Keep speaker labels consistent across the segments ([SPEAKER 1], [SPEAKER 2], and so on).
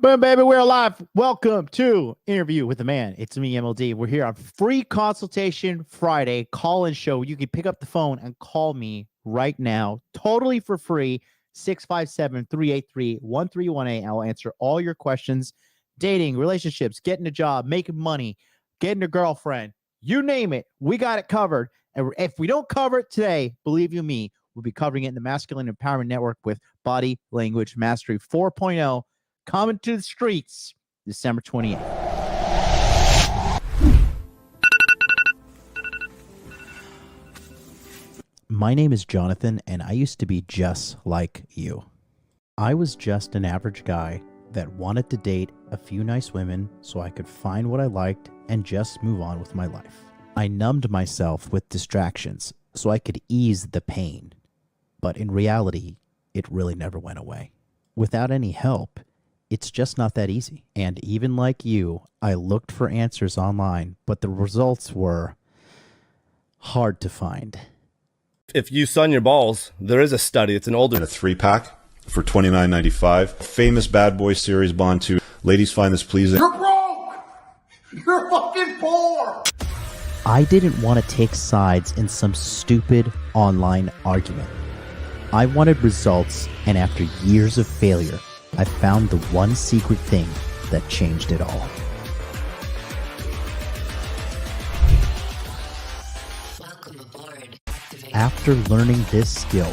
[SPEAKER 1] Boom, baby, we're live. Welcome to Interview with the Man. It's me, MLD. We're here on Free Consultation Friday call-in show. You can pick up the phone and call me right now, totally for free, 657-383-1318. I'll answer all your questions, dating, relationships, getting a job, making money, getting a girlfriend, you name it. We got it covered. And if we don't cover it today, believe you me, we'll be covering it in the Masculine Empowerment Network with Body Language Mastery 4.0. Coming to the streets December 28th. My name is Jonathan, and I used to be just like you. I was just an average guy that wanted to date a few nice women so I could find what I liked and just move on with my life. I numbed myself with distractions so I could ease the pain. But in reality, it really never went away. Without any help, it's just not that easy. And even like you, I looked for answers online, but the results were hard to find.
[SPEAKER 2] If you sun your balls, there is a study. It's an older...
[SPEAKER 3] A 3-pack for $29.95. Famous Bad Boy Series Bond 2. Ladies find this pleasing.
[SPEAKER 4] You're broke! You're fucking poor!
[SPEAKER 1] I didn't want to take sides in some stupid online argument. I wanted results, and after years of failure, I found the one secret thing that changed it all.
[SPEAKER 5] Welcome aboard.
[SPEAKER 1] After learning this skill,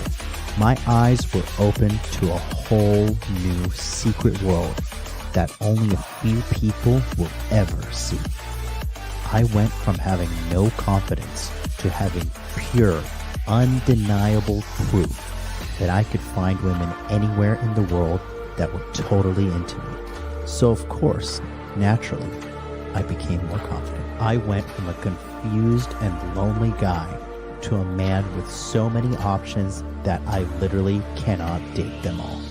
[SPEAKER 1] my eyes were open to a whole new secret world that only a few people will ever see. I went from having no confidence to having pure, undeniable proof that I could find women anywhere in the world that were totally into me. So of course, naturally, I became more confident. I went from a confused and lonely guy to a man with so many options that I literally cannot date them all.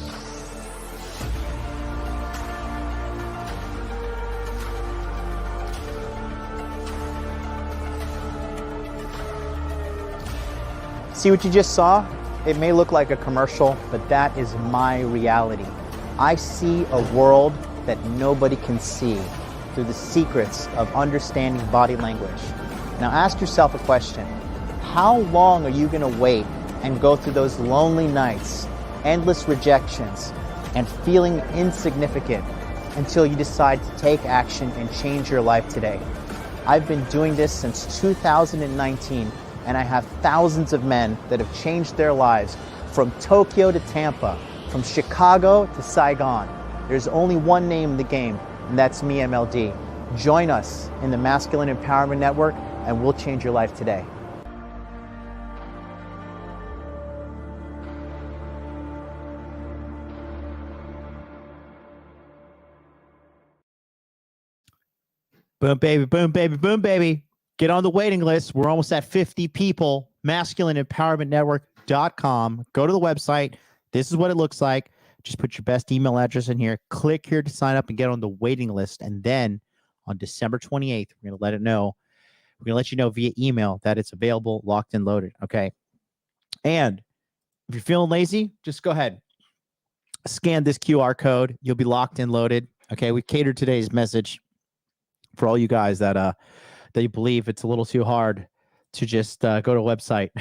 [SPEAKER 1] See what you just saw? It may look like a commercial, but that is my reality. I see a world that nobody can see through the secrets of understanding body language. Now ask yourself a question. How long are you going to wait and go through those lonely nights, endless rejections, and feeling insignificant until you decide to take action and change your life today? I've been doing this since 2019, and I have thousands of men that have changed their lives from Tokyo to Tampa, from Chicago to Saigon. There's only one name in the game, and that's me, MLD. Join us in the Masculine Empowerment Network, and we'll change your life today. Boom, baby, boom, baby, boom, baby. Get on the waiting list. We're almost at 50 people. MasculineEmpowermentNetwork.com. Go to the website. This is what it looks like. Just put your best email address in here. Click here to sign up and get on the waiting list. And then on December 28th, we're going to let it know. We're going to let you know via email that it's available, locked and loaded. Okay. And if you're feeling lazy, just go ahead. Scan this QR code. You'll be locked and loaded. Okay. We catered today's message for all you guys that you believe it's a little too hard to just go to a website.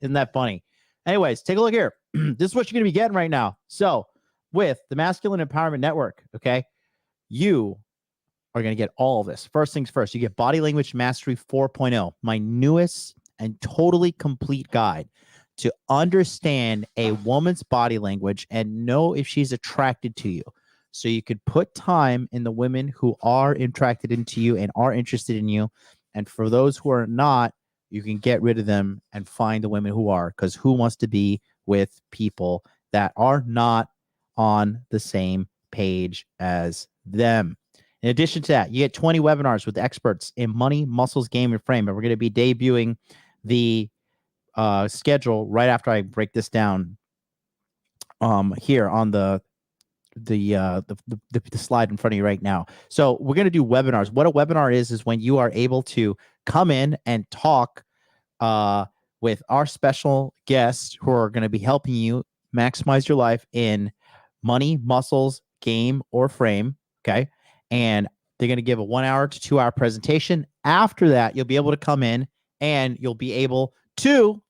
[SPEAKER 1] Isn't that funny? Anyways, take a look here. This is what you're going to be getting right now. So with the Masculine Empowerment Network, okay, you are going to get all of this. First things first, you get Body Language Mastery 4.0, my newest and totally complete guide to understand a woman's body language and know if she's attracted to you. So you could put time in the women who are attracted into you and are interested in you. And for those who are not, you can get rid of them and find the women who are, because who wants to be with people that are not on the same page as them? In addition to that, you get 20 webinars with experts in money, muscles, game, and frame. And we're going to be debuting the schedule right after I break this down here on the slide in front of you right now. So we're going to do webinars. What a webinar is when you are able to come in and talk with our special guests who are going to be helping you maximize your life in money, muscles, game or frame. Okay. And they're going to give a 1 hour to 2 hour presentation. After that, you'll be able to come in and you'll be able to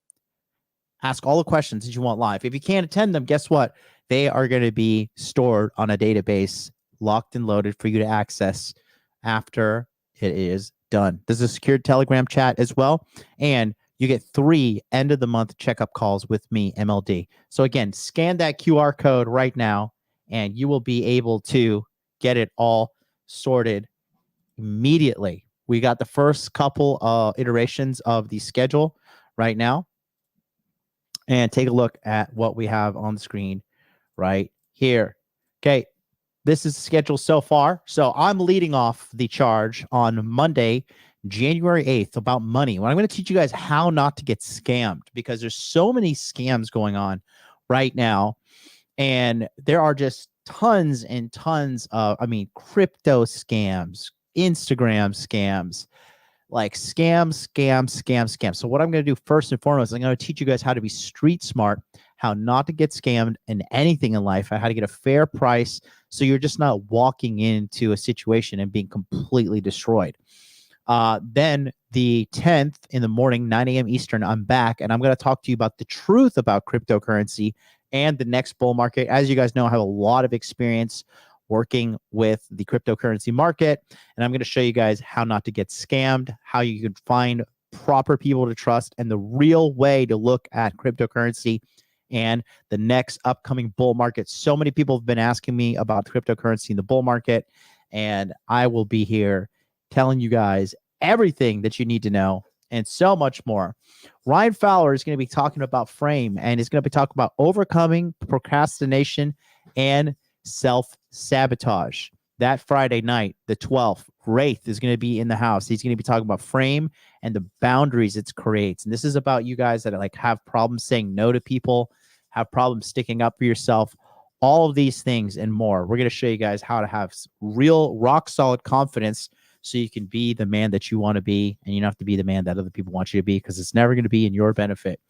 [SPEAKER 1] ask all the questions that you want live. If you can't attend them, guess what? They are going to be stored on a database, locked and loaded for you to access after it is done. There's a secured Telegram chat as well. And you get 3 end of the month checkup calls with me, MLD. So again, scan that QR code right now and you will be able to get it all sorted immediately. We got the first couple iterations of the schedule right now. And take a look at what we have on the screen right here. Okay, this is the schedule so far. So I'm leading off the charge on Monday, January 8th about money. Well, I'm going to teach you guys how not to get scammed because there's so many scams going on right now. And there are just tons and tons of, crypto scams, Instagram scams, like scam. So what I'm going to do first and foremost, I'm going to teach you guys how to be street smart, how not to get scammed in anything in life, how to get a fair price so you're just not walking into a situation and being completely destroyed. Then the 10th in the morning, 9 a.m. Eastern, I'm back and I'm going to talk to you about the truth about cryptocurrency and the next bull market. As you guys know, I have a lot of experience working with the cryptocurrency market. And I'm going to show you guys how not to get scammed, how you can find proper people to trust, and the real way to look at cryptocurrency and the next upcoming bull market. So many people have been asking me about cryptocurrency in the bull market, and I will be here telling you guys everything that you need to know and so much more. Ryan Fowler is going to be talking about frame, and he's going to be talking about overcoming procrastination and self-sabotage. That Friday night, the 12th, Wraith is going to be in the house. He's going to be talking about frame and the boundaries it creates. And this is about you guys that have problems saying no to people, have problems sticking up for yourself, all of these things and more. We're going to show you guys how to have real rock solid confidence so you can be the man that you want to be, and you don't have to be the man that other people want you to be, because it's never going to be in your benefit.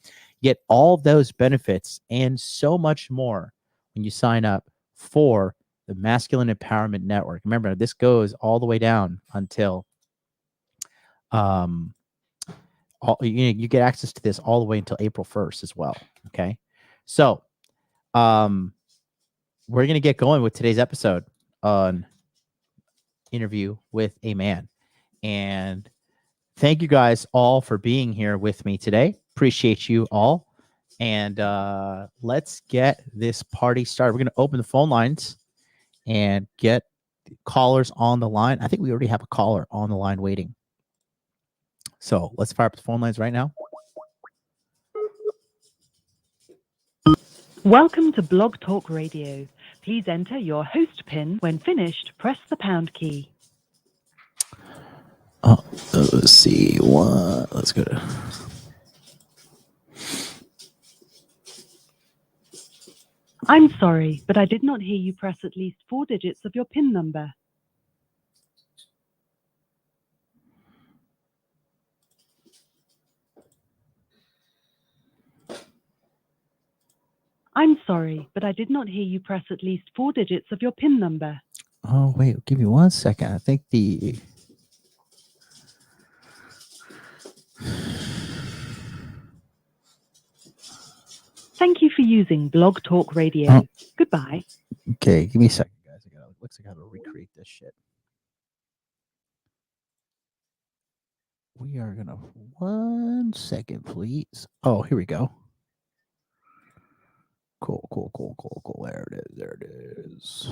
[SPEAKER 1] You get all of those benefits and so much more when you sign up for the Masculine Empowerment Network. Remember, this goes all the way down until you get access to this all the way until April 1st as well. Okay, so we're gonna get going with today's episode on interview with a man. And thank you guys all for being here with me today. Appreciate you all. And let's get this party started. We're going to open the phone lines and get callers on the line. I think we already have a caller on the line waiting. So let's fire up the phone lines right now.
[SPEAKER 6] Welcome to Blog Talk Radio. Please enter your host PIN. When finished, press the pound key.
[SPEAKER 1] Let's see. Let's go to...
[SPEAKER 6] I'm sorry, but I did not hear you press at least 4 digits of your PIN number. I'm sorry, but I did not hear you press at least 4 digits of your PIN number.
[SPEAKER 1] Oh, wait. Give me 1 second. I think the...
[SPEAKER 6] Thank you for using Blog Talk Radio. Goodbye.
[SPEAKER 1] Okay, give me a second, guys. Looks like I gotta recreate this shit. We are gonna 1 second, please. Oh, here we go. Cool. There it is.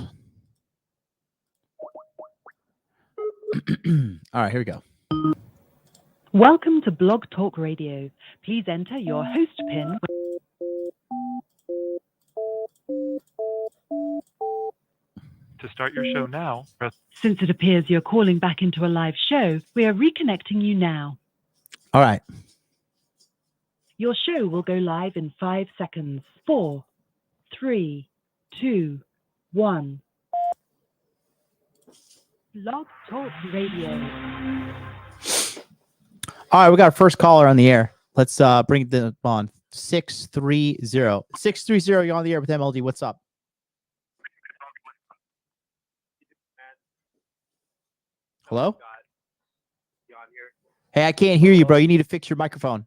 [SPEAKER 1] All right, here we go.
[SPEAKER 6] Welcome to Blog Talk Radio. Please enter your host PIN.
[SPEAKER 7] To start your show now, press...
[SPEAKER 6] Since it appears you're calling back into a live show, we are reconnecting you now.
[SPEAKER 1] All right.
[SPEAKER 6] Your show will go live in 5 seconds. 4, 3, 2, 1. Blog Talk Radio.
[SPEAKER 1] All right, we got our first caller on the air. Let's bring them on. 630. 630, you're on the air with MLD. What's up? Hello? Hey, I can't hear you, bro. You need to fix your microphone.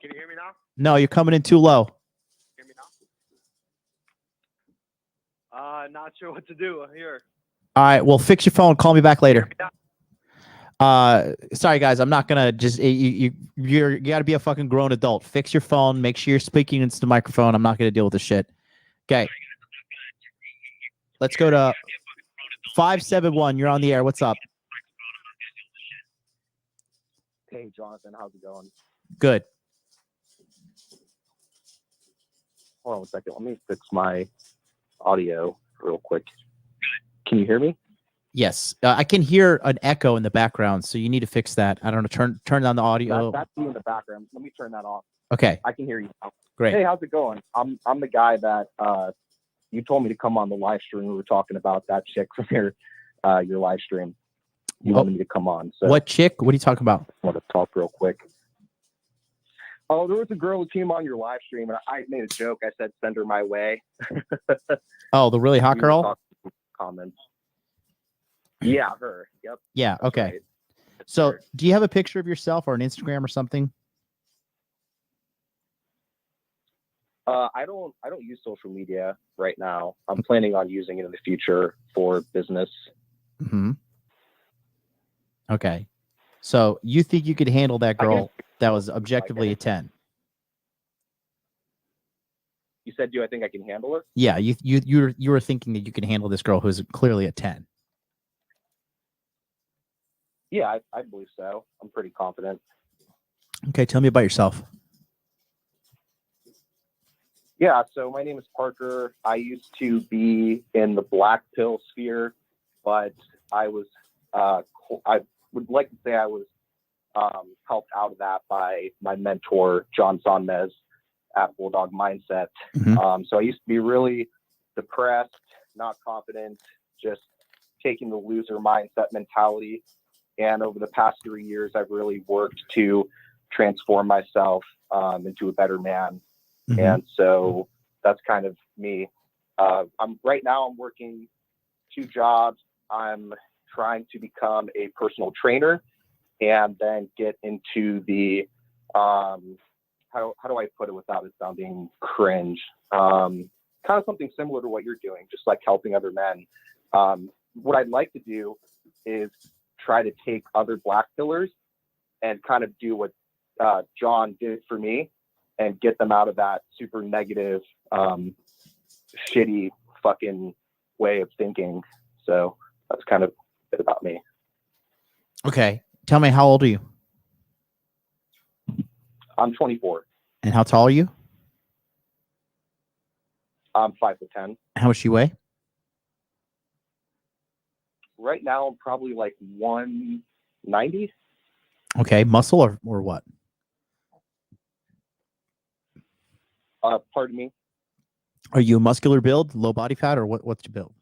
[SPEAKER 8] Can you hear me now?
[SPEAKER 1] No, you're coming in too low.
[SPEAKER 8] Hear me now? Not sure what to do here.
[SPEAKER 1] All right, well, fix your phone. Call me back later.
[SPEAKER 8] Hear me now?
[SPEAKER 1] Sorry, guys. I'm not gonna just you got to be a fucking grown adult. Fix your phone. Make sure you're speaking into the microphone. I'm not gonna deal with this shit. Okay. Let's go to 571. You're on the air. What's up?
[SPEAKER 8] Hey, Jonathan, how's it going?
[SPEAKER 1] Good.
[SPEAKER 8] Hold on one second. Let me fix my audio real quick. Can you hear me?
[SPEAKER 1] Yes, I can hear an echo in the background, so you need to fix that. I don't know. Turn down the audio.
[SPEAKER 8] That's you in the background. Let me turn that off.
[SPEAKER 1] Okay,
[SPEAKER 8] I can hear you now.
[SPEAKER 1] great.
[SPEAKER 8] Hey, how's it going? I'm the guy that you told me to come on the live stream. We were talking about that chick from your live stream. You wanted me to come on. So
[SPEAKER 1] What chick? What are you talking about?
[SPEAKER 8] I want to talk real quick. Oh, there was a girl who came on your live stream, and I made a joke. I said, "Send her my way."
[SPEAKER 1] Oh, the really hot
[SPEAKER 8] We were
[SPEAKER 1] girl?
[SPEAKER 8] talking comments. Yeah, her. Yep.
[SPEAKER 1] Yeah.
[SPEAKER 8] that's
[SPEAKER 1] Okay.
[SPEAKER 8] right.
[SPEAKER 1] So,
[SPEAKER 8] her.
[SPEAKER 1] do you have a picture of yourself or an Instagram or something?
[SPEAKER 8] I don't use social media right now. I'm planning on using it in the future for business.
[SPEAKER 1] Hmm. Okay. So you think you could handle that
[SPEAKER 8] I
[SPEAKER 1] girl that was objectively a 10?
[SPEAKER 8] You said, do I think I can handle her?
[SPEAKER 1] Yeah. You were thinking that you could handle this girl who's clearly a 10.
[SPEAKER 8] Yeah, I believe so. I'm pretty confident.
[SPEAKER 1] Okay. Tell me about yourself.
[SPEAKER 8] Yeah, so my name is Parker. I used to be in the black pill sphere, but I was, I would like to say I was helped out of that by my mentor, Jon Ends at Bulldog Mindset.
[SPEAKER 1] Mhm.
[SPEAKER 8] So I used to be really depressed, not confident, just taking the loser mindset mentality. And over the past 3 years, I've really worked to transform myself into a better man.
[SPEAKER 1] Mhm.
[SPEAKER 8] And so that's kind of me. I'm working 2 jobs. I'm trying to become a personal trainer and then get into the, how do I put it without it sounding cringe? Kind of something similar to what you're doing, just like helping other men. What I'd like to do is try to take other black pillars and kind of do what Jon did for me and get them out of that super negative, shitty fucking way of thinking. So that's kind of a bit about me.
[SPEAKER 1] Okay. Tell me, how old are you?
[SPEAKER 8] I'm 24.
[SPEAKER 1] And how tall are you?
[SPEAKER 8] I'm 5'10".
[SPEAKER 1] How much do you weigh?
[SPEAKER 8] Right now, I'm probably like 190.
[SPEAKER 1] Okay. Muscle or what?
[SPEAKER 8] Pardon me.
[SPEAKER 1] Are you a muscular build, low body fat, or what's your build?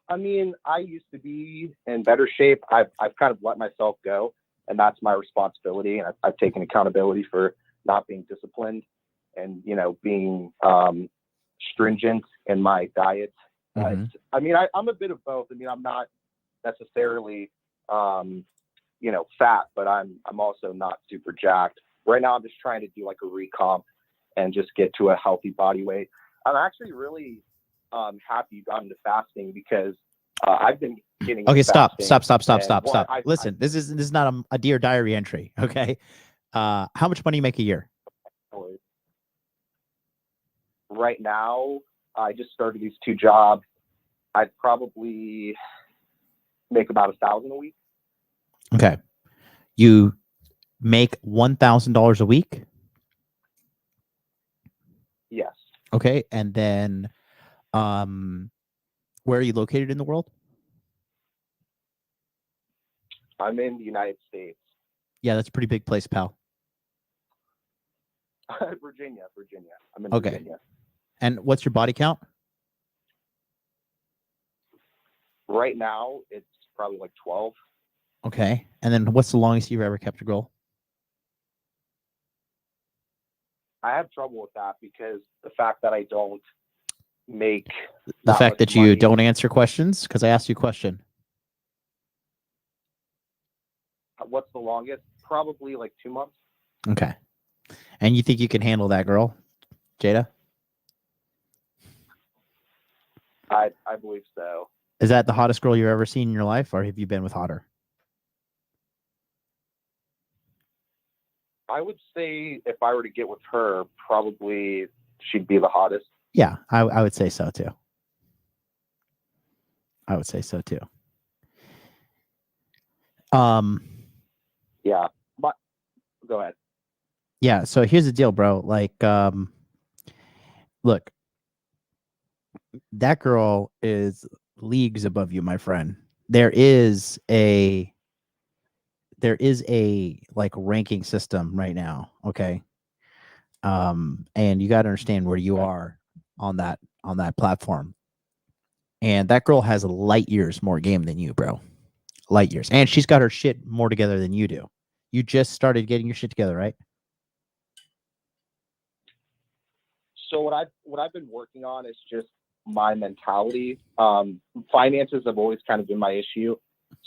[SPEAKER 8] I mean, I used to be in better shape. I've kind of let myself go, and that's my responsibility. And I've taken accountability for not being disciplined and, being stringent in my diet.
[SPEAKER 1] Mhm.
[SPEAKER 8] I mean, I'm a bit of both. I mean, I'm not necessarily, fat, but I'm also not super jacked. Right now, I'm just trying to do like a recomp and just get to a healthy body weight. I'm actually really happy you got into fasting because I've been getting.
[SPEAKER 1] Okay, stop.
[SPEAKER 8] Well,
[SPEAKER 1] Listen, this is not a Dear Diary entry. Okay. How much money you make a year?
[SPEAKER 8] Right now, I just started these 2 jobs. I'd probably make about $1,000 a week.
[SPEAKER 1] Okay. You make $1,000 a week?
[SPEAKER 8] Yes.
[SPEAKER 1] Okay. And then where are you located in the world?
[SPEAKER 8] I'm in the United States.
[SPEAKER 1] Yeah, that's a pretty big place, pal.
[SPEAKER 8] Virginia. I'm in
[SPEAKER 1] Okay.
[SPEAKER 8] Virginia.
[SPEAKER 1] And what's your body count?
[SPEAKER 8] Right now, it's probably like 12.
[SPEAKER 1] Okay. And then what's the longest you've ever kept a girl?
[SPEAKER 8] I have trouble with that because the fact that I don't make
[SPEAKER 1] The fact
[SPEAKER 8] much
[SPEAKER 1] that you
[SPEAKER 8] money.
[SPEAKER 1] don't answer questions because I asked you a question.
[SPEAKER 8] What's the longest? Probably like 2 months.
[SPEAKER 1] Okay. And you think you can handle that girl, Jada?
[SPEAKER 8] I believe so.
[SPEAKER 1] Is that the hottest girl you've ever seen in your life, or have you been with hotter?
[SPEAKER 8] I would say if I were to get with her, probably she'd be the hottest.
[SPEAKER 1] Yeah, I would say so too. I would say so too.
[SPEAKER 8] Yeah, but go ahead.
[SPEAKER 1] Yeah, so here's the deal, bro. Like, look, that girl is leagues above you, my friend. There is a like ranking system right now, okay? And you got to understand where you are on that platform. And that girl has light years more game than you, bro. Light years. And she's got her shit more together than you do. You just started getting your shit together, right?
[SPEAKER 8] So what I've been working on is just my mentality. Finances have always kind of been my issue.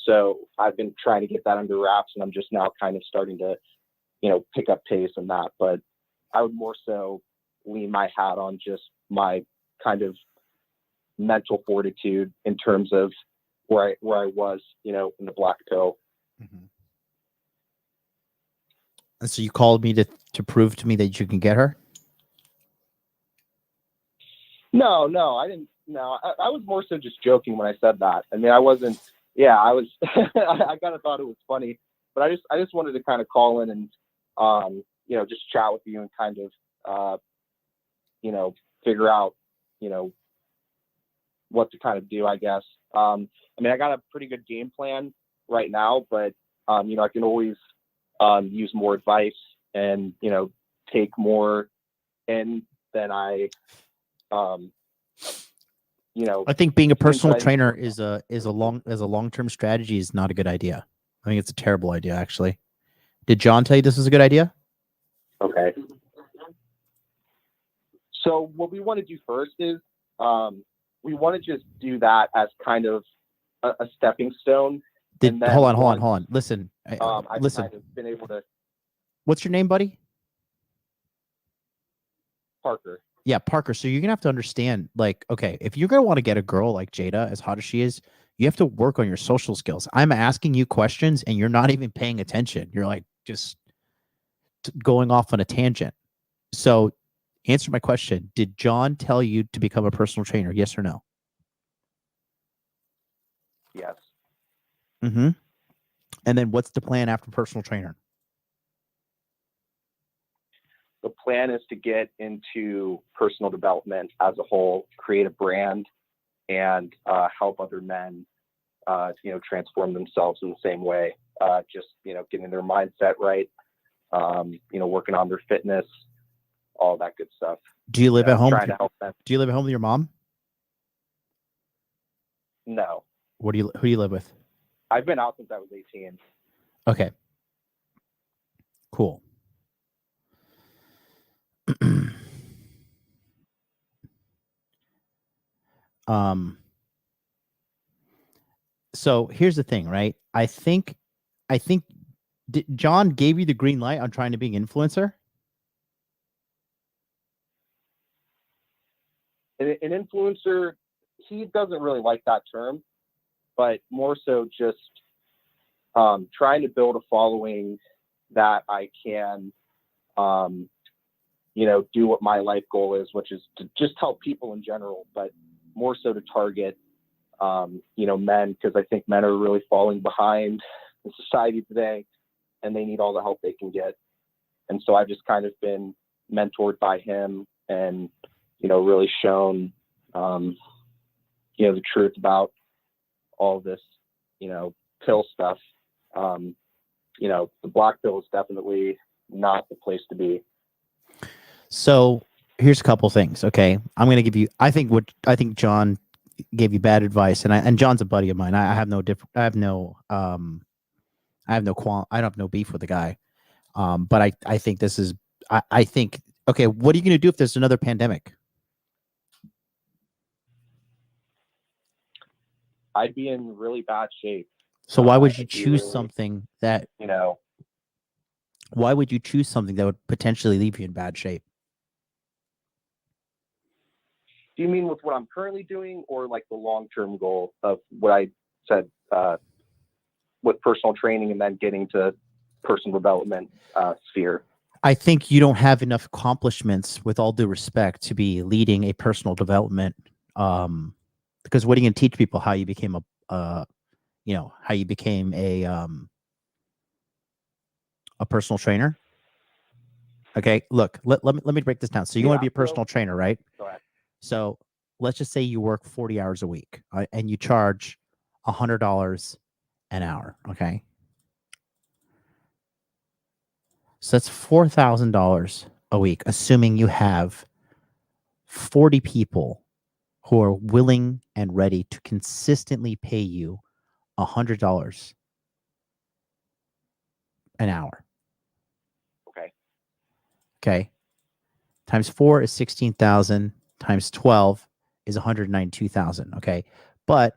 [SPEAKER 8] So I've been trying to get that under wraps, and I'm just now kind of starting to, pick up pace in that. But I would more so lean my hat on just my kind of mental fortitude in terms of where I was, in the black pill.
[SPEAKER 1] Mm-hmm. And so you called me to prove to me that you can get her?
[SPEAKER 8] No, I didn't. No, I was more so just joking when I said that. I mean, I wasn't. Yeah, I was. I kind of thought it was funny, but I just wanted to kind of call in and, just chat with you and kind of, figure out, what to kind of do, I guess. I mean, I got a pretty good game plan right now, but, I can always use more advice and, take more in than I
[SPEAKER 1] I think being a personal
[SPEAKER 8] insight.
[SPEAKER 1] trainer is a long-term strategy is not a good idea. I think it's a terrible idea, actually. Did John tell you this is a good idea?
[SPEAKER 8] Okay. So what we want to do first is we want to just do that as kind of a stepping stone. And then
[SPEAKER 1] Hold on. Listen,
[SPEAKER 8] I've
[SPEAKER 1] listen.
[SPEAKER 8] kind of been able to.
[SPEAKER 1] What's your name, buddy?
[SPEAKER 8] Parker.
[SPEAKER 1] Yeah, Parker. So you're gonna have to understand, like, okay, if you're gonna want to get a girl like Jada, as hot as she is, you have to work on your social skills. I'm asking you questions, and you're not even paying attention. You're like just going off on a tangent. So, answer my question. Did John tell you to become a personal trainer? Yes or no?
[SPEAKER 8] Yes.
[SPEAKER 1] Mm-hmm. And then what's the plan after personal trainer?
[SPEAKER 8] The plan is to get into personal development as a whole, create a brand, and help other men, transform themselves in the same way. Just, getting their mindset right, working on their fitness, all that good stuff.
[SPEAKER 1] Do you live at home?
[SPEAKER 8] Trying to help them.
[SPEAKER 1] Do you live at home with your mom?
[SPEAKER 8] No.
[SPEAKER 1] Who do you live with?
[SPEAKER 8] I've been out since I was 18.
[SPEAKER 1] Okay. Cool. So here's the thing, right? I think John gave you the green light on trying to be an influencer.
[SPEAKER 8] An influencer, he doesn't really like that term, but more so just trying to build a following that I can, do what my life goal is, which is to just help people in general, but more so to target, men, because I think men are really falling behind in society today, and they need all the help they can get. And so I've just kind of been mentored by him and, really shown, the truth about all this, pill stuff. The black pill is definitely not the place to be.
[SPEAKER 1] So here's a couple things. Okay, I'm going to give you. I think John gave you bad advice, and John's a buddy of mine. I have no beef with the guy. But I think this is. I think, okay, what are you going to do if there's another pandemic?
[SPEAKER 8] I'd be in really bad shape.
[SPEAKER 1] So why would you
[SPEAKER 8] I'd be
[SPEAKER 1] choose
[SPEAKER 8] really,
[SPEAKER 1] something that?
[SPEAKER 8] You know,
[SPEAKER 1] Why would you choose something that would potentially leave you in bad shape?
[SPEAKER 8] do you mean with what I'm currently doing, or like the long-term goal of what I said with personal training and then getting to personal development sphere?
[SPEAKER 1] I think you don't have enough accomplishments, with all due respect, to be leading a personal development. Because what are you going to teach people? How you became how you became a personal trainer? Okay, look, let me break this down. So you want to be a personal trainer, right?
[SPEAKER 8] Go ahead.
[SPEAKER 1] So let's just say you work 40 hours a week, and you charge $100 an hour. Okay. So that's $4,000 a week, assuming you have 40 people who are willing and ready to consistently pay you $100 an hour.
[SPEAKER 8] Okay.
[SPEAKER 1] Okay. Times 4 is 16,000. Times 12 is 192,000. Okay. But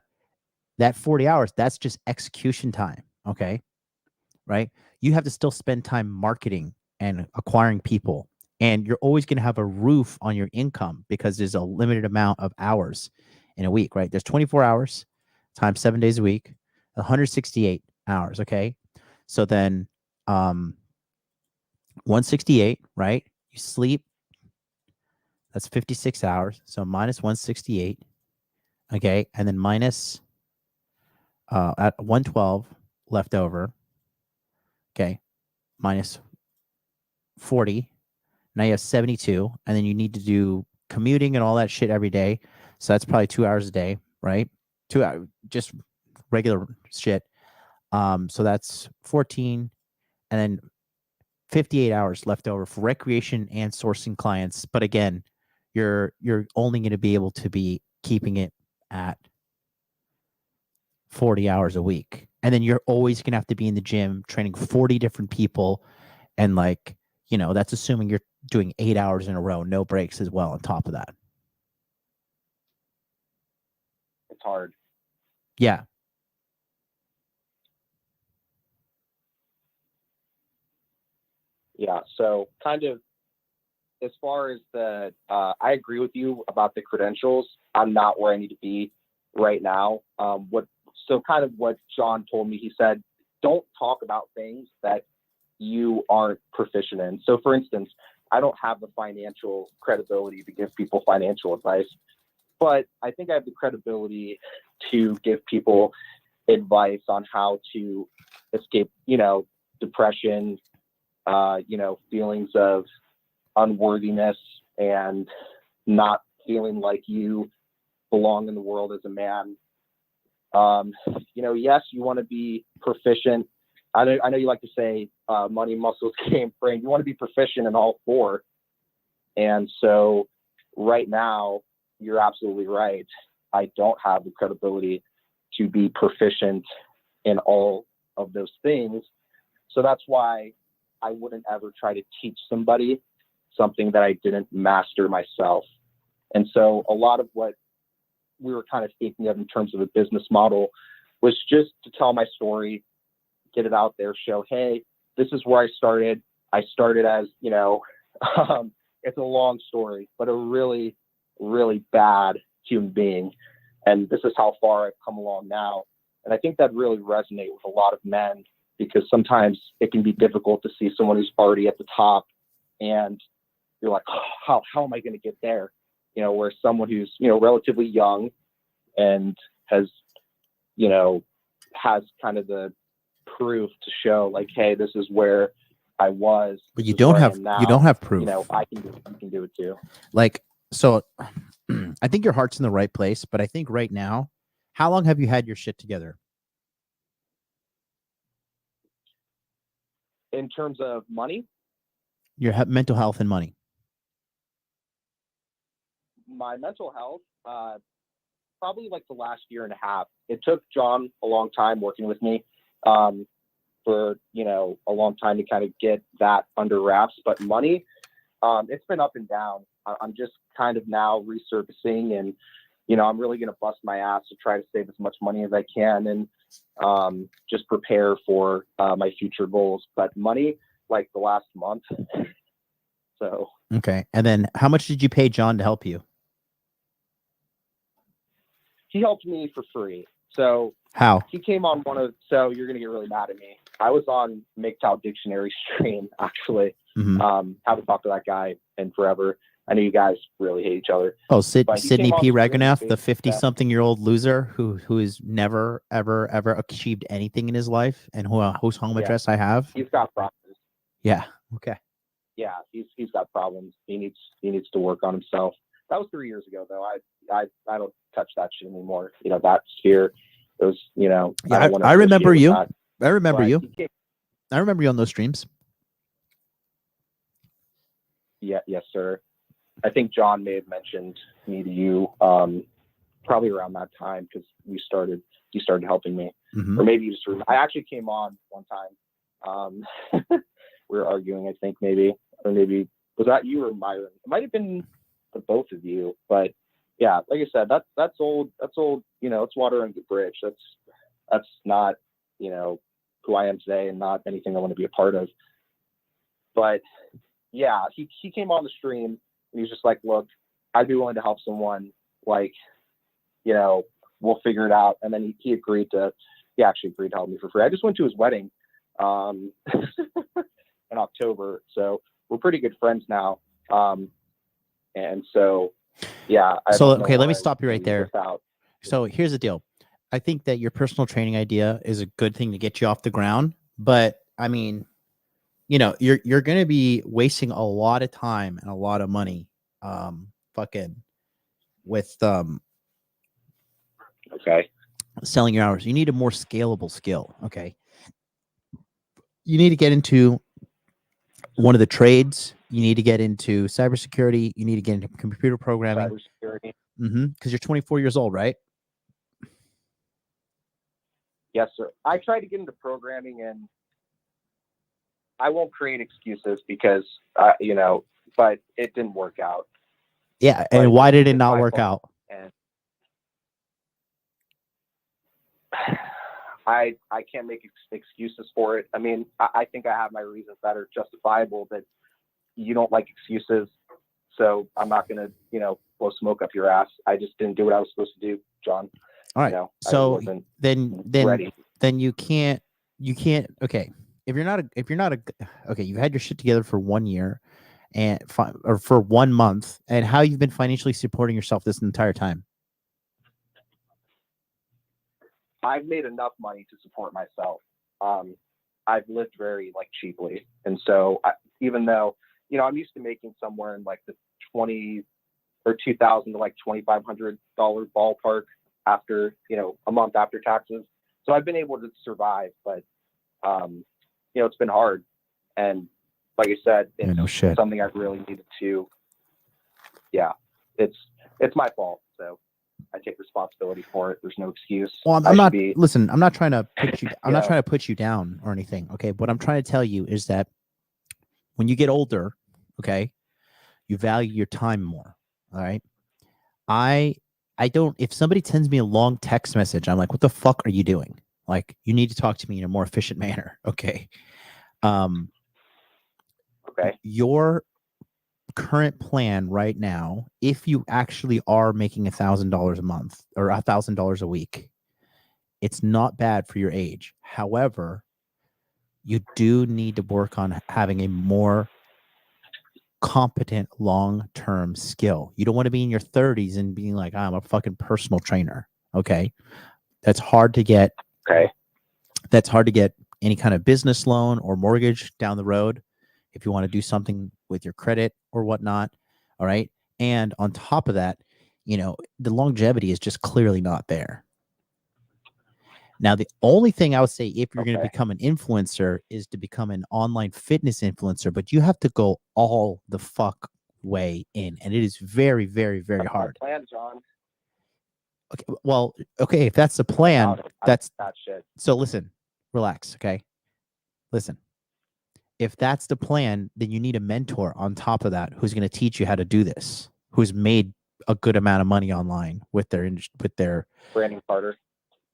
[SPEAKER 1] that 40 hours, that's just execution time. Okay. Right. You have to still spend time marketing and acquiring people. And you're always going to have a roof on your income because there's a limited amount of hours in a week, right? There's 24 hours times 7 days a week, 168 hours. Okay. So then 168, right? You sleep, that's 56 hours. So minus 168. Okay. And then minus at 112 left over. Okay. Minus 40. Now you have 72. And then you need to do commuting and all that shit every day. So that's probably 2 hours a day, right? 2 hours, just regular shit. So that's 14. And then 58 hours left over for recreation and sourcing clients. But again, you're only going to be able to be keeping it at 40 hours a week. And then you're always going to have to be in the gym training 40 different people. And like, that's assuming you're doing 8 hours in a row, no breaks as well on top of that.
[SPEAKER 8] It's hard.
[SPEAKER 1] Yeah.
[SPEAKER 8] Yeah. So kind of as far as I agree with you about the credentials. I'm not where I need to be right now. Kind of what Jon told me, he said, don't talk about things that you aren't proficient in. So for instance, I don't have the financial credibility to give people financial advice, but I think I have the credibility to give people advice on how to escape, depression, feelings of unworthiness and not feeling like you belong in the world as a man. Yes, you want to be proficient. I know you like to say money, muscles, game, brain. You want to be proficient in all four. And so right now, you're absolutely right. I don't have the credibility to be proficient in all of those things. So that's why I wouldn't ever try to teach somebody something that I didn't master myself. And so a lot of what we were kind of thinking of in terms of a business model was just to tell my story, get it out there, show, hey, this is where I started. I started as, it's a long story, but a really, really bad human being. And this is how far I've come along now. And I think that really resonates with a lot of men, because sometimes it can be difficult to see someone who's already at the top and you're like, oh, how am I going to get there? Where someone who's, relatively young and has kind of the proof to show like, hey, this is where I was.
[SPEAKER 1] But you don't have proof.
[SPEAKER 8] You can do it too.
[SPEAKER 1] Like, so I think your heart's in the right place, but I think right now, how long have you had your shit together?
[SPEAKER 8] In terms of money?
[SPEAKER 1] Your mental health and money.
[SPEAKER 8] My mental health, probably like the last year and a half. It took Jon a long time working with me for, a long time to kind of get that under wraps. But money, it's been up and down. I'm just kind of now resurfacing and I'm really going to bust my ass to try to save as much money as I can and just prepare for my future goals. But money, like the last month. So.
[SPEAKER 1] Okay. And then how much did you pay John to help you?
[SPEAKER 8] He helped me for free. So
[SPEAKER 1] How?
[SPEAKER 8] he came on so you're going to get really mad at me. I was on MGTOW Dictionary stream, actually.
[SPEAKER 1] Mm-hmm.
[SPEAKER 8] Haven't talked to that guy in forever. I know you guys really hate each other.
[SPEAKER 1] Oh,
[SPEAKER 8] But he
[SPEAKER 1] Sydney
[SPEAKER 8] came on
[SPEAKER 1] P.
[SPEAKER 8] the stream
[SPEAKER 1] Regonath, the
[SPEAKER 8] basically
[SPEAKER 1] 50-something-year-old loser who has never, ever, ever achieved anything in his life, and whose home
[SPEAKER 8] Yeah.
[SPEAKER 1] address I have.
[SPEAKER 8] He's got problems.
[SPEAKER 1] Yeah. Okay.
[SPEAKER 8] Yeah, he's got problems. He needs to work on himself. That was 3 years ago, though. I don't touch that shit anymore. That sphere. It was,
[SPEAKER 1] Yeah,
[SPEAKER 8] don't wanna
[SPEAKER 1] I remember
[SPEAKER 8] associate
[SPEAKER 1] you.
[SPEAKER 8] with that.
[SPEAKER 1] I remember
[SPEAKER 8] But
[SPEAKER 1] you.
[SPEAKER 8] he came-
[SPEAKER 1] I remember you on those streams.
[SPEAKER 8] Yeah, yes, sir. I think John may have mentioned me to you probably around that time because you started helping me.
[SPEAKER 1] Mm-hmm.
[SPEAKER 8] Or maybe you just I actually came on one time. We were arguing, I think, or maybe was that you or Myron? It might have been the both of you, but yeah, like I said, that's old. It's water under the bridge. That's not, who I am today and not anything I want to be a part of. But yeah, he came on the stream and he was just like, look, I'd be willing to help someone, like, we'll figure it out. And then he actually agreed to help me for free. I just went to his wedding in October. So we're pretty good friends now. And so, yeah.
[SPEAKER 1] Okay, let me stop you right there. So here's the deal. I think that your personal training idea is a good thing to get you off the ground. But I mean, you're going to be wasting a lot of time and a lot of money with
[SPEAKER 8] okay,
[SPEAKER 1] selling your hours. You need a more scalable skill. Okay. You need to get into one of the trades. You need to get into cybersecurity. You need to get into computer programming.
[SPEAKER 8] Cybersecurity.
[SPEAKER 1] Because you're 24 years old, right?
[SPEAKER 8] Yes, sir. I tried to get into programming, and I won't create excuses because, but it didn't work out.
[SPEAKER 1] Yeah, and
[SPEAKER 8] But
[SPEAKER 1] why did it
[SPEAKER 8] it's
[SPEAKER 1] not
[SPEAKER 8] my
[SPEAKER 1] work
[SPEAKER 8] fault.
[SPEAKER 1] out?
[SPEAKER 8] And I can't make excuses for it. I mean, I think I have my reasons that are justifiable, but you don't like excuses. So I'm not going to, blow smoke up your ass. I just didn't do what I was supposed to do, John.
[SPEAKER 1] All right. So then
[SPEAKER 8] ready.
[SPEAKER 1] you can't, okay. If you're not okay, you've had your shit together for 1 year or for 1 month, and how you've been financially supporting yourself this entire time.
[SPEAKER 8] I've made enough money to support myself. I've lived very cheaply. And so even though, I'm used to making somewhere in the 20 or $2,000 to $2,500 ballpark after, a month after taxes. So I've been able to survive, but, it's been hard. And like I said, it's something I've really needed to, it's my fault. So I take responsibility for it. There's no excuse.
[SPEAKER 1] Well, I'm not trying to put you, I'm not trying to put you down or anything. Okay. What I'm trying to tell you is that when you get older, okay, you value your time more. All right. I don't, if somebody sends me a long text message, I'm like, what the fuck are you doing? Like, you need to talk to me in a more efficient manner. Okay.
[SPEAKER 8] Okay.
[SPEAKER 1] Your current plan right now, if you actually are making $1,000 a month or $1,000 a week, it's not bad for your age. However, you do need to work on having a more competent long-term skill. You don't want to be in your 30s and being like, I'm a fucking personal trainer. Okay. That's hard to get.
[SPEAKER 8] Okay.
[SPEAKER 1] That's hard to get any kind of business loan or mortgage down the road if you want to do something with your credit or whatnot. All right. And on top of that, the longevity is just clearly not there. Now, the only thing I would say if you're going to become an influencer is to become an online fitness influencer, but you have to go all the fuck way in. And it is very, very, very hard.
[SPEAKER 8] Plan, John.
[SPEAKER 1] Okay. Well, okay. If that's the plan, that's
[SPEAKER 8] that shit.
[SPEAKER 1] So listen, relax. Okay. Listen, if that's the plan, then you need a mentor on top of that who's going to teach you how to do this, who's made a good amount of money online with their
[SPEAKER 8] Brandon Carter.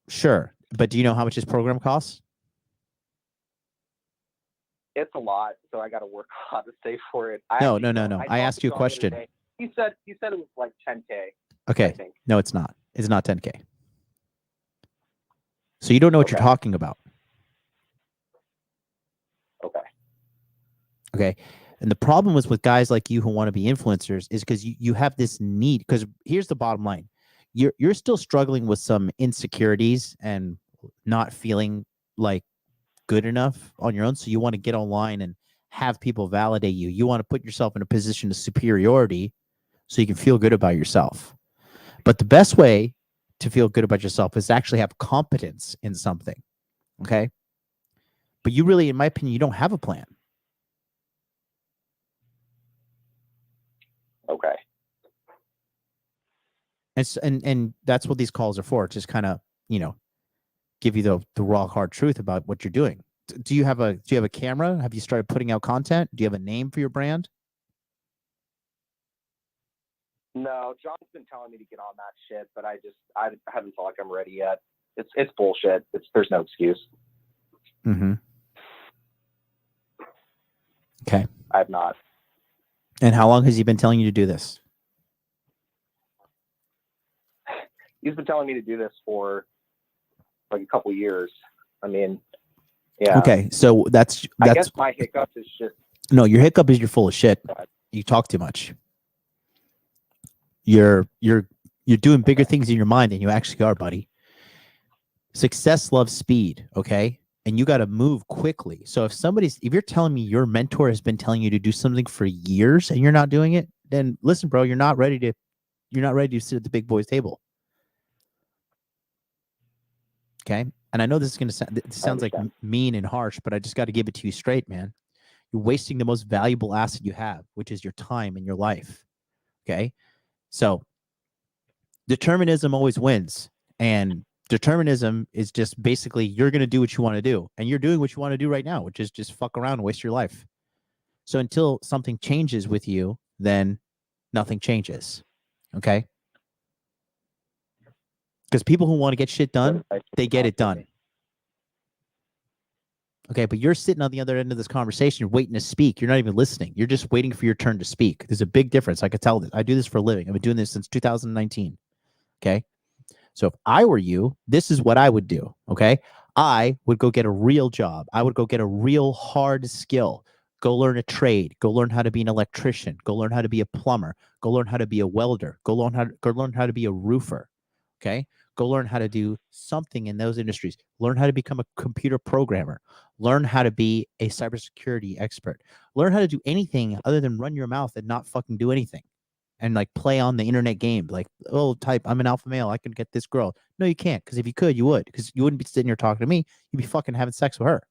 [SPEAKER 1] Sure, but do you know how much his program costs?
[SPEAKER 8] It's a lot, so I got to work hard to save for it.
[SPEAKER 1] No.
[SPEAKER 8] I
[SPEAKER 1] I asked you a
[SPEAKER 8] talked to Jon the other
[SPEAKER 1] question.
[SPEAKER 8] day. He said it was like 10K. I
[SPEAKER 1] Okay.
[SPEAKER 8] think.
[SPEAKER 1] No, it's not. It's not 10K. So you don't know what you're
[SPEAKER 8] Okay.
[SPEAKER 1] talking about.
[SPEAKER 8] Okay.
[SPEAKER 1] Okay. And the problem is with guys like you who want to be influencers is because you have this need. Because here's the bottom line. You're still struggling with some insecurities and not feeling like good enough on your own. So you want to get online and have people validate you. You want to put yourself in a position of superiority so you can feel good about yourself. But the best way to feel good about yourself is to actually have competence in something. Okay. But you really, in my opinion, you don't have a plan.
[SPEAKER 8] Okay.
[SPEAKER 1] And that's what these calls are for. Just kind of, give you the raw hard truth about what you're doing. Do you have a camera? Have you started putting out content? Do you have a name for your brand?
[SPEAKER 8] No, John's been telling me to get on that shit, but I haven't felt like I'm ready yet. It's bullshit. There's no excuse.
[SPEAKER 1] Mm-hmm. Okay.
[SPEAKER 8] I have not.
[SPEAKER 1] And how long has he been telling you to do this?
[SPEAKER 8] He's been telling me to do this for like a couple years. I mean, yeah.
[SPEAKER 1] Okay, so that's
[SPEAKER 8] I guess my hiccup is just
[SPEAKER 1] no. Your hiccup is you're full of shit. You talk too much. You're doing bigger things in your mind than you actually are, buddy. Success loves speed, okay? And you got to move quickly. So if you're telling me your mentor has been telling you to do something for years and you're not doing it, then listen, bro, you're not ready to sit at the big boys table. Okay? And I know this is going to sound, this sounds like mean and harsh, but I just got to give it to you straight, man. You're wasting the most valuable asset you have, which is your time and your life. Okay? So determinism always wins. And determinism is just basically you're going to do what you want to do. And you're doing what you want to do right now, which is just fuck around and waste your life. So until something changes with you, then nothing changes. Okay? Because people who want to get shit done, they get it done. Okay, but you're sitting on the other end of this conversation waiting to speak. You're not even listening. You're just waiting for your turn to speak. There's a big difference. I could tell this. I do this for a living. I've been doing this since 2019. Okay? So if I were you, this is what I would do. Okay? I would go get a real job. I would go get a real hard skill. Go learn a trade. Go learn how to be an electrician. Go learn how to be a plumber. Go learn how to be a welder. Go learn how to be a roofer. Okay? Go learn how to do something in those industries. Learn how to become a computer programmer. Learn how to be a cybersecurity expert. Learn how to do anything other than run your mouth and not fucking do anything. And like play on the internet game. Like, oh, type, I'm an alpha male. I can get this girl. No, you can't. Because if you could, you would. Because you wouldn't be sitting here talking to me. You'd be fucking having sex with her.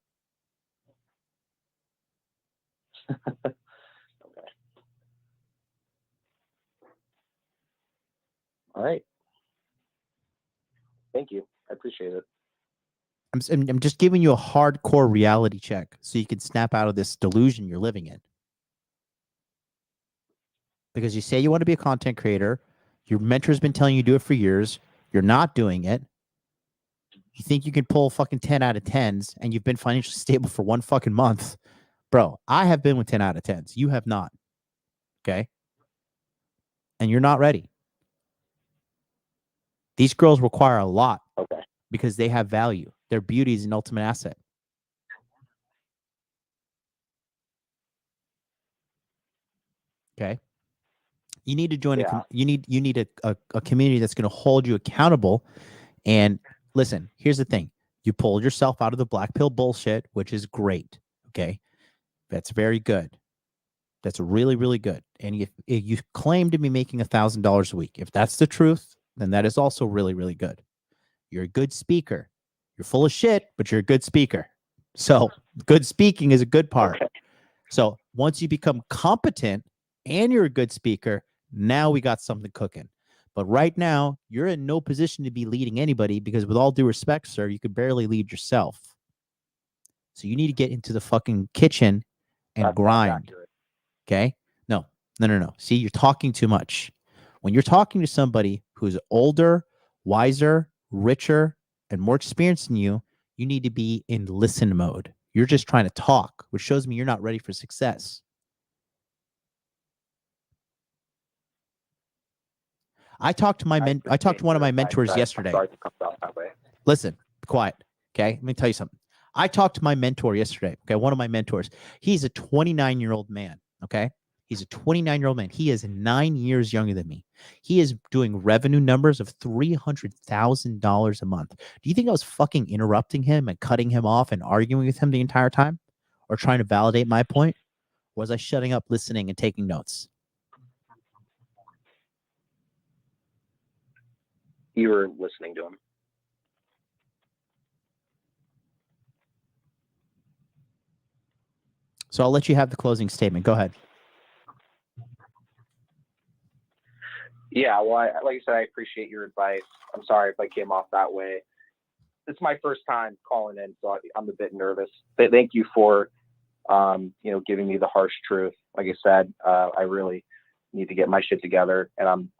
[SPEAKER 8] Okay. All right. Thank you. I appreciate it.
[SPEAKER 1] I'm just giving you a hardcore reality check so you can snap out of this delusion you're living in. Because you say you want to be a content creator. Your mentor's been telling you to do it for years. You're not doing it. You think you can pull fucking 10 out of 10s and you've been financially stable for 1 fucking month. Bro, I have been with 10 out of 10s. You have not. Okay? And you're not ready. These girls require a lot.
[SPEAKER 8] Okay.
[SPEAKER 1] Because they have value. Their beauty is an ultimate asset. Okay? You need to join you need a community that's going to hold you accountable. And listen, here's the thing. You pulled yourself out of the black pill bullshit, which is great. Okay? That's very good. That's really, really good. And if you claim to be making $1,000 a week, if that's the truth, then that is also really, really good. You're a good speaker. You're full of shit, but you're a good speaker. So good speaking is a good part. Okay. So once you become competent and you're a good speaker, now we got something cooking. But right now, you're in no position to be leading anybody because with all due respect, sir, you could barely lead yourself. So you need to get into the fucking kitchen and grind. Okay? No. See, you're talking too much. When you're talking to somebody who's older, wiser, richer, and more experienced than you, you need to be in listen mode. You're just trying to talk, which shows me you're not ready for success. I talked to one of my mentors yesterday.
[SPEAKER 8] Sorry to come out that way.
[SPEAKER 1] Listen, be quiet. Okay. Let me tell you something. I talked to my mentor yesterday. Okay. One of my mentors. He's a 29-year-old man. Okay. He's a 29-year-old man. He is 9 years younger than me. He is doing revenue numbers of $300,000 a month. Do you think I was fucking interrupting him and cutting him off and arguing with him the entire time? Or trying to validate my point? Or was I shutting up, listening, and taking notes?
[SPEAKER 8] You were listening to him.
[SPEAKER 1] So I'll let you have the closing statement. Go ahead.
[SPEAKER 8] Yeah, well, like I said, I appreciate your advice. I'm sorry if I came off that way. It's my first time calling in, so I'm a bit nervous. But thank you for, giving me the harsh truth. Like I said, I really need to get my shit together, and I'm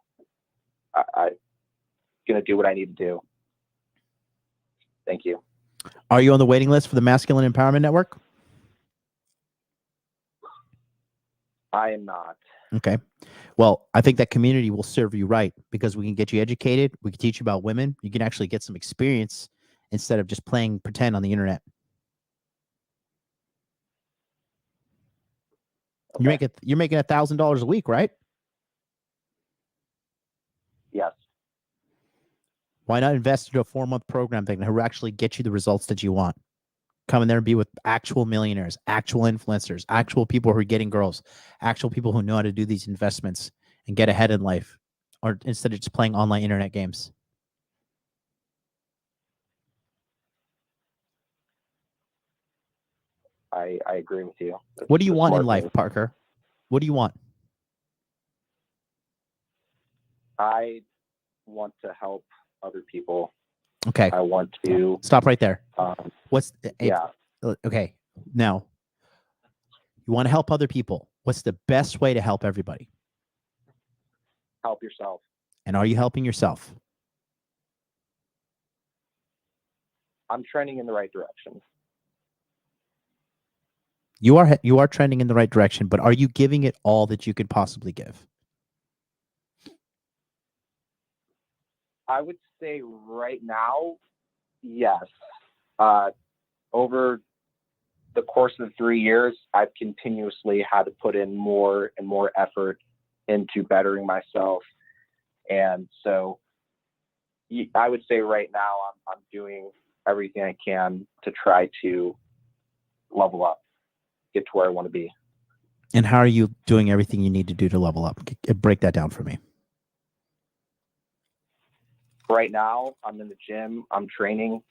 [SPEAKER 8] gonna do what I need to do. Thank you.
[SPEAKER 1] Are you on the waiting list for the Masculine Empowerment Network?
[SPEAKER 8] I am not.
[SPEAKER 1] Okay. Well, I think that community will serve you right because we can get you educated. We can teach you about women. You can actually get some experience instead of just playing pretend on the internet.
[SPEAKER 8] Okay.
[SPEAKER 1] You're making $1,000 a week, right?
[SPEAKER 8] Yes.
[SPEAKER 1] Why not invest into a 4-month program that can actually get you the results that you want? Come in there and be with actual millionaires, actual influencers, actual people who are getting girls, actual people who know how to do these investments and get ahead in life, or instead of just playing online internet games.
[SPEAKER 8] I agree with you.
[SPEAKER 1] What do you
[SPEAKER 8] That's
[SPEAKER 1] want in
[SPEAKER 8] smart
[SPEAKER 1] life,
[SPEAKER 8] move.
[SPEAKER 1] Parker? What do you want?
[SPEAKER 8] I want to help other people.
[SPEAKER 1] Okay.
[SPEAKER 8] I want to
[SPEAKER 1] Stop right there.
[SPEAKER 8] yeah.
[SPEAKER 1] Okay. Now, you want to help other people. What's the best way to help everybody?
[SPEAKER 8] Help yourself.
[SPEAKER 1] And are you helping yourself?
[SPEAKER 8] I'm trending in the right direction.
[SPEAKER 1] You are trending in the right direction, but are you giving it all that you could possibly give?
[SPEAKER 8] I would say right now, yes. Over the course of 3 years, I've continuously had to put in more and more effort into bettering myself. And so I would say right now I'm doing everything I can to try to level up, get to where I want to be.
[SPEAKER 1] And how are you doing everything you need to do to level up? Break that down for me.
[SPEAKER 8] Right now, I'm in the gym. I'm training.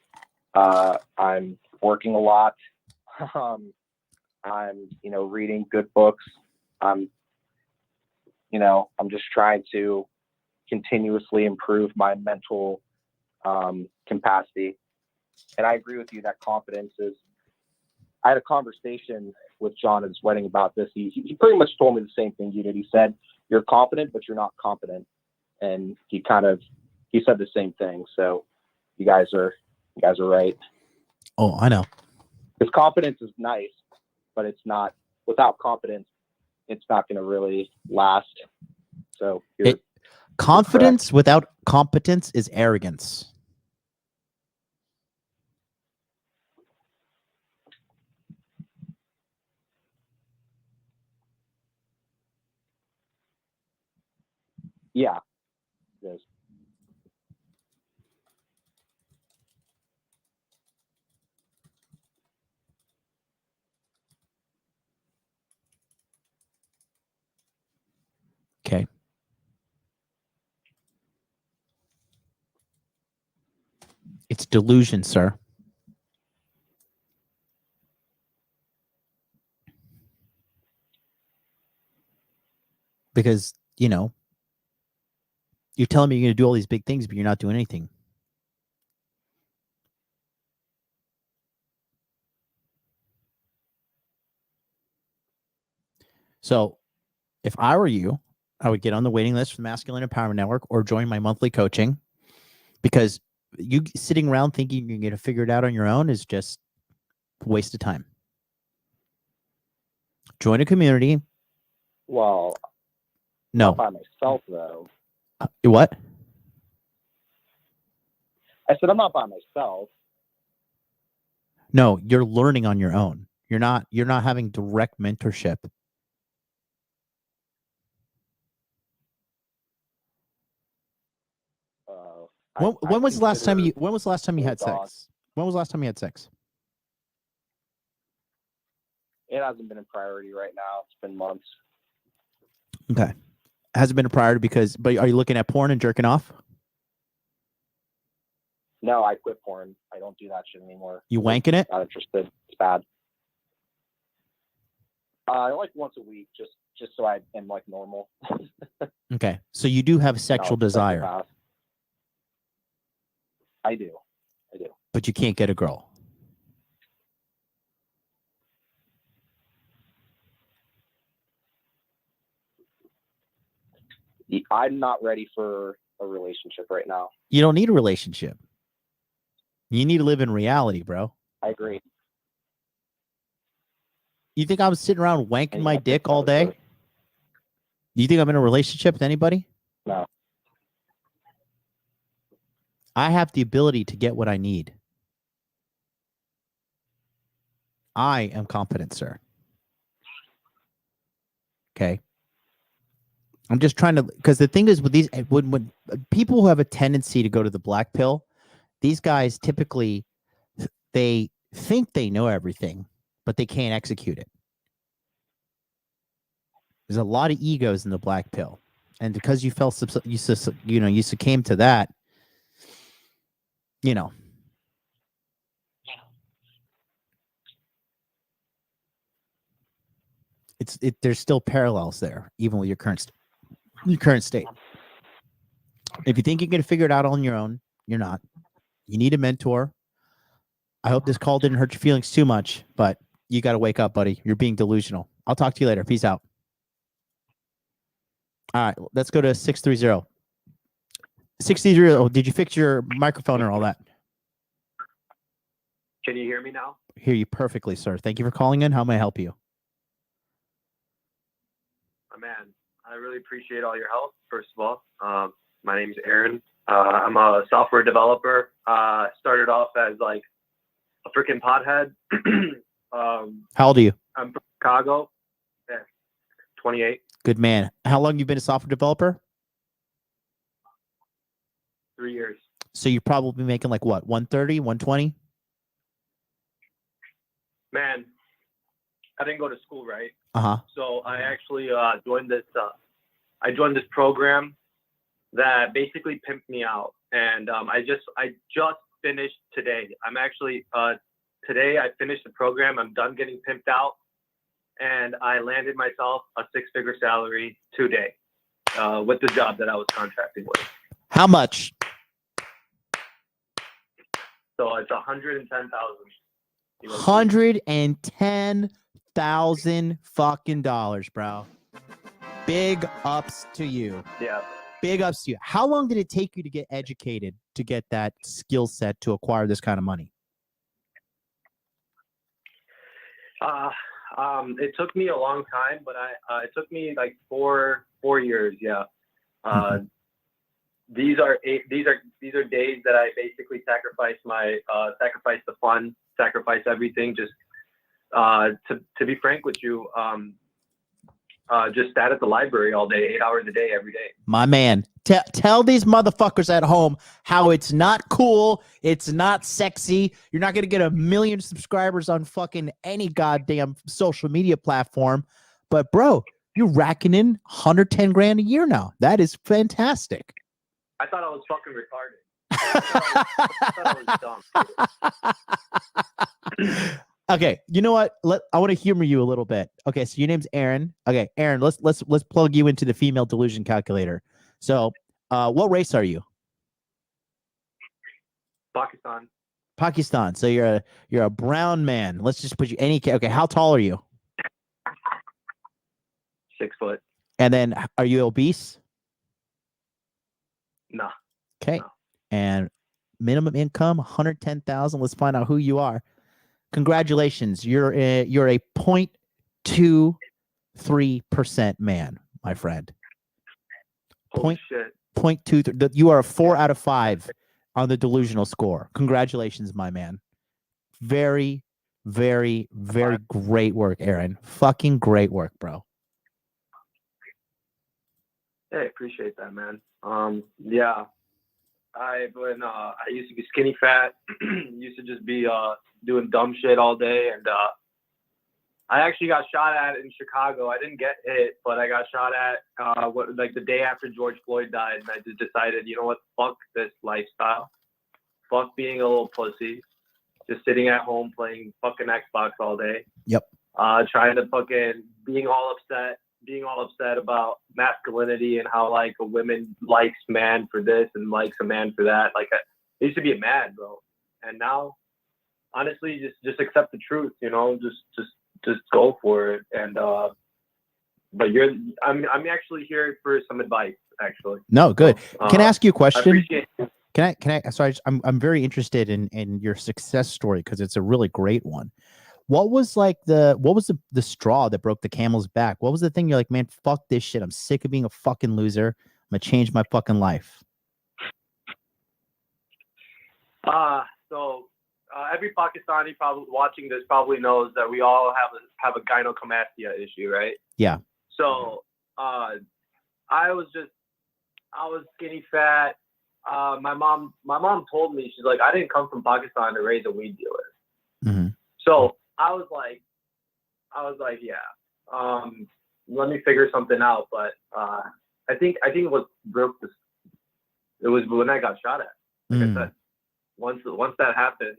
[SPEAKER 8] I'm working a lot. I'm, reading good books. I'm just trying to continuously improve my mental capacity. And I agree with you that confidence is. I had a conversation with Jon at his wedding about this. He pretty much told me the same thing you did. He said, "You're confident, but you're not competent." And he said the same thing. So you guys are right.
[SPEAKER 1] Oh, I know.
[SPEAKER 8] Because confidence is nice, but it's not. Without confidence, it's not going to really last. So
[SPEAKER 1] confidence without competence is arrogance.
[SPEAKER 8] Yeah. It is.
[SPEAKER 1] Okay. It's delusion, sir. Because, you're telling me you're going to do all these big things, but you're not doing anything. So if I were you, I would get on the waiting list for the Masculine Empowerment Network or join my monthly coaching, because you sitting around thinking you're going to figure it out on your own is just a waste of time. Join a community.
[SPEAKER 8] Well,
[SPEAKER 1] No.
[SPEAKER 8] not by myself though.
[SPEAKER 1] What?
[SPEAKER 8] I said I'm not by myself.
[SPEAKER 1] No, you're learning on your own. You're not having direct mentorship. When was the last time you had sex? When was the last time you had sex?
[SPEAKER 8] It hasn't been a priority right now. It's been months.
[SPEAKER 1] Okay. Hasn't been a priority but are you looking at porn and jerking off?
[SPEAKER 8] No, I quit porn. I don't do that shit anymore.
[SPEAKER 1] You wanking it?
[SPEAKER 8] Not interested. It's bad. Like once a week, just so I am like normal.
[SPEAKER 1] Okay. So you do have sexual desire.
[SPEAKER 8] I do.
[SPEAKER 1] But you can't get a girl.
[SPEAKER 8] I'm not ready for a relationship right now.
[SPEAKER 1] You don't need a relationship. You need to live in reality, bro.
[SPEAKER 8] I agree.
[SPEAKER 1] You think I'm sitting around wanking my dick all day? You think I'm in a relationship with anybody?
[SPEAKER 8] No.
[SPEAKER 1] I have the ability to get what I need. I am confident, sir. Okay. I'm just trying to, because the thing is with these, when people who have a tendency to go to the black pill, these guys typically, they think they know everything, but they can't execute it. There's a lot of egos in the black pill, and because you you succumbed to that, there's still parallels there, even with your current state. If you think you can figure it out on your own, you're not. You need a mentor. I hope this call didn't hurt your feelings too much, but you got to wake up, buddy. You're being delusional. I'll talk to you later. Peace out. All right, let's go to 630. 630. Oh, did you fix your microphone or all that?
[SPEAKER 9] Can you hear me now?
[SPEAKER 1] Hear you perfectly, sir. Thank you for calling in. How may I help you?
[SPEAKER 9] Man, I really appreciate all your help, first of all. My name's Aaron. I'm a software developer. Started off as like a freaking pothead.
[SPEAKER 1] How old are you?
[SPEAKER 9] I'm from Chicago. Yeah, 28.
[SPEAKER 1] Good man. How long you been a software developer?
[SPEAKER 9] 3 years.
[SPEAKER 1] So you're probably making like what, 130, 120?
[SPEAKER 9] Man, I didn't go to school, right?
[SPEAKER 1] Uh-huh.
[SPEAKER 9] So I actually joined this. I joined this program that basically pimped me out, and I just finished today. I'm actually today I finished the program. I'm done getting pimped out, and I landed myself a 6-figure salary today with the job that I was contracting with.
[SPEAKER 1] How much?
[SPEAKER 9] So it's $110,000.
[SPEAKER 1] $110,000 fucking dollars, bro. Big ups to you.
[SPEAKER 9] Yeah.
[SPEAKER 1] Big ups to you. How long did it take you to get educated to get that skill set to acquire this kind of money?
[SPEAKER 9] It took me a long time, but it took me like four years. Yeah. These are days that I basically sacrifice the fun, sacrifice everything. Just to be frank with you, just sat at the library all day, 8 hours a day, every day.
[SPEAKER 1] My man, tell these motherfuckers at home how it's not cool, it's not sexy. You're not gonna get 1 million subscribers on fucking any goddamn social media platform, but bro, you're racking in 110 grand a year now. That is fantastic.
[SPEAKER 9] I thought I was fucking retarded. I thought I was dumb.
[SPEAKER 1] Okay, you know what? I want to humor you a little bit. Okay, so your name's Aaron. Okay, Aaron, let's plug you into the female delusion calculator. So, what race are you?
[SPEAKER 9] Pakistan.
[SPEAKER 1] Pakistan. So you're a brown man. Let's just put you any. Okay, how tall are you?
[SPEAKER 9] 6 foot.
[SPEAKER 1] And then, are you obese?
[SPEAKER 9] Nah.
[SPEAKER 1] Okay.
[SPEAKER 9] No.
[SPEAKER 1] And minimum income 110,000. Let's find out who you are. Congratulations. You're a 0.23% man, my friend.
[SPEAKER 9] Holy shit.
[SPEAKER 1] 0.23. You are a 4 out of 5 on the delusional score. Congratulations, my man. Very, very, very great work, Aaron. Fucking great work, bro.
[SPEAKER 9] Hey, appreciate that, man. Yeah. I used to be skinny fat, used to just be doing dumb shit all day, and I actually got shot at in Chicago. I didn't get hit, but I got shot at the day after George Floyd died, and I just decided, you know what, fuck this lifestyle, fuck being a little pussy, just sitting at home playing fucking Xbox all day.
[SPEAKER 1] Yep.
[SPEAKER 9] Trying to fucking being all upset about masculinity and how like a woman likes man for this and likes a man for that. Like I used to be mad, bro, and now honestly just accept the truth, you know, just go for it. And but I'm actually here for some advice, actually.
[SPEAKER 1] No, good. Can I ask you a
[SPEAKER 9] I
[SPEAKER 1] question?
[SPEAKER 9] appreciate it.
[SPEAKER 1] Can I? Sorry, I'm very interested in your success story because it's a really great one. What was the straw that broke the camel's back? What was the thing you're like, man, fuck this shit. I'm sick of being a fucking loser. I'm gonna change my fucking life.
[SPEAKER 9] So every Pakistani probably watching this probably knows that we all have a gynecomastia issue, right?
[SPEAKER 1] Yeah.
[SPEAKER 9] So I was skinny fat. My mom told me, she's like, I didn't come from Pakistan to raise a weed dealer.
[SPEAKER 1] Mm-hmm.
[SPEAKER 9] So I was like, yeah, let me figure something out. But I think what broke this, it was when I got shot at. Like I said, once that happened,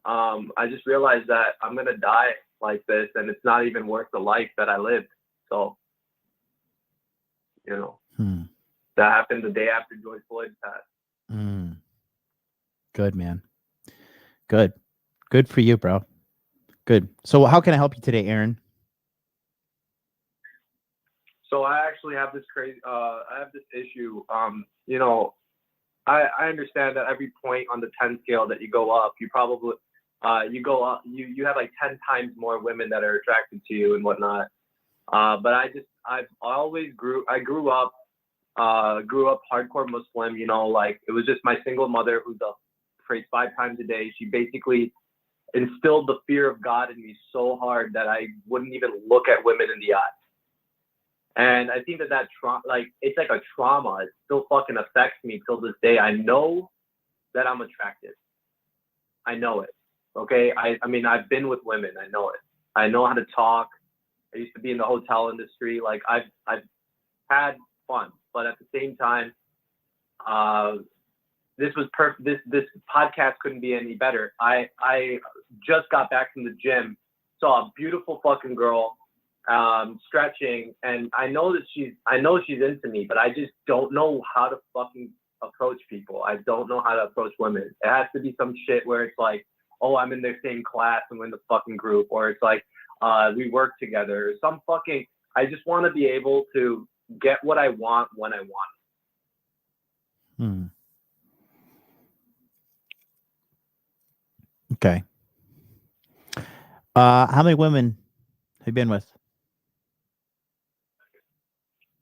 [SPEAKER 9] I just realized that I'm gonna die like this, and it's not even worth the life that I lived. So, you know, that happened the day after George Floyd passed.
[SPEAKER 1] Good, man. Good for you, bro. Good. So how can I help you today, Aaron?
[SPEAKER 9] So I actually have this issue. You know, I understand that every point on the 10 scale that you go up, you probably you have like 10 times more women that are attracted to you and whatnot. But I grew up hardcore Muslim, you know, like it was just my single mother who's up prays 5 times a day. She basically instilled the fear of God in me so hard that I wouldn't even look at women in the eye. And I think that it's like a trauma. It still fucking affects me till this day. I know that I'm attractive. I know it. Okay. I mean, I've been with women. I know it. I know how to talk. I used to be in the hotel industry. Like I've had fun, but at the same time, this was perfect. This podcast couldn't be any better. I just got back from the gym, saw a beautiful fucking girl, stretching, and I know she's into me, but I just don't know how to fucking approach people. I don't know how to approach women. It has to be some shit where it's like, oh, I'm in their same class and we're in the fucking group, or it's like, we work together. Some fucking. I just want to be able to get what I want when I want.
[SPEAKER 1] Okay. How many women have you been with?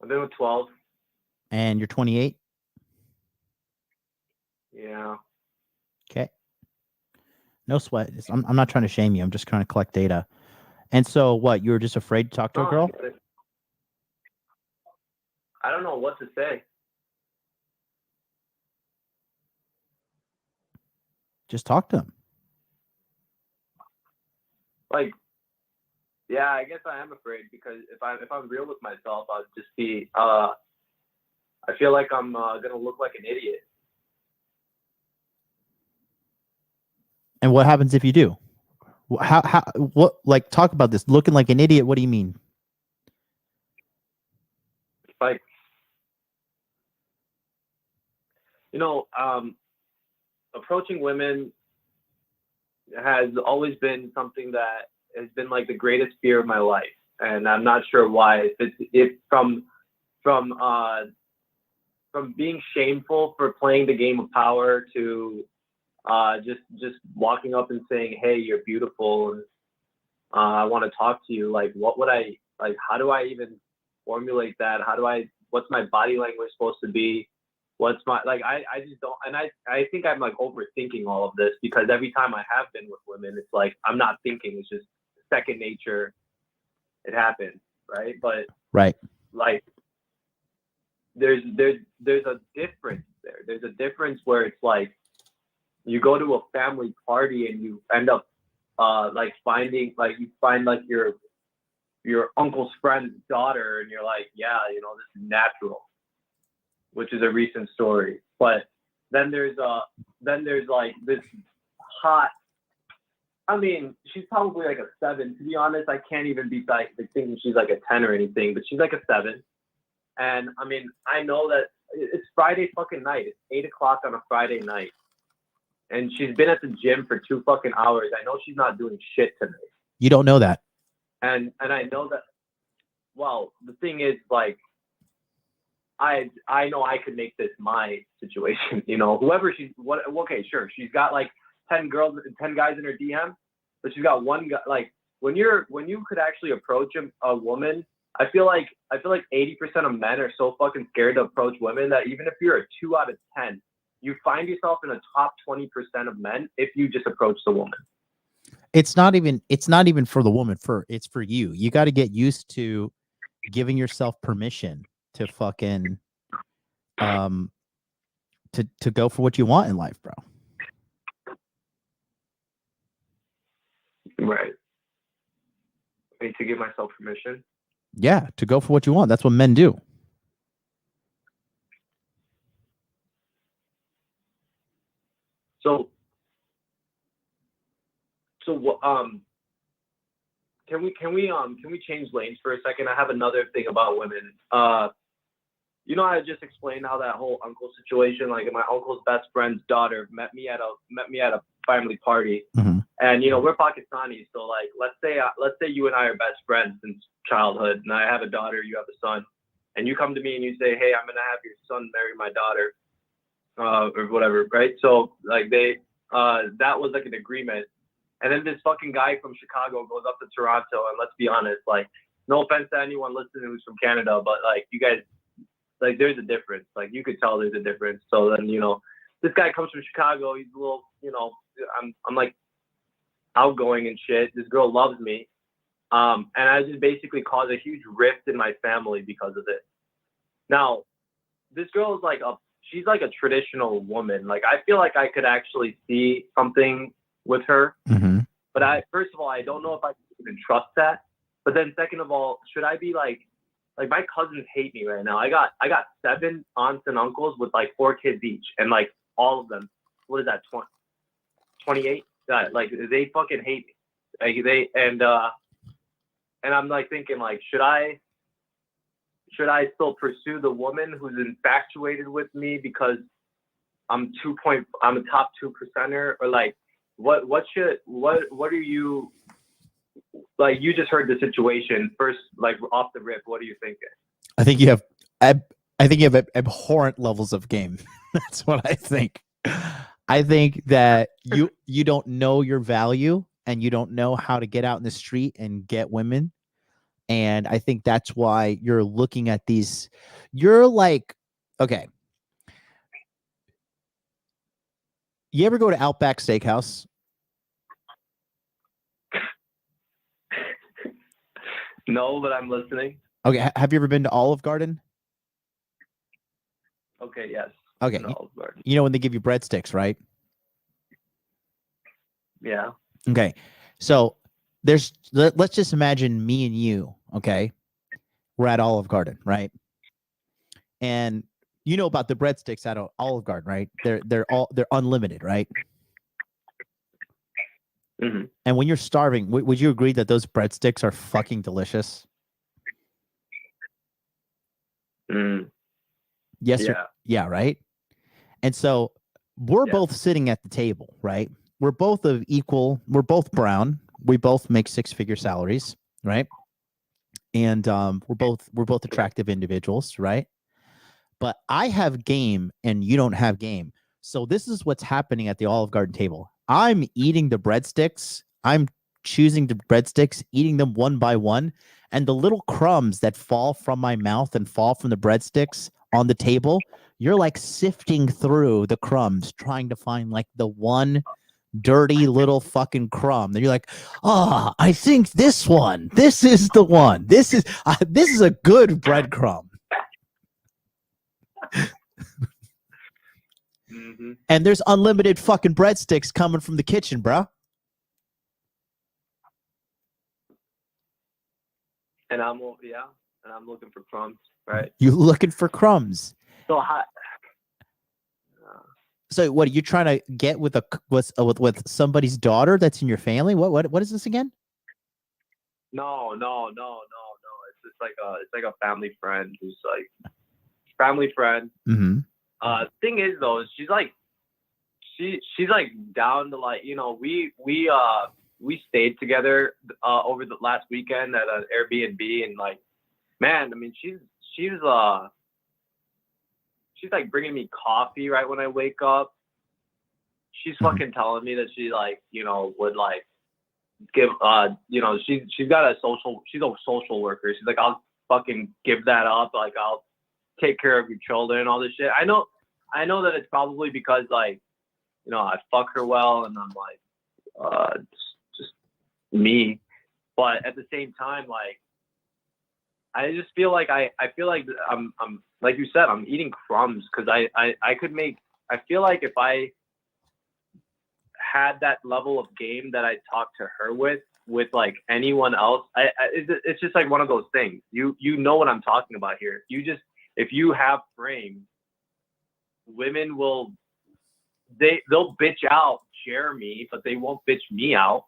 [SPEAKER 9] I've been with 12.
[SPEAKER 1] And you're 28?
[SPEAKER 9] Yeah.
[SPEAKER 1] Okay. No sweat. I'm not trying to shame you. I'm just trying to collect data. And so what? You were just afraid to talk to a girl?
[SPEAKER 9] I don't know what to say.
[SPEAKER 1] Just talk to them.
[SPEAKER 9] Like, yeah, I guess I am afraid because if I'm real with myself, I'll just be. I feel like I'm gonna look like an idiot.
[SPEAKER 1] And what happens if you do? What? Like, talk about this. Looking like an idiot. What do you mean?
[SPEAKER 9] Like, you know, approaching women has always been something that has been like the greatest fear of my life. and I'm not sure why. If from being shameful for playing the game of power to just walking up and saying, "Hey, you're beautiful, and I want to talk to you." Like, what would I like? How do I even formulate that? What's my body language supposed to be? What's my like? I just don't, and I think I'm like overthinking all of this because every time I have been with women, it's like I'm not thinking. It's just second nature. It happens, right? But
[SPEAKER 1] Right.
[SPEAKER 9] like, there's a difference there. There's a difference where it's like you go to a family party and you end up like finding like you find like your uncle's friend's daughter and you're like, yeah, you know, this is natural, which is a recent story. But then there's like this hot, I mean, she's probably like a 7. To be honest, I can't even be like thinking she's like a 10 or anything, but she's like a 7. And I mean, I know that it's Friday fucking night. It's 8 o'clock on a Friday night. And she's been at the gym for 2 fucking hours. I know she's not doing shit tonight.
[SPEAKER 1] You don't know that.
[SPEAKER 9] And I know that, well, the thing is, like, I know I could make this my situation, you know, whoever okay, sure. She's got like 10 guys in her DM, but she's got one guy. Like when you could actually approach a woman, I feel like 80% of men are so fucking scared to approach women that even if you're a 2 out of 10, you find yourself in a top 20% of men if you just approach the woman.
[SPEAKER 1] It's not even for the woman. It's for you. You got to get used to giving yourself permission to fucking to go for what you want in life, bro.
[SPEAKER 9] Right. I need to give myself permission.
[SPEAKER 1] Yeah, to go for what you want. That's what men do.
[SPEAKER 9] So can we change lanes for a second? I have another thing about women. You know, I just explained how that whole uncle situation, like my uncle's best friend's daughter met me at a family party.
[SPEAKER 1] Mm-hmm.
[SPEAKER 9] And you know, we're Pakistani, so like let's say you and I are best friends since childhood, and I have a daughter, you have a son, and you come to me and you say, "Hey, I'm gonna have your son marry my daughter," or whatever, right? So like that was like an agreement. And then this fucking guy from Chicago goes up to Toronto, and let's be honest, like, no offense to anyone listening who's from Canada, but like you guys, like there's a difference. Like you could tell there's a difference. So then, you know, this guy comes from Chicago. He's a little, you know, I'm like outgoing and shit. This girl loves me. And I just basically caused a huge rift in my family because of it. Now, this girl is she's like a traditional woman. Like I feel like I could actually see something with her.
[SPEAKER 1] Mm-hmm.
[SPEAKER 9] But first of all, I don't know if I can even trust that. But then second of all, should I be like my cousins hate me right now. I got 7 aunts and uncles with like 4 kids each, and like all of them, what is that, 28? Like they fucking hate me. Like and I'm like thinking like, should I still pursue the woman who's infatuated with me because I'm a top 2%er, or like what are you, like, you just heard the situation first, like off the rip, what are you thinking?
[SPEAKER 1] I think you have abhorrent levels of game. That's what I think. I think that you don't know your value and you don't know how to get out in the street and get women. And I think that's why you're looking at these. You're like, okay. You ever go to Outback Steakhouse?
[SPEAKER 9] No, but I'm listening.
[SPEAKER 1] Okay. Have you ever been to Olive Garden?
[SPEAKER 9] Okay, yes.
[SPEAKER 1] Okay.
[SPEAKER 9] Olive Garden.
[SPEAKER 1] You know when they give you breadsticks, right?
[SPEAKER 9] Yeah.
[SPEAKER 1] Okay. So let's just imagine me and you, okay? We're at Olive Garden, right? And you know about the breadsticks at Olive Garden, right? They're unlimited, right?
[SPEAKER 9] Mm-hmm.
[SPEAKER 1] And when you're starving, would you agree that those breadsticks are fucking delicious?
[SPEAKER 9] Mm.
[SPEAKER 1] Yes.
[SPEAKER 9] Yeah.
[SPEAKER 1] Yeah, right? And so we're both sitting at the table, right? We're both brown. We both make 6-figure salaries, right? and we're both attractive individuals, right? But I have game and you don't have game. So this is what's happening at the Olive Garden table. I'm eating the breadsticks. I'm choosing the breadsticks, eating them one by one, and the little crumbs that fall from my mouth and fall from the breadsticks on the table, you're like sifting through the crumbs, trying to find like the one dirty little fucking crumb. Then you're like, oh, I think this one. This is the one. This is a good breadcrumb.
[SPEAKER 9] Mm-hmm.
[SPEAKER 1] And there's unlimited fucking breadsticks coming from the kitchen, bro.
[SPEAKER 9] And I'm looking for crumbs, right?
[SPEAKER 1] You looking for crumbs?
[SPEAKER 9] So hot.
[SPEAKER 1] So what are you trying to get with with somebody's daughter that's in your family? What is this again?
[SPEAKER 9] No. It's like a family friend who's like family friend.
[SPEAKER 1] Mm-hmm.
[SPEAKER 9] Thing is though, she's like down to like, you know, we stayed together over the last weekend at an Airbnb, and like, man, I mean, she's like bringing me coffee right when I wake up. She's fucking telling me that she like, you know, would like give you know, she's got a social worker. She's like, I'll fucking give that up, like I'll take care of your children and all this shit. I know that it's probably because like, you know, I fuck her well and I'm like just me. But at the same time, like, I just feel like I feel like I'm like you said, I'm eating crumbs because I feel like if I had that level of game that I talked to her with like anyone else, it's just like one of those things. You know what I'm talking about here. If you have frame, women they'll bitch out Jeremy, but they won't bitch me out.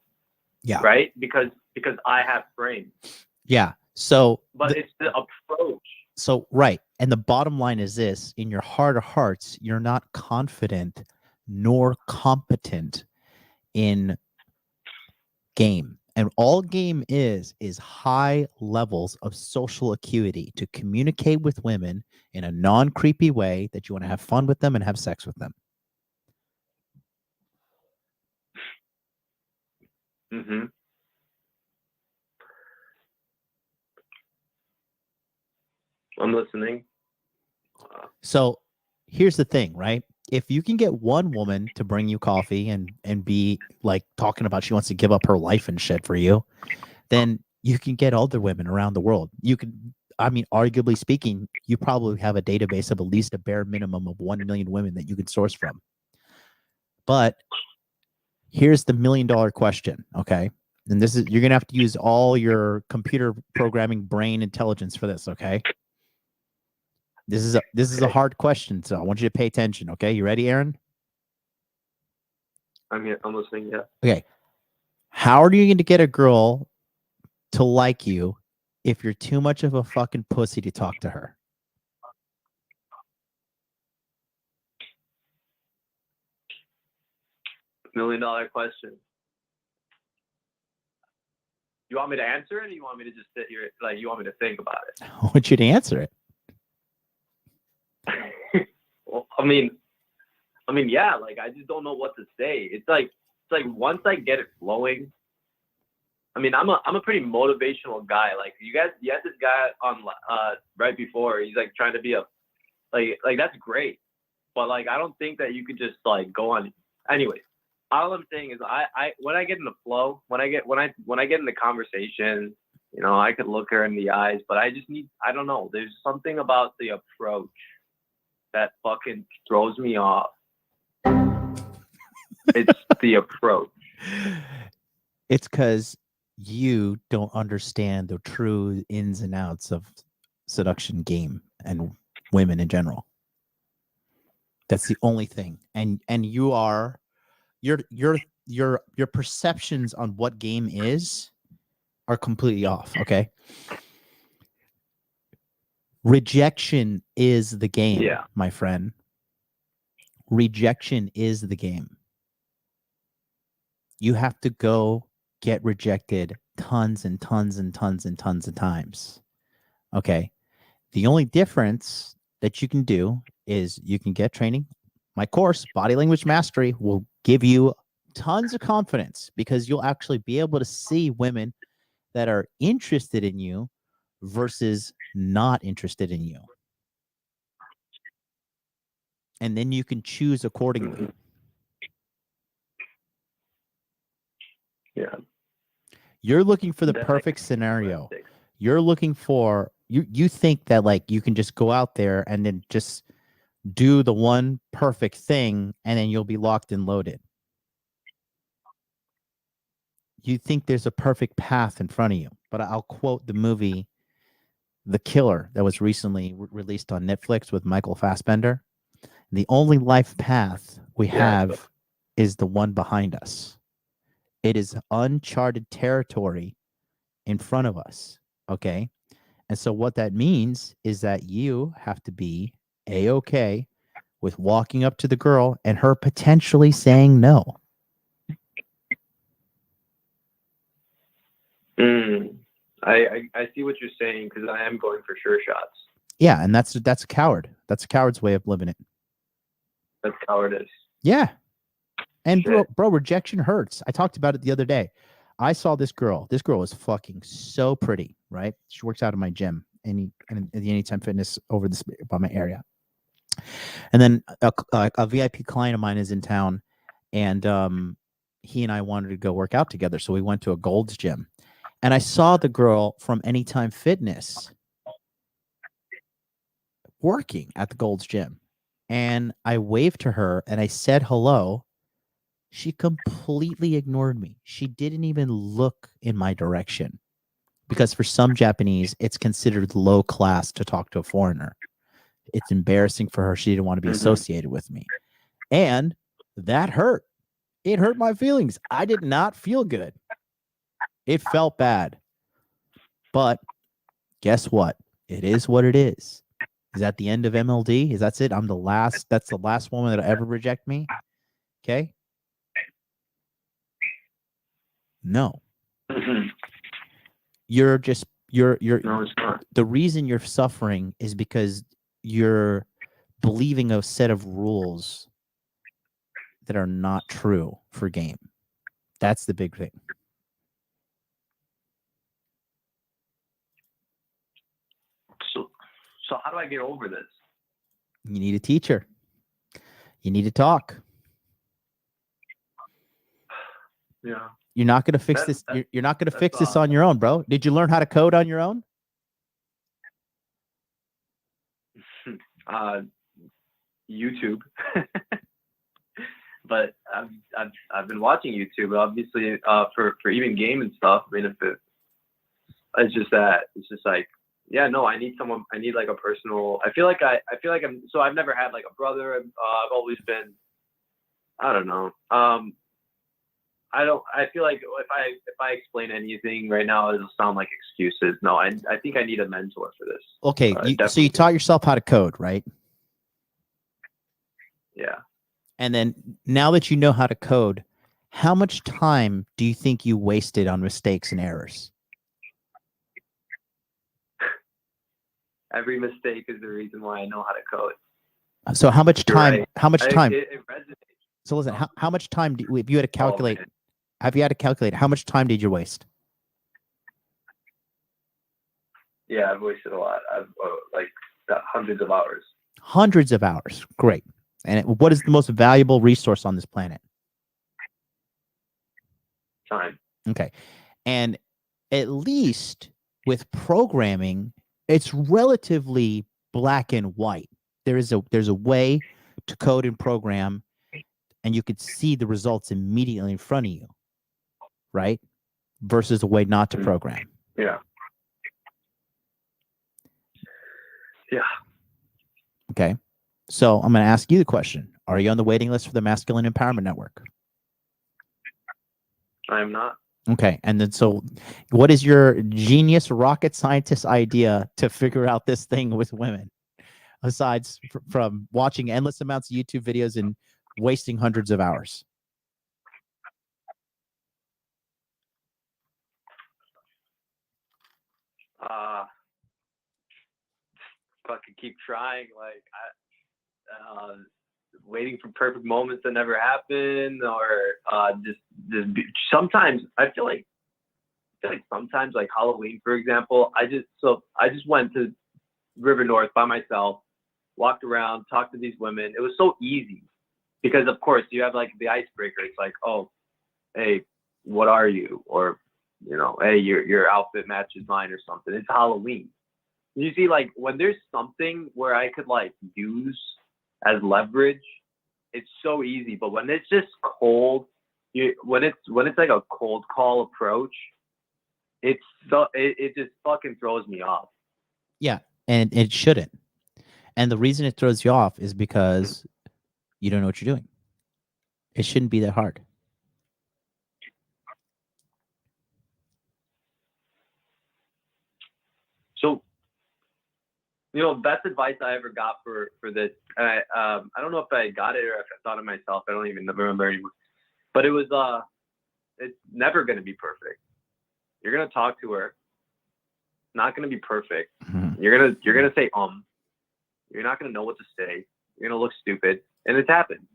[SPEAKER 1] Yeah.
[SPEAKER 9] Right? Because I have frame.
[SPEAKER 1] Yeah. So
[SPEAKER 9] but it's the approach.
[SPEAKER 1] So right. And the bottom line is this: in your heart of hearts, you're not confident nor competent in game. And all game is high levels of social acuity to communicate with women in a non-creepy way that you want to have fun with them and have sex with them.
[SPEAKER 9] Mm-hmm. I'm listening.
[SPEAKER 1] So here's the thing, right? If you can get one woman to bring you coffee and be like talking about she wants to give up her life and shit for you, then you can get other women around the world. You can, I mean, arguably speaking, you probably have a database of at least a bare minimum of 1 million women that you can source from. But here's the $1 million question, okay? And this is, you're going to have to use all your computer programming brain intelligence for this, okay? This is a hard question, so I want you to pay attention, okay? You ready, Aaron?
[SPEAKER 9] I'm here. I'm listening, yeah.
[SPEAKER 1] Okay. How are you going to get a girl to like you if you're too much of a fucking pussy to talk to her?
[SPEAKER 9] $1 million question. You want me to answer it, or you want me to just sit here, like, you want me to think about it?
[SPEAKER 1] I want you to answer it.
[SPEAKER 9] Well, I mean, yeah, like, I just don't know what to say. It's like once I get it flowing, I mean, I'm a pretty motivational guy. Like, you had this guy on right before. He's like trying to be a like that's great, but like I don't think that you could just like go on. Anyways, all I'm saying is I when I get in the flow, when I get in the conversation, you know, I could look her in the eyes, but I don't know. There's something about the approach that fucking throws me off. It's the approach.
[SPEAKER 1] It's because you don't understand the true ins and outs of seduction game and women in general. That's the only thing. And your perceptions on what game is are completely off, okay? Rejection is the game,
[SPEAKER 9] Yeah.
[SPEAKER 1] my friend. Rejection is the game. You have to go get rejected tons and tons and tons and tons of times. Okay. The only difference that you can do is you can get training. My course, Body Language Mastery, will give you tons of confidence because you'll actually be able to see women that are interested in you versus not interested in you. And then you can choose accordingly.
[SPEAKER 9] Yeah.
[SPEAKER 1] You're looking for the
[SPEAKER 9] Definitely
[SPEAKER 1] perfect scenario.
[SPEAKER 9] realistic.
[SPEAKER 1] You're looking for you think that like you can just go out there and then just do the one perfect thing and then you'll be locked and loaded. You think there's a perfect path in front of you. But I'll quote the movie The Killer that was recently released on Netflix with Michael Fassbender. The only life path we have is the one behind us. It is uncharted territory in front of us. Okay. And so what that means is that you have to be A-okay with walking up to the girl and her potentially saying no.
[SPEAKER 9] I see what you're saying because I am going for sure shots.
[SPEAKER 1] Yeah, and that's a coward. That's a coward's way of living it.
[SPEAKER 9] That's cowardice.
[SPEAKER 1] Yeah. And
[SPEAKER 9] Shit.
[SPEAKER 1] bro, rejection hurts. I talked about it the other day. I saw this girl. This girl is fucking so pretty, right? She works out in my gym, in the Anytime Fitness over this by my area. And then a VIP client of mine is in town, and he and I wanted to go work out together. So we went to a Gold's Gym, and I saw the girl from Anytime Fitness working at the Gold's Gym, and I waved to her and I said hello. She completely ignored me. She didn't even look in my direction because for some Japanese, it's considered low class to talk to a foreigner. It's embarrassing for her. She didn't want to be associated with me. And that hurt. It hurt my feelings. I did not feel good. It felt bad. But guess what? It is what it is. Is that the end of MLD? Is that's it? I'm the last. That's the last woman that'll ever reject me. Okay. No. You're just you're
[SPEAKER 9] No, it's not.
[SPEAKER 1] the reason you're suffering is because you're believing a set of rules that are not true for game. That's the big thing.
[SPEAKER 9] So how do I get over this?
[SPEAKER 1] You need a teacher. You need to talk.
[SPEAKER 9] Yeah.
[SPEAKER 1] You're not going to fix this. You're not going to fix this on your own, bro. Did you learn how to code on your own?
[SPEAKER 9] YouTube. But I've been watching YouTube, obviously, for even game and stuff. I mean, it's just like, yeah, no, I need someone. I need like a personal. I feel like I'm. So I've never had like a brother. I've always been. I don't know. I feel like if I explain anything right now, it'll sound like excuses. No, I think I need a mentor for this.
[SPEAKER 1] Okay, so you taught yourself how to code, right?
[SPEAKER 9] Yeah.
[SPEAKER 1] And then now that you know how to code, how much time do you think you wasted on mistakes and errors?
[SPEAKER 9] Every mistake is the reason why I know how to code.
[SPEAKER 1] So how much
[SPEAKER 9] You're
[SPEAKER 1] time?
[SPEAKER 9] right.
[SPEAKER 1] How much time?
[SPEAKER 9] It resonates.
[SPEAKER 1] So listen, how much time if you had to calculate?
[SPEAKER 9] Man.
[SPEAKER 1] Have you had to calculate how much time did you waste?
[SPEAKER 9] Yeah, I've wasted a lot. I've like hundreds of hours.
[SPEAKER 1] Hundreds of hours. Great. And what is the most valuable resource on this planet?
[SPEAKER 9] Time.
[SPEAKER 1] Okay. And at least with programming, it's relatively black and white. There's a way to code and program, and you could see the results immediately in front of you, right? Versus a way not to program.
[SPEAKER 9] Yeah. Yeah.
[SPEAKER 1] Okay. So I'm going to ask you the question. Are you on the waiting list for the Masculine Empowerment Network?
[SPEAKER 9] I am not.
[SPEAKER 1] Okay. And then so what is your genius rocket scientist idea to figure out this thing with women? Aside from watching endless amounts of YouTube videos and wasting hundreds of hours.
[SPEAKER 9] fucking keep trying. Like waiting for perfect moments that never happen, or sometimes I feel like sometimes, like Halloween, for example, I just went to River North by myself, walked around, talked to these women. It was so easy because, of course, you have like the icebreaker. It's like, oh, hey, what are you? Or, you know, hey, your outfit matches mine or something. It's Halloween. You see, like when there's something where I could like use as leverage, it's so easy. But when it's just cold, when it's like a cold call approach, it just fucking throws me off.
[SPEAKER 1] Yeah, and it shouldn't. And the reason it throws you off is because you don't know what you're doing. It shouldn't be that hard.
[SPEAKER 9] So, you know, best advice I ever got for this, I don't know if I got it or if I thought it myself. I don't even remember anymore. But it was, it's never going to be perfect. You're going to talk to her. Not going to be perfect.
[SPEAKER 1] Mm-hmm.
[SPEAKER 9] You're going to say, you're not going to know what to say. You're going to look stupid. And it's happened.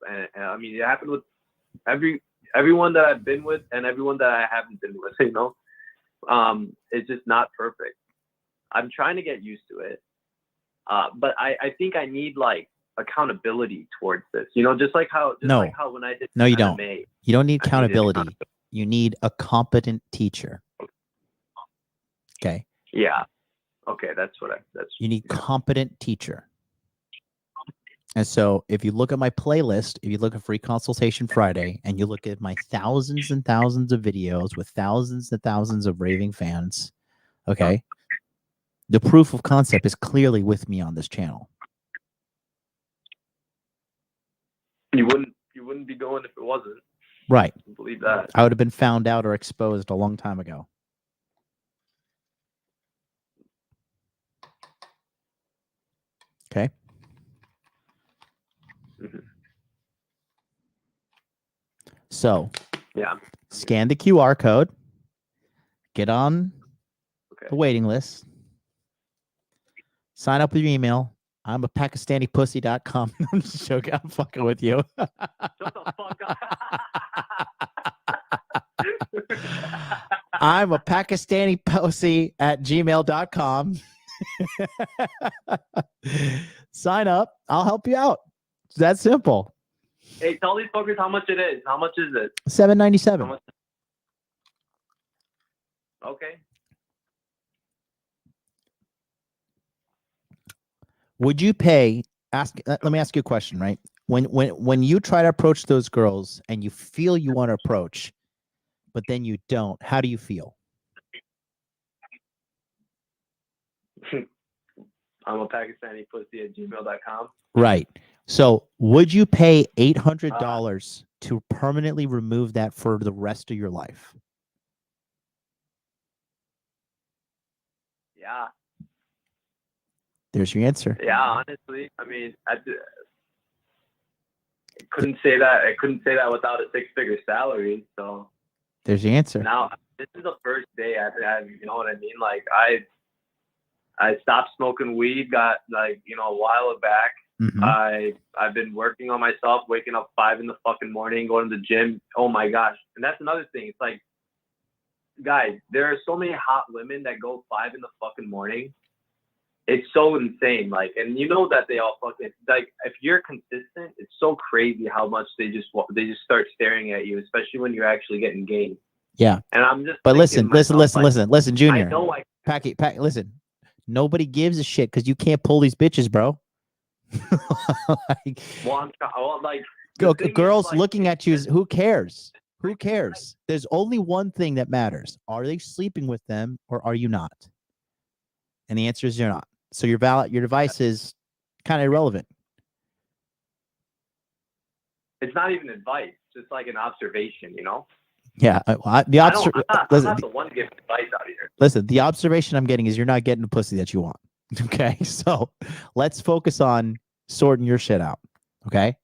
[SPEAKER 9] And I mean, it happened with everyone that I've been with and everyone that I haven't been with, you know? It's just not perfect. I'm trying to get used to it. But I think I need like accountability towards this, you know, just like how when I did
[SPEAKER 1] no, you
[SPEAKER 9] MMA,
[SPEAKER 1] don't. You don't need accountability. You need a competent teacher. Okay.
[SPEAKER 9] Yeah. Okay.
[SPEAKER 1] You need competent teacher. And so if you look at my playlist, if you look at Free Consultation Friday, and you look at my thousands and thousands of videos with thousands and thousands of raving fans, okay, the proof of concept is clearly with me on this channel.
[SPEAKER 9] You wouldn't be going if it wasn't.
[SPEAKER 1] Right.
[SPEAKER 9] I believe that.
[SPEAKER 1] I would have been found out or exposed a long time ago. Okay.
[SPEAKER 9] Mm-hmm.
[SPEAKER 1] So,
[SPEAKER 9] yeah,
[SPEAKER 1] scan the QR code, get on the waiting list, sign up with your email. I'm a PakistaniPussy.com. I'm just joking. I'm fucking with you.
[SPEAKER 9] Shut the fuck up.
[SPEAKER 1] I'm a PakistaniPussy@gmail.com. Sign up. I'll help you out. It's that simple.
[SPEAKER 9] Hey, tell these fuckers how much it is. How much is it?
[SPEAKER 1] $7.97.
[SPEAKER 9] Okay.
[SPEAKER 1] Would you pay? Let me ask you a question, right? When you try to approach those girls and you feel you want to approach, but then you don't, how do you feel?
[SPEAKER 9] I'm a PakistaniPussy@gmail.com.
[SPEAKER 1] Right. So would you pay $800 to permanently remove that for the rest of your life?
[SPEAKER 9] Yeah.
[SPEAKER 1] There's your answer.
[SPEAKER 9] Yeah, honestly, I mean, I couldn't say that. I couldn't say that without a six-figure salary. So
[SPEAKER 1] there's the answer.
[SPEAKER 9] Now, this is the first day I've had, you know what I mean? Like I stopped smoking weed, got like, you know, a while back.
[SPEAKER 1] Mm-hmm.
[SPEAKER 9] I've been working on myself, waking up 5 in the fucking morning, going to the gym. Oh my gosh. And that's another thing. It's like, guys, there are so many hot women that go 5 in the fucking morning. It's so insane. Like, and you know that they all fucking, like, if you're consistent, it's so crazy how much they just start staring at you, especially when you're actually getting game.
[SPEAKER 1] Yeah.
[SPEAKER 9] And I'm just,
[SPEAKER 1] but listen, Junior.
[SPEAKER 9] I know
[SPEAKER 1] Packy, listen, nobody gives a shit because you can't pull these bitches, bro. Girls looking at you, who cares? Who cares? There's only one thing that matters. Are they sleeping with them or are you not? And the answer is you're not. So your device is kind of irrelevant.
[SPEAKER 9] It's not even advice. It's just like an observation, you know?
[SPEAKER 1] Yeah.
[SPEAKER 9] I'm not the one giving advice out here.
[SPEAKER 1] Listen, the observation I'm getting is you're not getting the pussy that you want. Okay? So let's focus on sorting your shit out. Okay?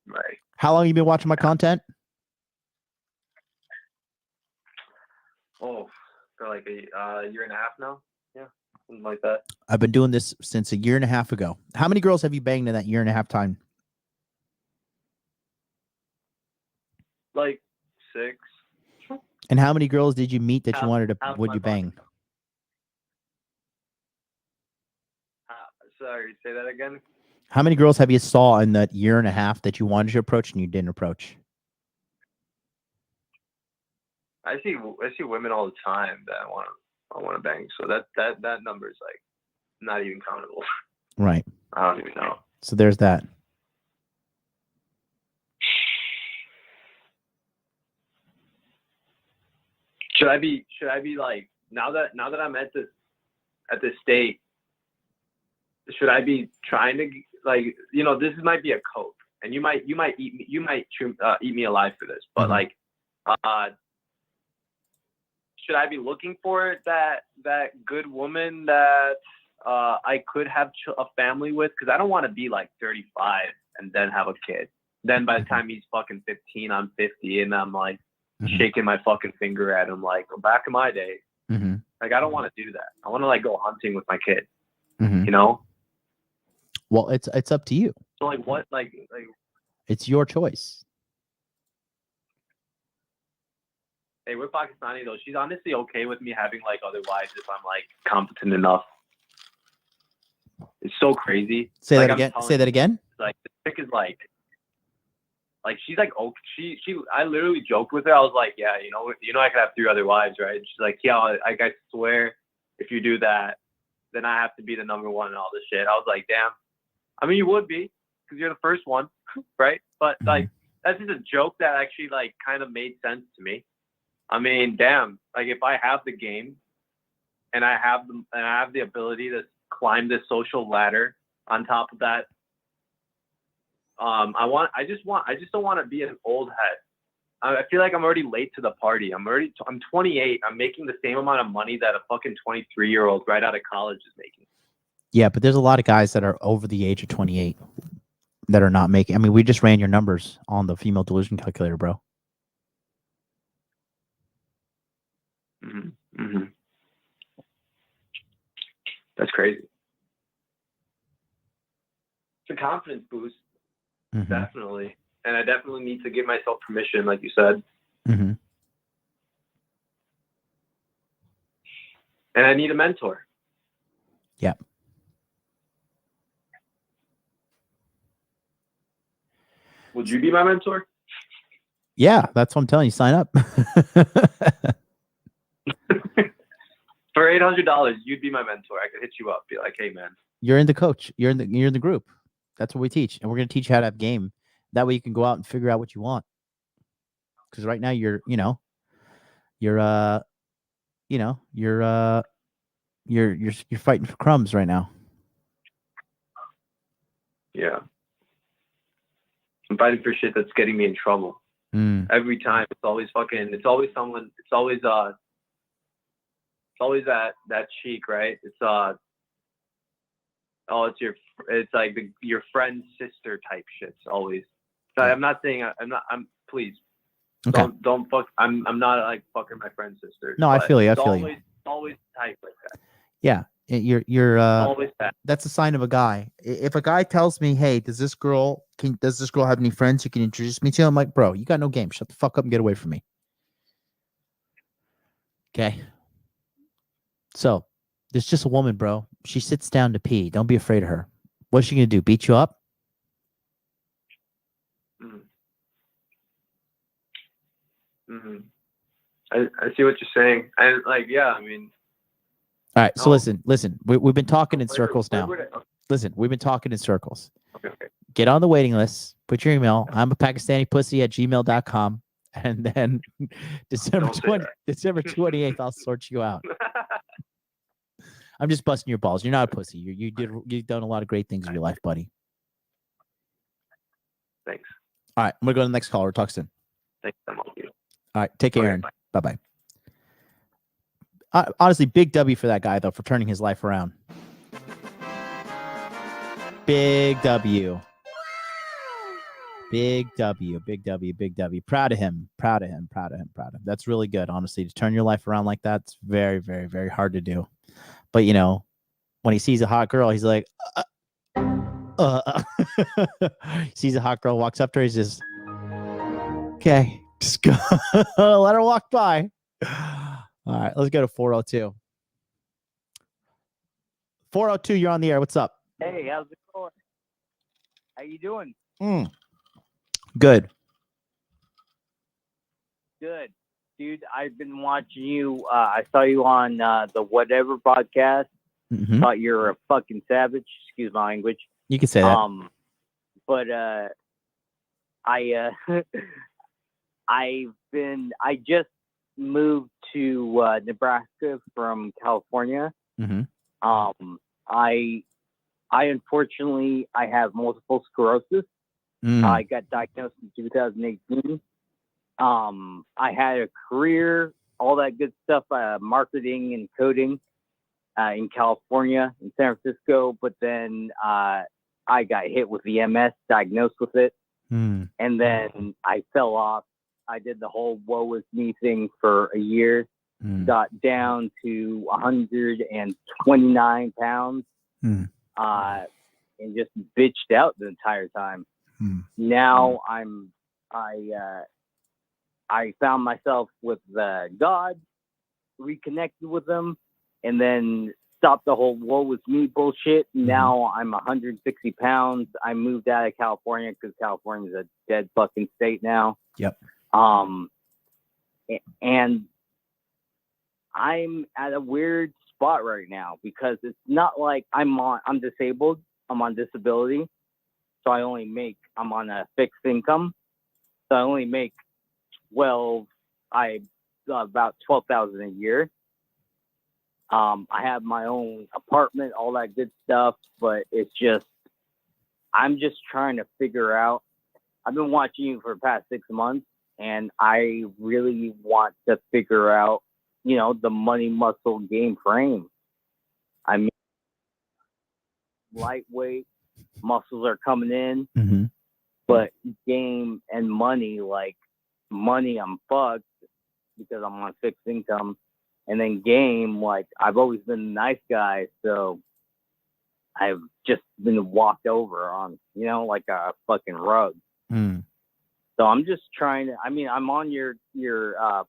[SPEAKER 9] Right.
[SPEAKER 1] How long have you been watching my content?
[SPEAKER 9] Oh, for like a year and a half now. Yeah, something like that.
[SPEAKER 1] I've been doing this since a year and a half ago. How many girls have you banged in that year and a half time?
[SPEAKER 9] Like 6.
[SPEAKER 1] And how many girls did you meet that you
[SPEAKER 9] Half-
[SPEAKER 1] wanted to
[SPEAKER 9] half
[SPEAKER 1] would
[SPEAKER 9] my
[SPEAKER 1] you bang?
[SPEAKER 9] Sorry, say that again.
[SPEAKER 1] How many girls have you saw in that year and a half that you wanted to approach and you didn't approach?
[SPEAKER 9] I see women all the time that I want to bang. So that number is like not even countable.
[SPEAKER 1] Right.
[SPEAKER 9] I don't even know.
[SPEAKER 1] So there's that.
[SPEAKER 9] Should I be like now that I'm at this state? Should I be trying to like this might be a cope, and you might eat me alive for this, but like should I be looking for that good woman that I could have a family with? Because I don't want to be like 35 and then have a kid. Then by the time he's fucking 15, I'm 50, and I'm like shaking my fucking finger at him like, well, back in my day. Like I don't want to do that. I want to like go hunting with my kid. You know?
[SPEAKER 1] Well, it's up to you.
[SPEAKER 9] So like what like
[SPEAKER 1] It's your choice.
[SPEAKER 9] hey, we're Pakistani though. She's honestly okay with me having like other wives if I'm like competent enough. It's so crazy.
[SPEAKER 1] Say
[SPEAKER 9] like,
[SPEAKER 1] that again. Say that again.
[SPEAKER 9] Like the chick is like she's like, oh, she I literally joked with her. I was like, yeah, you know I could have 3 other wives, right? And she's like, yeah, I swear if you do that, then I have to be the number 1 and all this shit. I was like, damn. I mean, you would be because you're the first one, right? But like that's just a joke that actually like kind of made sense to me. I mean, damn, like if I have the game and I have the ability to climb this social ladder on top of that, I just don't want to be an old head. I feel like I'm already late to the party. I'm 28. I'm making the same amount of money that a fucking 23-year-old right out of college is making.
[SPEAKER 1] Yeah, but there's a lot of guys that are over the age of 28 that are not making. I mean, we just ran your numbers on the female delusion calculator, bro.
[SPEAKER 9] That's crazy. It's a confidence boost, definitely. And I definitely need to give myself permission, like you said. And I need a mentor.
[SPEAKER 1] Yeah.
[SPEAKER 9] Would you be my mentor?
[SPEAKER 1] Yeah, that's what I'm telling you. Sign up.
[SPEAKER 9] For $800, you'd be my mentor. I could hit you up, be like, "Hey, man,
[SPEAKER 1] You're in the coach. You're in the group. That's what we teach, and we're going to teach you how to have game. That way, you can go out and figure out what you want. Because right now, you're fighting for crumbs right now.
[SPEAKER 9] Yeah, I'm fighting for shit that's getting me in trouble every time. It's always someone. It's always that cheek, right? It's it's like your friend's sister type shit. It's always. So I'm not saying I'm please.
[SPEAKER 1] Okay.
[SPEAKER 9] Don't fuck. I'm not like fucking my friend's sister.
[SPEAKER 1] No, I feel you.
[SPEAKER 9] It's always type like that.
[SPEAKER 1] Yeah, you're
[SPEAKER 9] always that.
[SPEAKER 1] That's a sign of a guy. If a guy tells me, "Hey, does this girl have any friends you can introduce me to?" I'm like, "Bro, you got no game. Shut the fuck up and get away from me." Okay. So, there's just a woman, bro. She sits down to pee. Don't be afraid of her. What's she gonna do? Beat you up?
[SPEAKER 9] I see what you're saying. And like, yeah, I mean.
[SPEAKER 1] All right. So listen. We've been talking in circles now. Listen, we've been talking in circles.
[SPEAKER 9] Okay.
[SPEAKER 1] Get on the waiting list. Put your email. I'm a Pakistani pussy at gmail.com. And then December 28th, I'll sort you out. I'm just busting your balls. You're not a pussy. You've done a lot of great things in your life, buddy.
[SPEAKER 9] Thanks.
[SPEAKER 1] All right. I'm going to go to the next caller. Talk soon.
[SPEAKER 9] Thanks.
[SPEAKER 1] All right. Take care, Aaron. Bye-bye. Honestly, big W for that guy, though, for turning his life around. Big W. Big W, big W, big W. Proud of him. Proud of him. Proud of him. Proud of him. That's really good, honestly. To turn your life around like that, it's very, very, very hard to do. But you know, when he sees a hot girl, he's like, sees a hot girl, walks up to her, he's just, okay, just go, let her walk by. All right, let's go to 402. 402, you're on the air. What's up?
[SPEAKER 10] Hey, how's it going? How you doing?
[SPEAKER 1] Good.
[SPEAKER 10] Good. Dude, I've been watching you. I saw you on the Whatever podcast.
[SPEAKER 1] Mhm.
[SPEAKER 10] Thought you were a fucking savage. Excuse my language.
[SPEAKER 1] You can say that.
[SPEAKER 10] But I I just moved to Nebraska from California.
[SPEAKER 1] Mhm.
[SPEAKER 10] I unfortunately I have multiple sclerosis. I got diagnosed in 2018. I had a career, all that good stuff, marketing and coding in California, in San Francisco. But then I got hit with the MS, diagnosed with it. And then I fell off. I did the whole woe is me thing for a year, got down to 129 pounds, and just bitched out the entire time. Now I found myself with God, reconnected with him, and then stopped the whole woe with me bullshit. Now I'm 160 pounds. I moved out of California because California is a dead fucking state now.
[SPEAKER 1] Yep.
[SPEAKER 10] And I'm at a weird spot right now because it's not like I'm disabled. I'm on disability. So I'm on a fixed income. So I only make about $12,000 a year. I have my own apartment, all that good stuff, but I'm just trying to figure out. I've been watching you for the past 6 months, and I really want to figure out, the money muscle game frame. I mean, lightweight muscles are coming in, but game and money, like money, I'm fucked because I'm on fixed income. And then game, like I've always been a nice guy, so I've just been walked over on, like a fucking rug. So I'm just trying to. I'm on your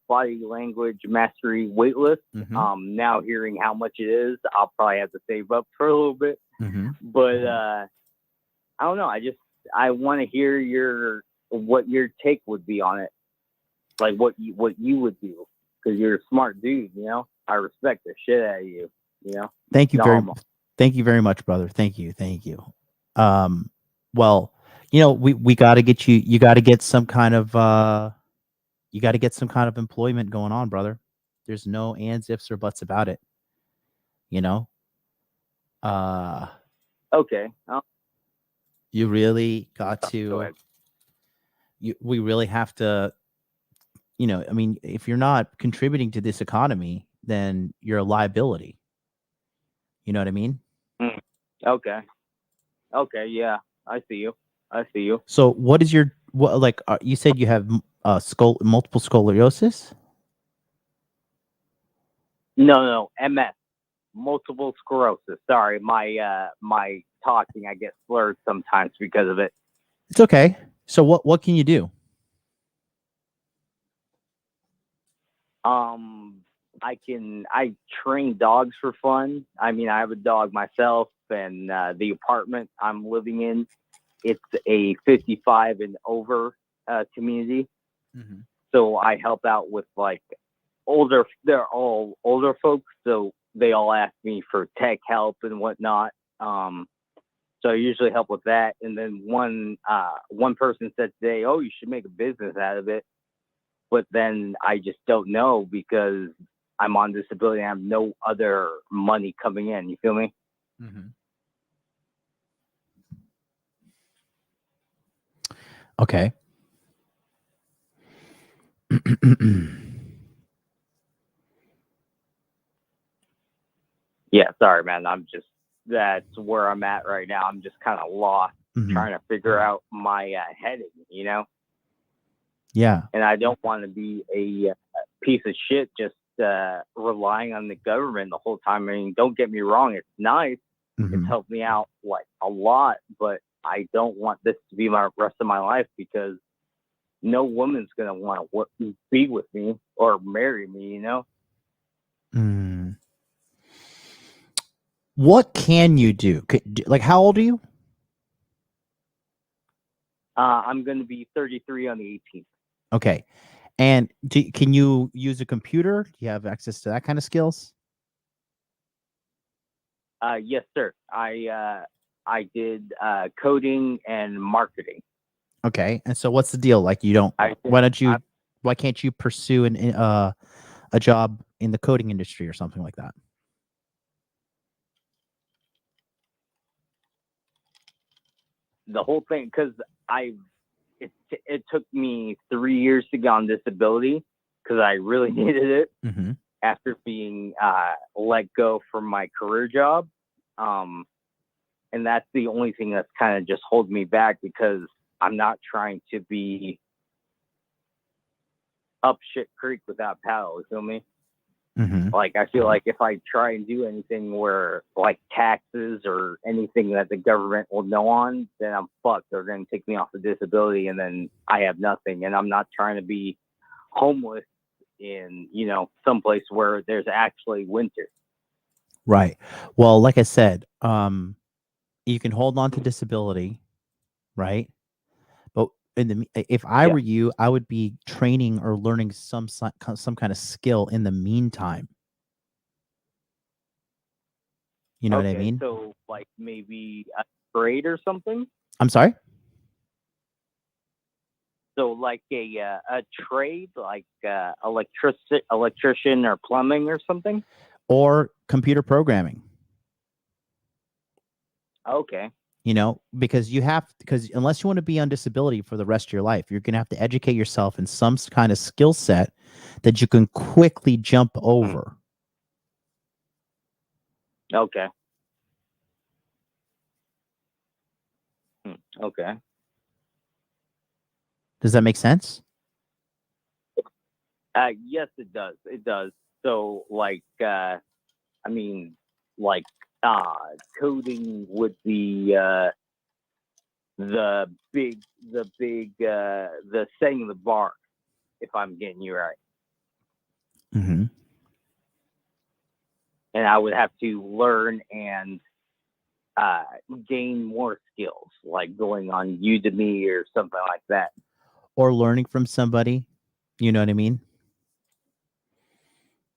[SPEAKER 10] body language mastery wait list. Now hearing how much it is, I'll probably have to save up for a little bit. But I don't know. I want to hear what your take would be on it, like what you would do. Because you're a smart dude, I respect the shit out of you,
[SPEAKER 1] Thank you very much, brother. Thank you. Well, we got to get you got to get some kind of employment going on, brother. There's no ands, ifs, or buts about it.
[SPEAKER 10] Okay.
[SPEAKER 1] You really got to.
[SPEAKER 10] Go ahead.
[SPEAKER 1] We really have to. If you're not contributing to this economy, then you're a liability. You know what I mean?
[SPEAKER 10] Okay. Yeah, I see you.
[SPEAKER 1] So, what is you said you have multiple scoliosis?
[SPEAKER 10] No, MS, multiple sclerosis. Sorry, my talking, I get slurred sometimes because of it.
[SPEAKER 1] It's okay. So, what can you do?
[SPEAKER 10] I train dogs for fun. I have a dog myself, and the apartment I'm living in, it's a 55 and over community. So I help out with they're all older folks, so they all ask me for tech help and whatnot. So I usually help with that. And then one person said today, "Oh, you should make a business out of it." But then I just don't know because I'm on disability and I have no other money coming in. You feel me?
[SPEAKER 1] Okay.
[SPEAKER 10] Yeah, sorry, man. That's where I'm at right now. I'm just kind of lost
[SPEAKER 1] Mhm.
[SPEAKER 10] trying to figure out my heading,
[SPEAKER 1] Yeah.
[SPEAKER 10] and I don't want to be a piece of shit just relying on the government the whole time. I mean, don't get me wrong, it's nice.
[SPEAKER 1] Mhm.
[SPEAKER 10] It's helped me out like a lot, but I don't want this to be my rest of my life because no woman's gonna want to be with me or marry me,
[SPEAKER 1] Mm. What can you do? Like, how old are you?
[SPEAKER 10] I'm gonna be 33 on the 18th.
[SPEAKER 1] Okay. And can you use a computer? Do you have access to that kind of skills?
[SPEAKER 10] Yes, sir. I did coding and marketing.
[SPEAKER 1] Okay. And so what's the deal? Like, you don't, why can't you pursue a job in the coding industry or something like that?
[SPEAKER 10] The whole thing, because it took me 3 years to get on disability because I really needed it
[SPEAKER 1] Mm-hmm.
[SPEAKER 10] after being let go from my career job. And that's the only thing that's kind of just holding me back because I'm not trying to be up shit creek without paddle. You feel me?
[SPEAKER 1] Mm-hmm.
[SPEAKER 10] Like, I feel like if I try and do anything where like taxes or anything that the government will know on, then I'm fucked. They're going to take me off the disability and then I have nothing. And I'm not trying to be homeless in, someplace where there's actually winter.
[SPEAKER 1] Right. Well, like I said, you can hold on to disability, right? But if I were you, I would be training or learning some kind of skill in the meantime. You know what I mean?
[SPEAKER 10] So like maybe a trade or something.
[SPEAKER 1] I'm sorry?
[SPEAKER 10] So like a trade, like electrician or plumbing or something.
[SPEAKER 1] Or computer programming.
[SPEAKER 10] Okay.
[SPEAKER 1] Because unless you want to be on disability for the rest of your life, you're going to have to educate yourself in some kind of skill set that you can quickly jump over.
[SPEAKER 10] Okay. Okay.
[SPEAKER 1] Does that make sense?
[SPEAKER 10] Yes, it does. It does. So like, coding would be the setting the bar, if I'm getting you right.
[SPEAKER 1] Mm-hmm.
[SPEAKER 10] And I would have to learn and gain more skills, like going on Udemy or something like that.
[SPEAKER 1] Or learning from somebody. You know what I mean?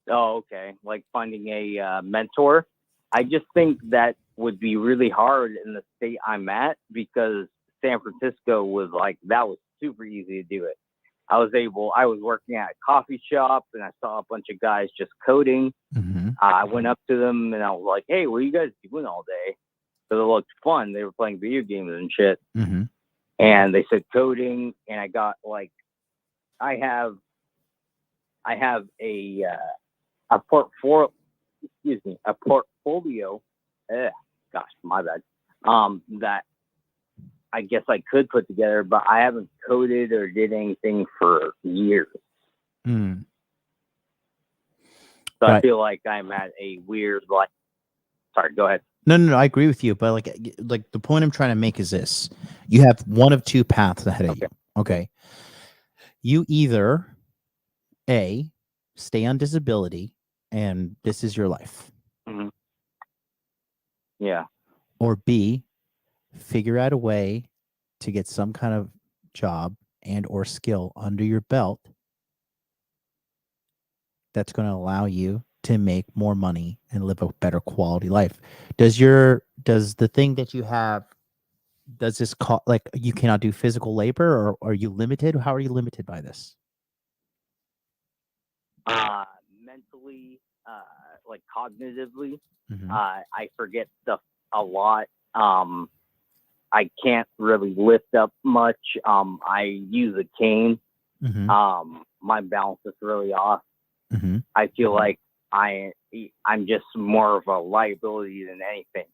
[SPEAKER 10] Oh, okay. Like finding a mentor. I just think that would be really hard in the state I'm at because San Francisco was like, that was super easy to do it. I was working at a coffee shop and I saw a bunch of guys just coding.
[SPEAKER 1] Mm-hmm.
[SPEAKER 10] I went up to them and I was like, hey, what are you guys doing all day? So it looked fun. They were playing video games and shit.
[SPEAKER 1] Mm-hmm.
[SPEAKER 10] And they said coding, and I got like, I have a portfolio. Excuse me, a portfolio. Gosh, my bad. That I guess I could put together, but I haven't coded or did anything for years.
[SPEAKER 1] Mm.
[SPEAKER 10] So
[SPEAKER 1] Right.
[SPEAKER 10] I feel like I'm at a weird like. Sorry, go ahead.
[SPEAKER 1] No, I agree with you, but like the point I'm trying to make is this: you have one of two paths ahead of you. Okay, you either A, stay on disability, and this is your life.
[SPEAKER 10] Mm-hmm. Yeah.
[SPEAKER 1] Or B, figure out a way to get some kind of job and or skill under your belt that's going to allow you to make more money and live a better quality life. Does the thing that you have, does this call, like, you cannot do physical labor, or are you limited? How are you limited by this?
[SPEAKER 10] Mentally, like cognitively,
[SPEAKER 1] Mm-hmm.
[SPEAKER 10] I forget stuff a lot. I can't really lift up much. I use a cane.
[SPEAKER 1] Mm-hmm.
[SPEAKER 10] My balance is really off.
[SPEAKER 1] Mm-hmm.
[SPEAKER 10] I feel like I'm just more of a liability than anything,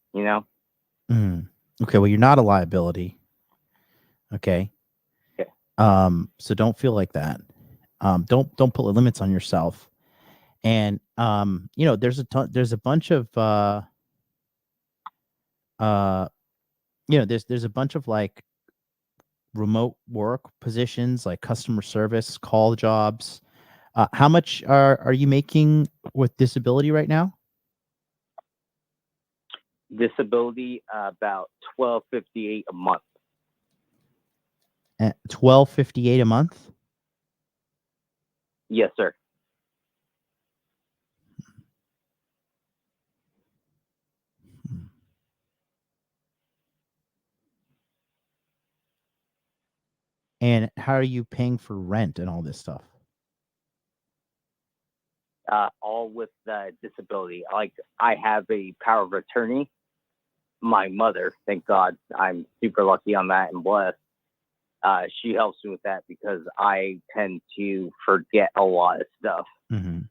[SPEAKER 1] Mm. Okay, well, you're not a liability. Okay.
[SPEAKER 10] Okay.
[SPEAKER 1] So don't feel like that. Don't put limits on yourself. And there's a bunch of there's a bunch of like remote work positions, like customer service, call jobs. How much are you making with disability right now?
[SPEAKER 10] Disability, about $12.58 a month.
[SPEAKER 1] $12.58 a month.
[SPEAKER 10] Yes, sir.
[SPEAKER 1] And how are you paying for rent and all this stuff?
[SPEAKER 10] All with disability. Like, I have a power of attorney. My mother, thank God, I'm super lucky on that and blessed. She helps me with that because I tend to forget a lot of stuff.
[SPEAKER 1] Mm-hmm.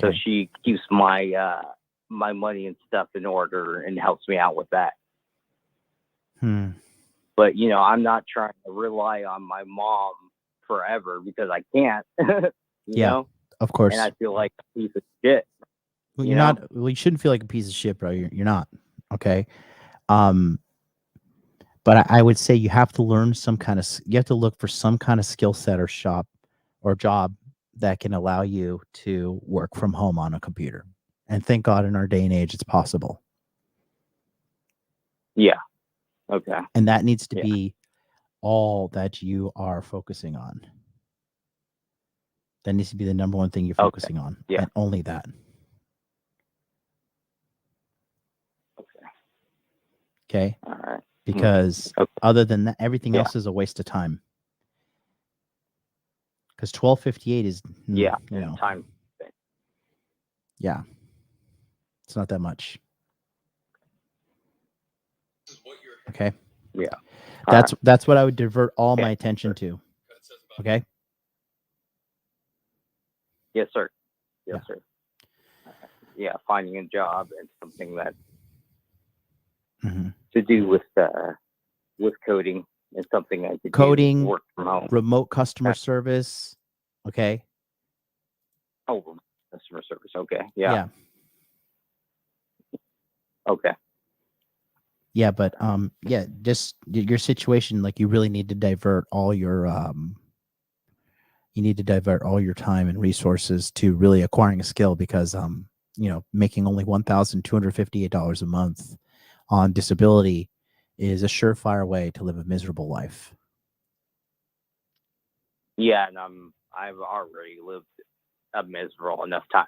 [SPEAKER 10] So she keeps my my money and stuff in order and helps me out with that. But I'm not trying to rely on my mom forever because I can't. you know?
[SPEAKER 1] Of course.
[SPEAKER 10] And I feel like a piece of shit.
[SPEAKER 1] Well, you're not. Well, you shouldn't feel like a piece of shit, bro. You're not. Okay. But I would say you have to learn you have to look for some kind of skill set or shop or job that can allow you to work from home on a computer. And thank God in our day and age, it's possible.
[SPEAKER 10] Yeah. Okay.
[SPEAKER 1] And that needs to be all that you are focusing on. That needs to be the number one thing you're focusing on.
[SPEAKER 10] Yeah.
[SPEAKER 1] And only that. Okay.
[SPEAKER 10] All right.
[SPEAKER 1] Because other than that, everything else is a waste of time. Because $12.58 is
[SPEAKER 10] time.
[SPEAKER 1] Yeah, it's not that much. Okay.
[SPEAKER 10] Yeah.
[SPEAKER 1] That's what I would divert all my attention to. Okay.
[SPEAKER 10] Yes, sir. Yes, sir. Yeah, finding a job and something that to do with coding and something I could
[SPEAKER 1] coding,
[SPEAKER 10] work from home.
[SPEAKER 1] Remote customer service. Okay.
[SPEAKER 10] Oh, customer service. Okay. Yeah. Okay.
[SPEAKER 1] Yeah, but just your situation, like you really need to divert all your time and resources to really acquiring a skill because making only $1,258 a month on disability is a surefire way to live a miserable life.
[SPEAKER 10] Yeah, and I've already lived a miserable enough time,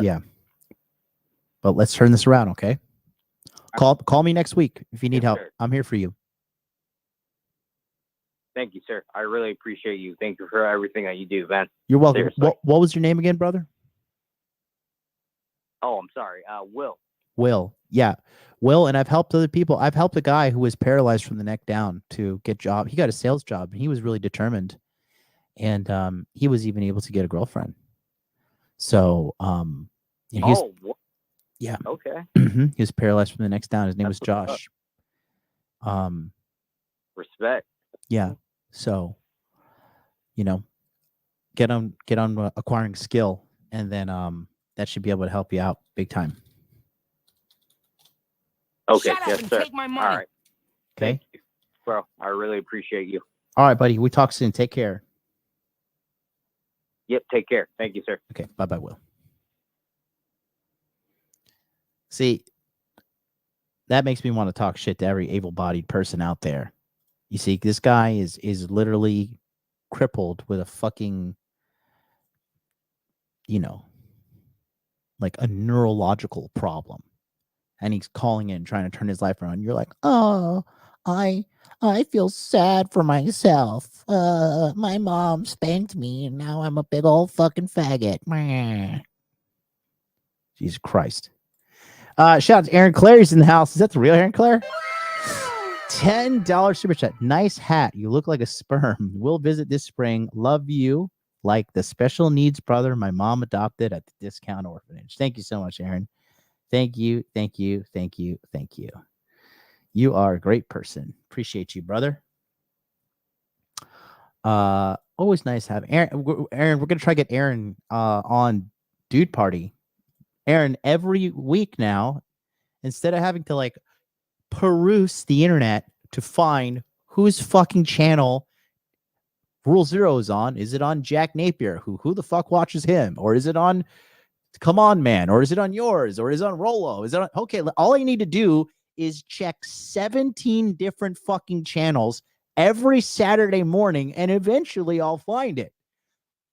[SPEAKER 1] Yeah. But let's turn this around, okay? Call me next week if you need help.
[SPEAKER 10] Sir.
[SPEAKER 1] I'm here for you.
[SPEAKER 10] Thank you, sir. I really appreciate you. Thank you for everything that you do, man.
[SPEAKER 1] You're welcome.
[SPEAKER 10] Seriously.
[SPEAKER 1] What was your name again, brother?
[SPEAKER 10] Oh, I'm sorry. Will.
[SPEAKER 1] Will. Yeah. Will, and I've helped other people. I've helped a guy who was paralyzed from the neck down to get job. He got a sales job and he was really determined. And he was even able to get a girlfriend. So yeah.
[SPEAKER 10] Okay.
[SPEAKER 1] He was paralyzed from the neck down. His name was Josh.
[SPEAKER 10] Respect.
[SPEAKER 1] Yeah. So, get on acquiring skill, and then that should be able to help you out big time.
[SPEAKER 10] Okay.
[SPEAKER 5] Shut up
[SPEAKER 10] Yes,
[SPEAKER 5] and
[SPEAKER 10] sir.
[SPEAKER 5] take my money.
[SPEAKER 10] All right.
[SPEAKER 1] Okay.
[SPEAKER 10] Thank you, bro. I really appreciate you.
[SPEAKER 1] All right, buddy. We talk soon. Take care.
[SPEAKER 10] Yep. Take care. Thank you, sir.
[SPEAKER 1] Okay. Bye-bye, Will. See, that makes me want to talk shit to every able-bodied person out there. You see, this guy is literally crippled with a fucking, like a neurological problem. And he's calling in, trying to turn his life around. You're like, oh, I feel sad for myself. My mom spanked me, and now I'm a big old fucking faggot. Meh. Jesus Christ. Shout out to Aaron Clary's in the house. Is that the real Aaron Clare? $10 super chat. Nice hat. You look like a sperm. We'll visit this spring. Love you like the special needs brother my mom adopted at the discount orphanage. Thank you so much, Aaron. Thank you. Thank you. Thank you. Thank you. You are a great person. Appreciate you, brother. Always nice having Aaron. Aaron, we're gonna try to get Aaron on Dude Party. Aaron, every week now, instead of having to like peruse the internet to find whose fucking channel Rule Zero is on. Is it on Jack Napier? Who the fuck watches him? Or is it on Come On Man? Or is it on yours? Or is it on Rolo? Is it on okay? All I need to do is check 17 different fucking channels every Saturday morning, and eventually I'll find it.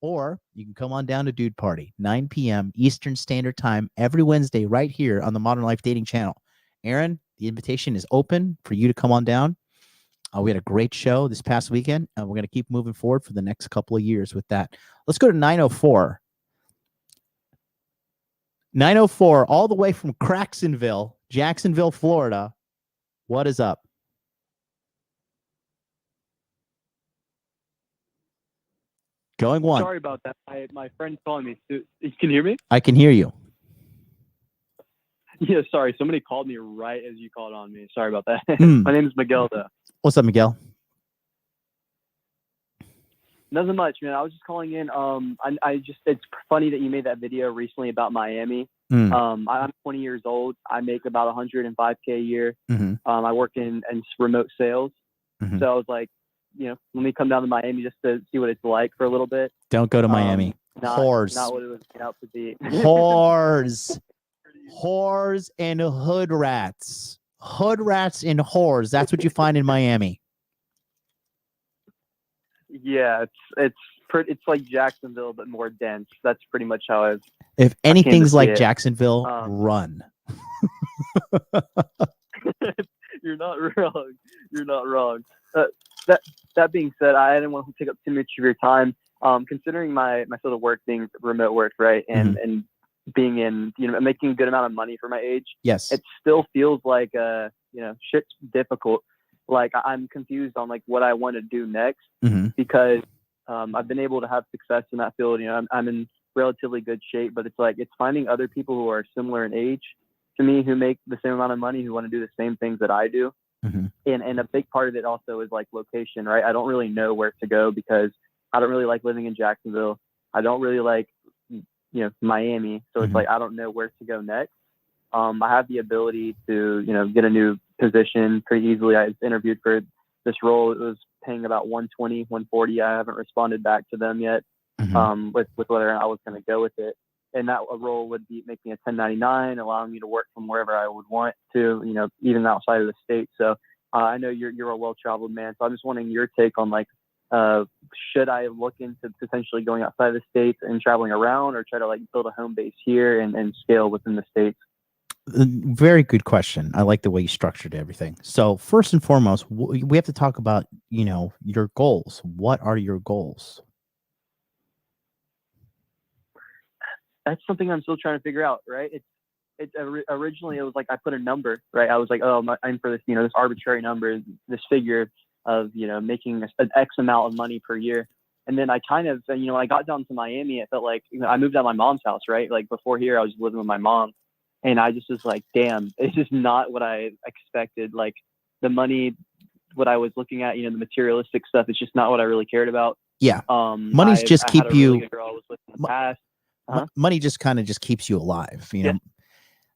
[SPEAKER 1] Or you can come on down to Dude Party, 9 p.m. Eastern Standard Time every Wednesday right here on the Modern Life Dating channel. Aaron, the invitation is open for you to come on down. We had a great show this past weekend, and we're going to keep moving forward for the next couple of years with that. Let's go to 904. 904, all the way from Cracksonville, Jacksonville, Florida. What is up? Going one.
[SPEAKER 11] Sorry about that. My friend's calling me. Can you hear me?
[SPEAKER 1] I can hear you.
[SPEAKER 11] Yeah, sorry. Somebody called me right as you called on me. Sorry about that. My name is Miguel, though.
[SPEAKER 1] What's up, Miguel?
[SPEAKER 11] Nothing much, man. I was just calling in. It's funny that you made that video recently about Miami. I'm 20 years old. I make about $105K a year. I work in remote sales. So I was like, let me come down to Miami just to see what it's like for a little bit.
[SPEAKER 1] Don't go to Miami. Whores.
[SPEAKER 11] Not what it was out to be.
[SPEAKER 1] Whores. Whores and hood rats. Hood rats and whores. That's what you find in Miami.
[SPEAKER 11] Yeah, it's like Jacksonville, but more dense. That's pretty much how I've.
[SPEAKER 1] If anything's like Jacksonville, run.
[SPEAKER 11] You're not wrong. You're not wrong. That being said, I didn't want to take up too much of your time. Considering my sort of work being remote work, right, and being in, making a good amount of money for my age.
[SPEAKER 1] Yes.
[SPEAKER 11] It still feels like shit's difficult. Like I'm confused on like what I want to do next because I've been able to have success in that field. I'm in relatively good shape, but it's finding other people who are similar in age to me, who make the same amount of money, who want to do the same things that I do. And a big part of it also is like location, right? I don't really know where to go because I don't really like living in Jacksonville. I don't really like, Miami. So it's like, I don't know where to go next. I have the ability to, get a new position pretty easily. I interviewed for this role. It was paying about 120, 140. I haven't responded back to them yet with whether I was going to go with it. And that role would make me a 1099, allowing me to work from wherever I would want to, even outside of the state. So I know you're a well-traveled man. So I'm just wondering your take on like, should I look into potentially going outside of the states and traveling around, or try to like build a home base here and scale within the states?
[SPEAKER 1] Very good question. I like the way you structured everything. So first and foremost, we have to talk about, your goals. What are your goals?
[SPEAKER 11] That's something I'm still trying to figure out, right? Originally it was like I put a number, right? I was like, I'm for this, this arbitrary number, this figure of, making an X amount of money per year. And then I kind of, when I got down to Miami, it felt like, I moved out of my mom's house, right? Like before here, I was living with my mom, and I just was like, damn, it's just not what I expected. Like the money, what I was looking at, the materialistic stuff, it's just not what I really cared about.
[SPEAKER 1] Yeah. Money's just keep you.
[SPEAKER 11] Really good girl I was with in the past.
[SPEAKER 1] Money just kind of just keeps you alive,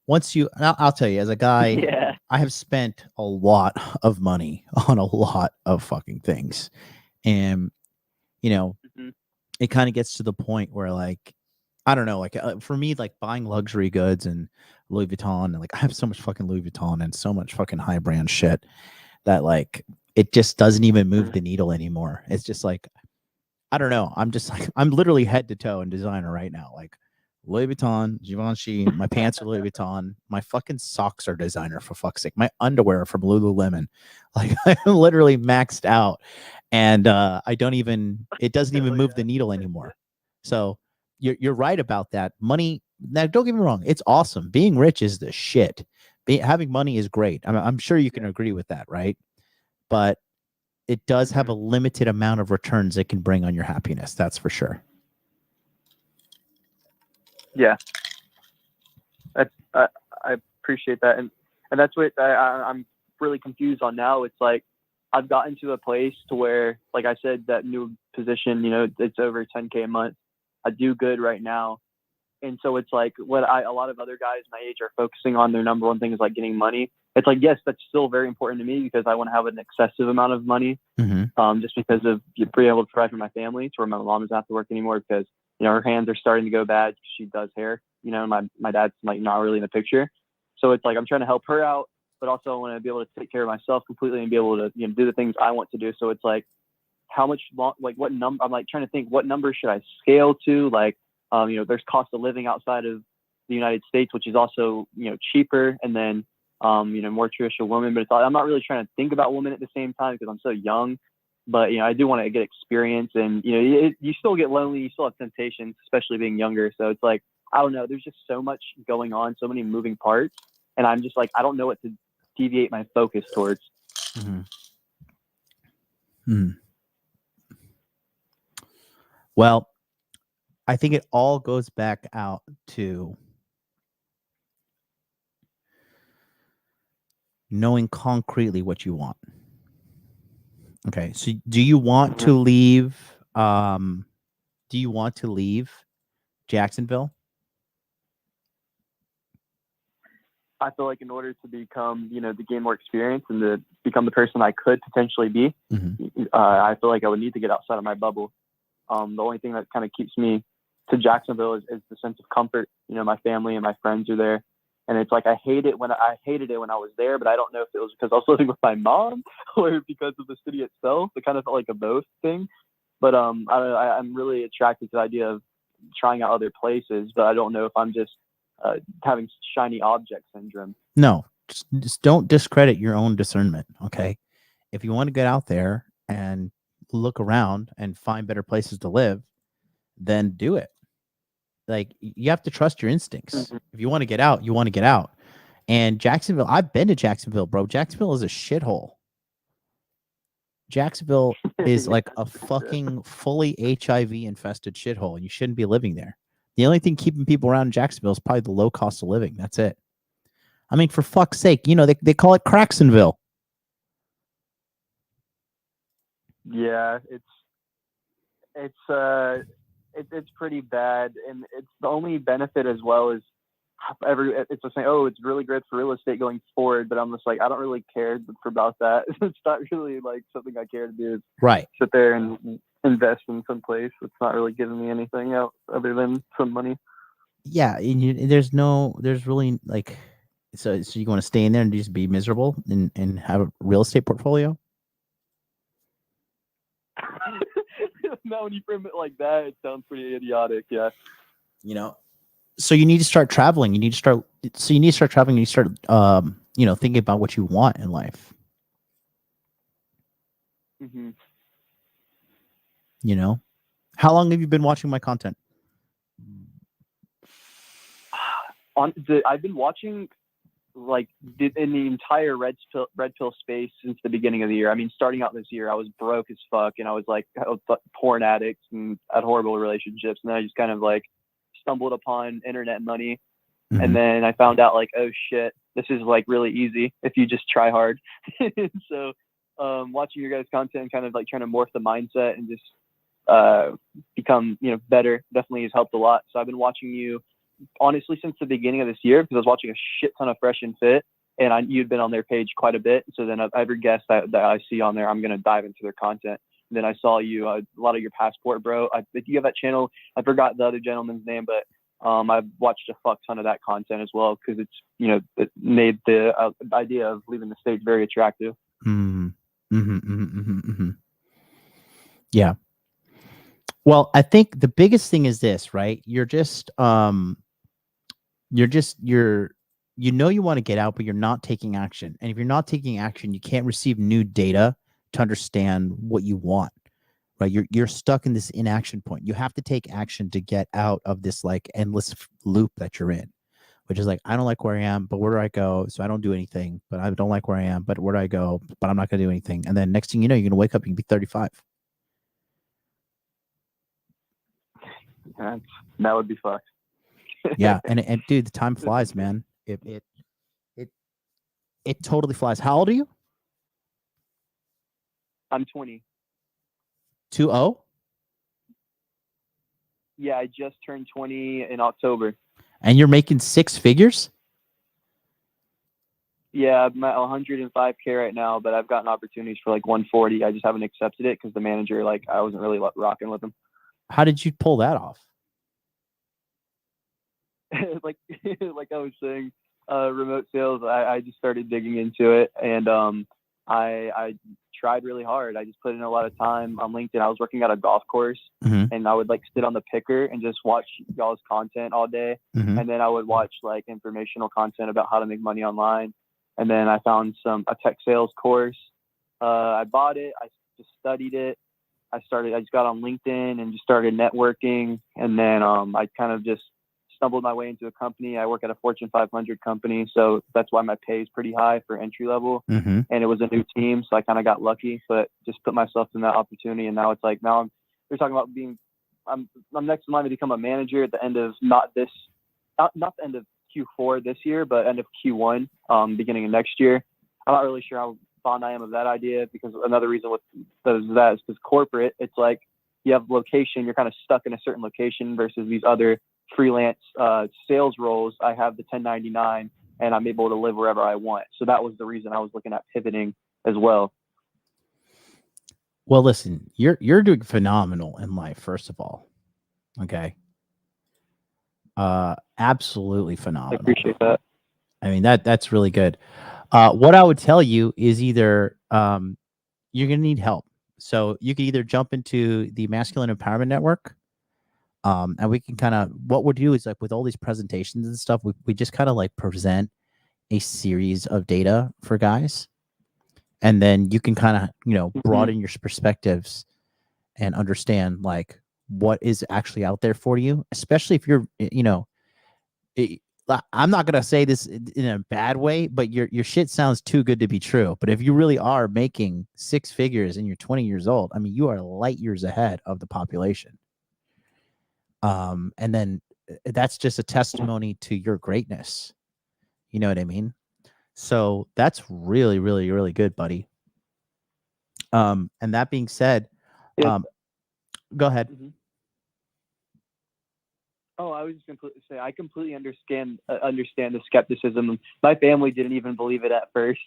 [SPEAKER 1] Once you, I'll tell you, as a guy, I have spent a lot of money on a lot of fucking things, and it kind of gets to the point where, like, I don't know, like for me, like buying luxury goods and Louis Vuitton, and like I have so much fucking Louis Vuitton and so much fucking high brand shit that like it just doesn't even move the needle anymore. It's just like, I don't know. I'm just like, I'm literally head to toe in designer right now. Like Louis Vuitton, Givenchy, my pants are Louis Vuitton. My fucking socks are designer, for fuck's sake. My underwear are from Lululemon. Like I'm literally maxed out, and it doesn't even move the needle anymore. So you're right about that. Money. Now, don't get me wrong. It's awesome. Being rich is the shit. Having money is great. I'm sure you can agree with that, right? But it does have a limited amount of returns it can bring on your happiness. That's for sure.
[SPEAKER 11] Yeah. I appreciate that. And that's what I'm really confused on now. It's like I've gotten to a place to where, like I said, that new position, you know, it's over 10K a month. I do good right now. And so it's like what a lot of other guys my age are focusing on, their number one thing is like getting money. It's like, yes, that's still very important to me because I want to have an excessive amount of money, just because of being able to provide for my family, to where my mom doesn't have to work anymore because, you know, her hands are starting to go bad. She does hair, you know, my dad's like not really in the picture. So it's like I'm trying to help her out, but also I want to be able to take care of myself completely and be able to, you know, do the things I want to do. So it's like, how much, like what number, I'm like trying to think what number should I scale to? Like, you know, there's cost of living outside of the United States, which is also, you know, cheaper. And then, you know, more traditional women, but I'm not really trying to think about women at the same time because I'm so young, but, you know, I do want to get experience and, you know, you still get lonely. You still have temptations, especially being younger. So it's like, I don't know, there's just so much going on, so many moving parts. And I'm just like, I don't know what to deviate my focus towards.
[SPEAKER 1] Well, I think it all goes back out to knowing concretely what you want. Okay. So do you want to leave? Do you want to leave Jacksonville?
[SPEAKER 11] I feel like in order to become, you know, to gain more experience and to become the person I could potentially be, I feel like I would need to get outside of my bubble. The only thing that kind of keeps me to Jacksonville is the sense of comfort. You know, my family and my friends are there. And it's like I hated it when I was there, but I don't know if it was because I was living with my mom or because of the city itself. It kind of felt like a both thing. But I'm really attracted to the idea of trying out other places, but I don't know if I'm just having shiny object syndrome.
[SPEAKER 1] No, just don't discredit your own discernment. Okay. If you want to get out there and look around and find better places to live, then do it. Like, you have to trust your instincts. If you want to get out, you want to get out. And Jacksonville, I've been to Jacksonville, bro. Jacksonville is a shithole. Jacksonville is like a fucking fully HIV infested shithole, and you shouldn't be living there. The only thing keeping people around in Jacksonville is probably the low cost of living. That's it. I mean, for fuck's sake, you know, they call it Cracksonville.
[SPEAKER 11] Yeah, it's pretty bad, and it's the only benefit as well is it's just saying, oh, it's really good for real estate going forward, but I'm just like, I don't really care about that. It's not really like something I care to do. Is
[SPEAKER 1] right.
[SPEAKER 11] Sit there and invest in some place. It's not really giving me anything out other than some money.
[SPEAKER 1] Yeah, and there's really like, so you want to stay in there and just be miserable and have a real estate portfolio?
[SPEAKER 11] Now when you frame it like that, it sounds pretty idiotic. Yeah.
[SPEAKER 1] You know, so you need to start traveling. You need to start traveling. You start, you know, thinking about what you want in life. You know, how long have you been watching my content?
[SPEAKER 11] I've been watching like in the entire red pill space since the beginning of the year. I mean, starting out this year, I was broke as fuck, and I was like porn addicts and had horrible relationships, and then I just kind of like stumbled upon internet money, and then I found out like, oh shit, this is like really easy if you just try hard. So watching your guys' content, kind of like trying to morph the mindset and just become, you know, better, definitely has helped a lot. So I've been watching you honestly since the beginning of this year because I was watching a shit ton of Fresh and Fit, and you'd been on their page quite a bit. So then every guest that I see on there, I'm going to dive into their content. And then I saw you, a lot of your Passport Bro. You have that channel. I forgot the other gentleman's name, but I've watched a fuck ton of that content as well because it's, you know, it made the idea of leaving the States very attractive. Yeah.
[SPEAKER 1] Well, I think the biggest thing is this, right? You know you want to get out, but you're not taking action. And if you're not taking action, you can't receive new data to understand what you want, right? You're stuck in this inaction point. You have to take action to get out of this like endless loop that you're in, which is like, I don't like where I am, but where do I go? So I don't do anything, but I don't like where I am, but where do I go? But I'm not going to do anything. And then next thing you know, you're going to wake up, you can be 35.
[SPEAKER 11] That would be fucked.
[SPEAKER 1] Yeah. And dude, the time flies, man. It totally flies. How old are you?
[SPEAKER 11] I'm 20.
[SPEAKER 1] 20?
[SPEAKER 11] Yeah, I just turned 20 in October.
[SPEAKER 1] And you're making 6 figures?
[SPEAKER 11] Yeah, I'm at 105K right now, but I've gotten opportunities for like 140. I just haven't accepted it because the manager, like, I wasn't really rocking with him.
[SPEAKER 1] How did you pull that off?
[SPEAKER 11] like I was saying, remote sales, I just started digging into it, and I tried really hard. I just put in a lot of time on LinkedIn. I was working at a golf course, and I would like sit on the picker and just watch y'all's content all day, and then I would watch like informational content about how to make money online. And then I found a tech sales course. I bought it. I just studied it. I just got on LinkedIn and just started networking. And then I kind of just stumbled my way into a company. I work at a Fortune 500 company, so that's why my pay is pretty high for entry level. And it was a new team, so I kind of got lucky, but just put myself in that opportunity. And now it's like, they're talking about I'm next in line to become a manager at the end of not the end of Q4 this year, but end of Q1, beginning of next year. I'm not really sure how fond I am of that idea, because another reason with that is because corporate, it's like you have location, you're kind of stuck in a certain location, versus these other freelance sales roles. I have the 1099 and I'm able to live wherever I want. So that was the reason I was looking at pivoting as well.
[SPEAKER 1] Well, listen, you're doing phenomenal in life, first of all. Okay. Absolutely phenomenal.
[SPEAKER 11] I appreciate that.
[SPEAKER 1] I mean, that's really good. What I would tell you is either you're gonna need help. So you can either jump into the Masculine Empowerment Network, and we can kind of, what we'll do is, like, with all these presentations and stuff, we just kind of like present a series of data for guys, and then you can kind of broaden your perspectives and understand like what is actually out there for you, especially if you're I'm not gonna say this in a bad way, but your shit sounds too good to be true. But if you really are making 6 figures and you're 20 years old, I mean, you are light years ahead of the population. And then that's just a testimony to your greatness. You know what I mean? So that's really, really, really good, buddy. And that being said, go ahead.
[SPEAKER 11] Oh, I was just going to say, I completely understand the skepticism. My family didn't even believe it at first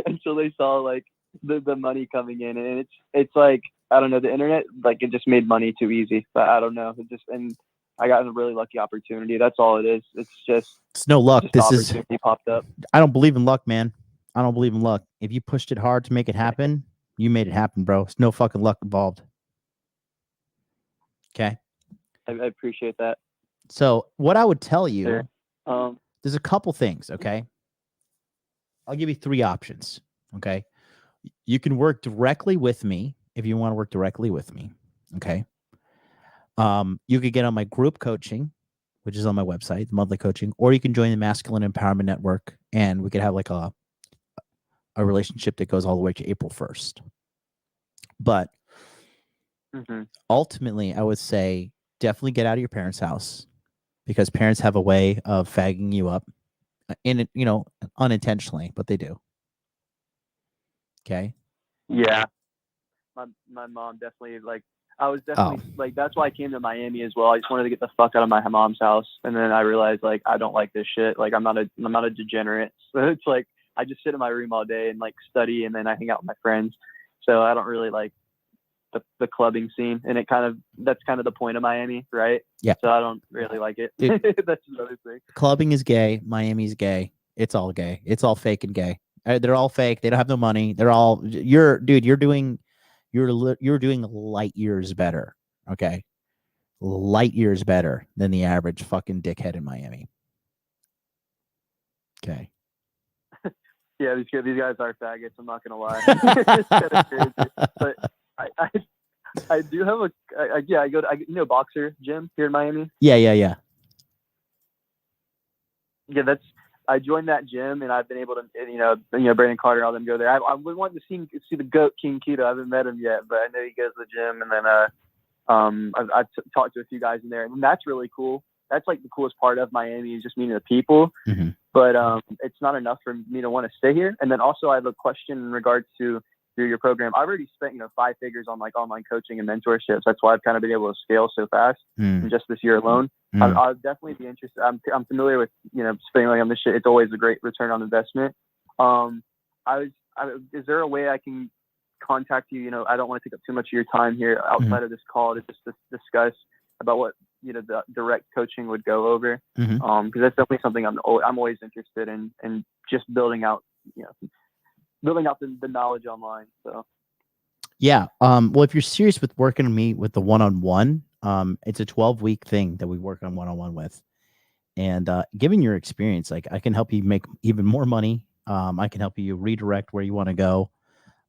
[SPEAKER 11] until they saw like the money coming in, and it's like, I don't know, the internet, like, it just made money too easy. But I don't know, and I got a really lucky opportunity. That's all it is. It's
[SPEAKER 1] no luck. This is
[SPEAKER 11] opportunity popped up.
[SPEAKER 1] I don't believe in luck, man. I don't believe in luck. If you pushed it hard to make it happen, you made it happen, bro. It's no fucking luck involved. Okay.
[SPEAKER 11] I appreciate that.
[SPEAKER 1] So what I would tell you,
[SPEAKER 11] sure.
[SPEAKER 1] There's a couple things, okay? I'll give you 3 options, okay? You can work directly with me if you want to work directly with me, okay? You could get on my group coaching, which is on my website, the monthly coaching, or you can join the Masculine Empowerment Network, and we could have like a relationship that goes all the way to April 1st. But ultimately, I would say definitely get out of your parents' house, because parents have a way of fagging you up, unintentionally, but they do. Okay.
[SPEAKER 11] Yeah. My mom definitely, like, I was definitely like, that's why I came to Miami as well. I just wanted to get the fuck out of my mom's house. And then I realized, like, I don't like this shit. Like, I'm not a degenerate. So it's like, I just sit in my room all day and like study, and then I hang out with my friends. So I don't really like the clubbing scene, and that's kind of the point of Miami, right?
[SPEAKER 1] Yeah.
[SPEAKER 11] So I don't really like it.
[SPEAKER 1] Dude,
[SPEAKER 11] that's another thing.
[SPEAKER 1] Clubbing is gay. Miami's gay. It's all gay. It's all fake and gay. They're all fake. They don't have no money. They're all you're doing light years better. Okay, light years better than the average fucking dickhead in Miami. Okay.
[SPEAKER 11] Yeah, these guys are faggots. I'm not gonna lie. It's kind of crazy, but I do have I go to boxer gym here in Miami.
[SPEAKER 1] Yeah.
[SPEAKER 11] Yeah, I joined that gym, and I've been able to Brandon Carter and all them go there. I would want to see the GOAT King Keto. I haven't met him yet, but I know he goes to the gym, and then I've talked to a few guys in there, and that's really cool. That's like the coolest part of Miami, is just meeting the people. but it's not enough for me to want to stay here. And then also I have a question in regards to your program. I've already spent 5 figures on like online coaching and mentorships. That's why I've kind of been able to scale so fast in just this year alone. I'll definitely be interested. I'm familiar with spending money on this shit. It's always a great return on investment. Is there a way I can contact you? I don't want to take up too much of your time here outside of this call to just discuss about what the direct coaching would go over, because that's definitely something I'm always interested in, and just building out the knowledge online. So
[SPEAKER 1] yeah, well, if you're serious with working with me with the one-on-one, it's a 12-week thing that we work on one-on-one with, and given your experience, like I can help you make even more money. I can help you redirect where you want to go.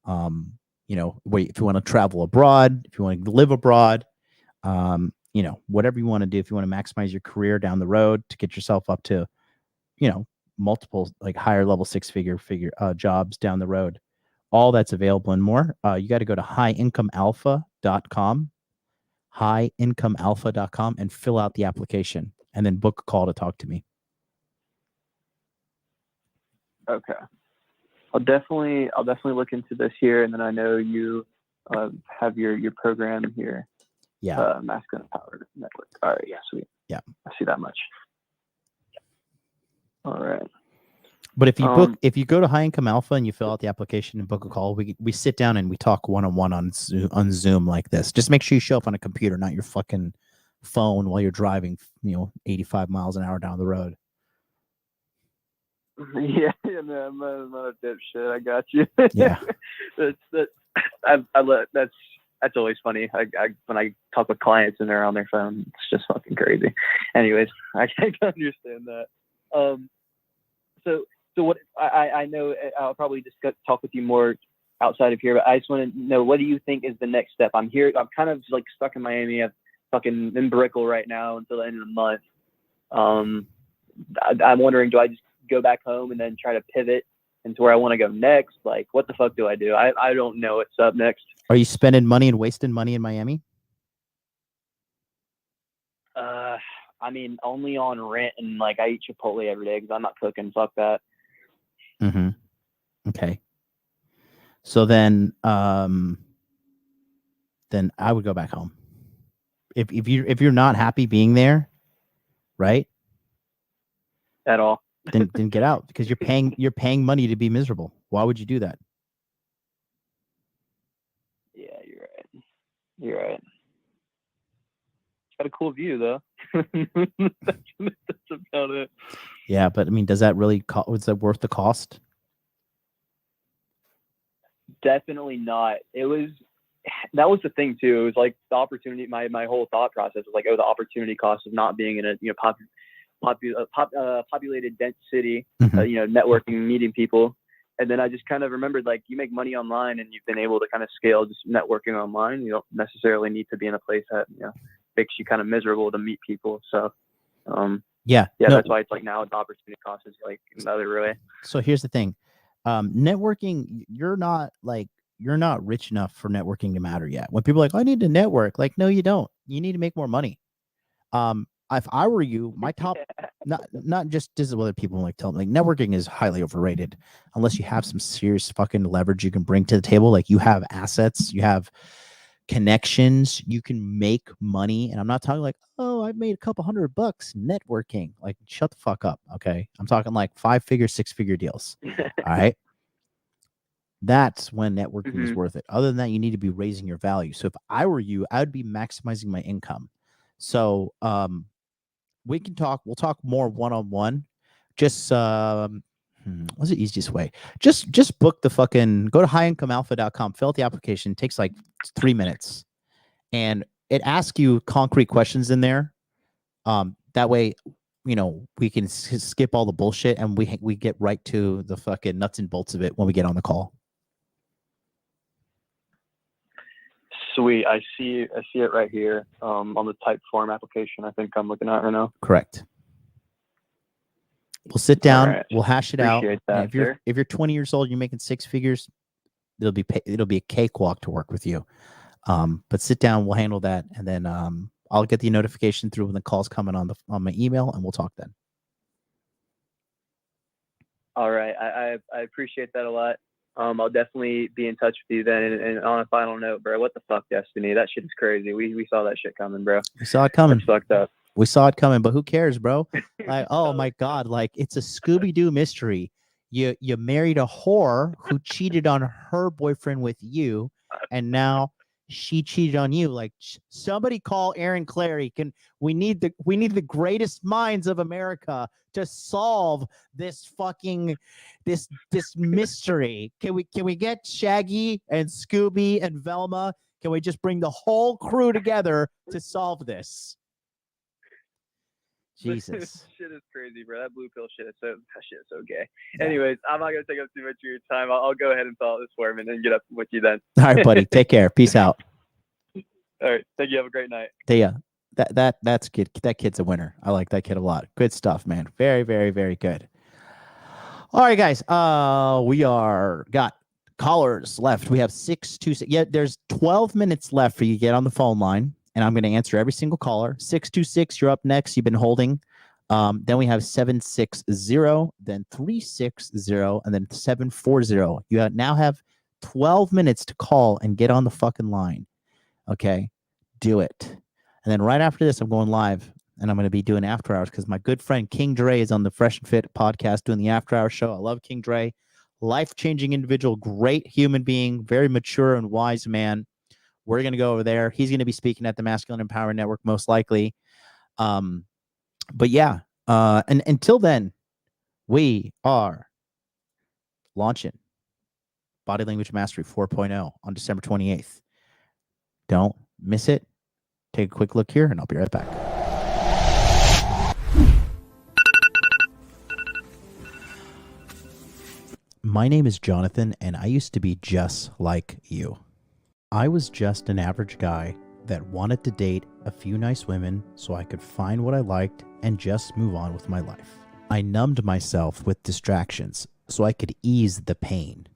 [SPEAKER 1] If you want to travel abroad, if you want to live abroad, whatever you want to do, if you want to maximize your career down the road to get yourself up to, multiple like higher level six-figure jobs down the road, all that's available and more. You got to go to highincomealpha.com, and fill out the application, and then book a call to talk to me.
[SPEAKER 11] okay, I'll definitely look into this here, and then I know you have your program here.
[SPEAKER 1] Yeah.
[SPEAKER 11] Masculine Power Network. All right. Yeah. Sweet.
[SPEAKER 1] Yeah.
[SPEAKER 11] I see that much. All right.
[SPEAKER 1] But if you go to High Income Alpha and you fill out the application and book a call, we sit down and we talk one-on-one on Zoom like this. Just make sure you show up on a computer, not your fucking phone while you're driving, 85 miles an hour down the road.
[SPEAKER 11] Yeah, no, I'm not a dipshit. I got you.
[SPEAKER 1] Yeah.
[SPEAKER 11] That's always funny. When I talk with clients and they're on their phone, it's just fucking crazy. Anyways, I can understand that. So what I know I'll probably talk with you more outside of here, but I just want to know, what do you think is the next step? I'm here. I'm kind of like stuck in Miami. I'm fucking in Brickell right now until the end of the month. I'm wondering, do I just go back home and then try to pivot into where I want to go next? Like, what the fuck do I do? I don't know what's up next.
[SPEAKER 1] Are you spending money and wasting money in Miami?
[SPEAKER 11] I mean, only on rent, and like I eat Chipotle every day because I'm not cooking. Fuck that.
[SPEAKER 1] Mm-hmm. Okay. So then I would go back home. If you're not happy being there, right?
[SPEAKER 11] At all.
[SPEAKER 1] then get out, because you're paying money to be miserable. Why would you do that?
[SPEAKER 11] Yeah, you're right. Got a cool view though. That's about it.
[SPEAKER 1] Yeah, but I mean, does that really was that worth the cost?
[SPEAKER 11] Definitely not. That was the thing too. It was like the opportunity. My whole thought process was like, the opportunity cost of not being in a populated dense city. Networking, meeting people. And then I just kind of remembered, like, you make money online and you've been able to kind of scale just networking online. You don't necessarily need to be in a place that makes you kind of miserable to meet people. So that's why it's like now the opportunity cost is like another way.
[SPEAKER 1] So here's the thing. Networking, you're not rich enough for networking to matter yet. When people are like, I need to network, like, no, you don't. You need to make more money. If I were you, my top, not just this is what other people like tell me, like, networking is highly overrated unless you have some serious fucking leverage you can bring to the table. Like, you have assets, you have connections, you can make money. And I'm not talking like, oh, I made a couple $100 networking. Like, shut the fuck up. Okay. I'm talking like 5-figure, 6-figure deals. All right. That's when networking is worth it. Other than that, you need to be raising your value. So if I were you, I would be maximizing my income. So, we can talk. We'll talk more one-on-one. Just what's the easiest way? Just book the fucking. Go to highincomealpha.com. Fill out the application. It takes like 3 minutes, and it asks you concrete questions in there. That way, we can skip all the bullshit and we get right to the fucking nuts and bolts of it when we get on the call.
[SPEAKER 11] Sweet. I see it right here on the type form application I think I'm looking at right now.
[SPEAKER 1] Correct. We'll sit down.
[SPEAKER 11] Right.
[SPEAKER 1] We'll hash it out.
[SPEAKER 11] That,
[SPEAKER 1] if you're 20 years old, you're making 6 figures, it'll be a cakewalk to work with you. But sit down. We'll handle that, and then I'll get the notification through when the call's coming on my email, and we'll talk then.
[SPEAKER 11] All right. I appreciate that a lot. I'll definitely be in touch with you then. And on a final note, bro, what the fuck, Destiny? That shit is crazy. We saw that shit coming, bro.
[SPEAKER 1] We saw it coming.
[SPEAKER 11] That's fucked up.
[SPEAKER 1] We saw it coming, but who cares, bro? Like, oh my God, like it's a Scooby-Doo mystery. You married a whore who cheated on her boyfriend with you, and now she cheated on you. Like, somebody call Aaron Clary. We need the greatest minds of America to solve this fucking this mystery. Can we get Shaggy and Scooby and Velma? Can we just bring the whole crew together to solve this? Jesus.
[SPEAKER 11] Shit is crazy, bro. That blue pill shit is so gay. Yeah. Anyways, I'm not gonna take up too much of your time. I'll go ahead and solve this for him and then get up with you then.
[SPEAKER 1] All right, buddy. Take care. Peace out.
[SPEAKER 11] All right. Thank you. Have a great night.
[SPEAKER 1] Yeah. That's good. That kid's a winner. I like that kid a lot. Good stuff, man. Very, very, very good. All right, guys. We got callers left. We have 626. Yeah, there's 12 minutes left for you to get on the phone line, and I'm going to answer every single caller. 626, you're up next. You've been holding. Then we have 760, then 360, and then 740. You now have 12 minutes to call and get on the fucking line. Okay, do it. And then right after this, I'm going live, and I'm going to be doing after hours because my good friend King Dre is on the Fresh and Fit podcast doing the after hour show. I love King Dre. Life-changing individual, great human being, very mature and wise man. We're going to go over there. He's going to be speaking at the Masculine Empowerment Network, most likely. But yeah, and until then, we are launching Body Language Mastery 4.0 on December 28th. Don't miss it. Take a quick look here, and I'll be right back. My name is Jonathan, and I used to be just like you. I was just an average guy that wanted to date a few nice women so I could find what I liked and just move on with my life. I numbed myself with distractions so I could ease the pain,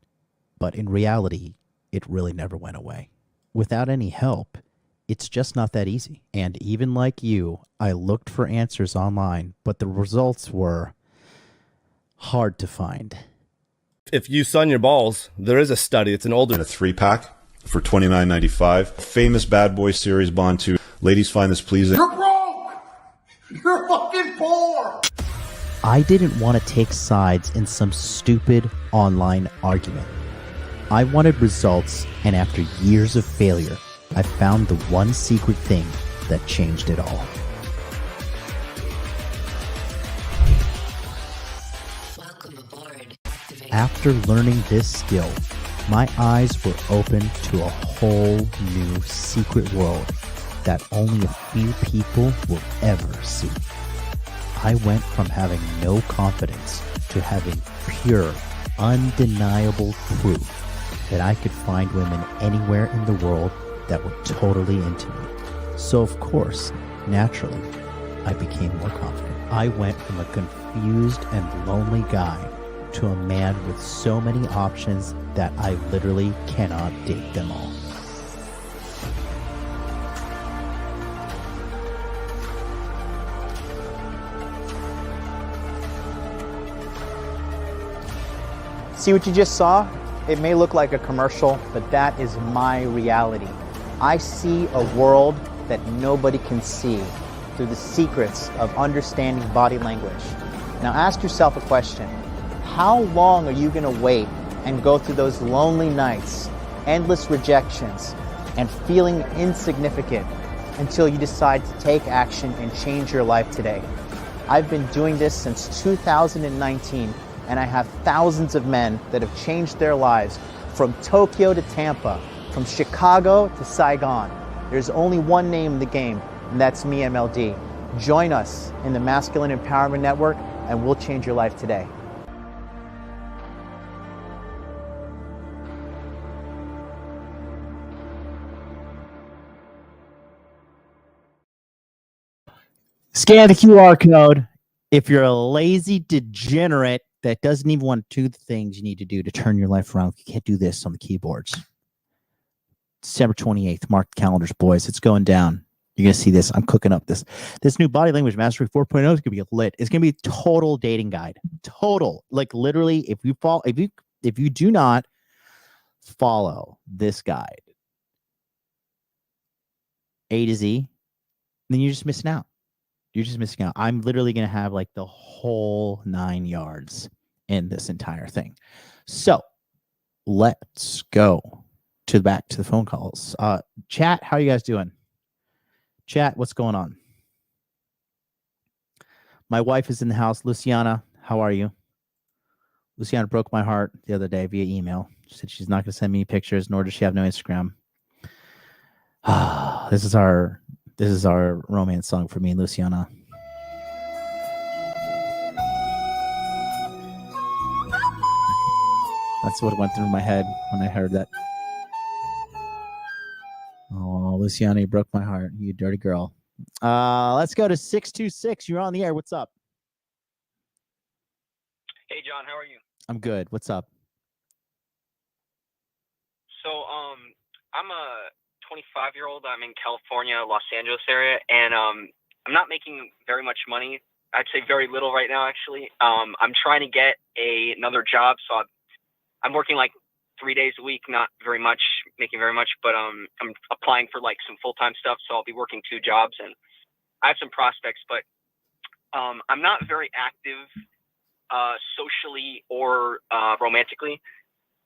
[SPEAKER 1] but in reality, it really never went away. Without any help, it's just not that easy. And even like you, I looked for answers online, but the results were hard to find.
[SPEAKER 2] If you sun your balls, there is a study. It's an older...
[SPEAKER 3] And a 3-pack for $29.95. Famous Bad Boy Series Bond 2. Ladies find this pleasing.
[SPEAKER 4] You're broke! You're fucking poor!
[SPEAKER 1] I didn't want to take sides in some stupid online argument. I wanted results, and after years of failure, I found the one secret thing that changed it all.
[SPEAKER 5] Welcome aboard.
[SPEAKER 1] After learning this skill, my eyes were open to a whole new secret world that only a few people will ever see. I went from having no confidence to having pure, undeniable proof that I could find women anywhere in the world that were totally into me. So of course, naturally, I became more confident. I went from a confused and lonely guy to a man with so many options that I literally cannot date them all. See what you just saw? It may look like a commercial, but that is my reality. I see a world that nobody can see through the secrets of understanding body language. Now ask yourself a question. How long are you going to wait and go through those lonely nights, endless rejections, and feeling insignificant until you decide to take action and change your life today? I've been doing this since 2019, and I have thousands of men that have changed their lives from Tokyo to Tampa, from Chicago to Saigon. There's only one name in the game, and that's me, MLD. Join us in the Masculine Empowerment Network, and we'll change your life today. Scan the QR code. If you're a lazy degenerate that doesn't even want to do the things you need to do to turn your life around, you can't do this on the keyboards. December 28th, mark the calendars, boys. It's going down. You're gonna see this. I'm cooking up this new body language mastery 4.0 is gonna be lit. It's gonna be a total dating guide. Total. Like literally, if you do not follow this guide A to Z, then you're just missing out. You're just missing out. I'm literally gonna have like the whole 9 yards in this entire thing. So let's go back to the phone calls. Chat, how are you guys doing? Chat, what's going on? My wife is in the house. Luciana, how are you? Luciana broke my heart the other day via email. She said she's not going to send me pictures, nor does she have no Instagram. This is our romance song for me and Luciana. That's what went through my head when I heard that. Oh, Luciana, you broke my heart. You dirty girl. Let's go to 626. You're on the air. What's up?
[SPEAKER 12] Hey, John, how are you?
[SPEAKER 1] I'm good. What's up?
[SPEAKER 12] So, I'm a 25-year-old. I'm in California, Los Angeles area, and I'm not making very much money. I'd say very little right now, actually. I'm trying to get another job, so I'm working like 3 days a week, not very much, making very much, but I'm applying for like some full-time stuff, so I'll be working 2 jobs, and I have some prospects, but I'm not very active socially or romantically,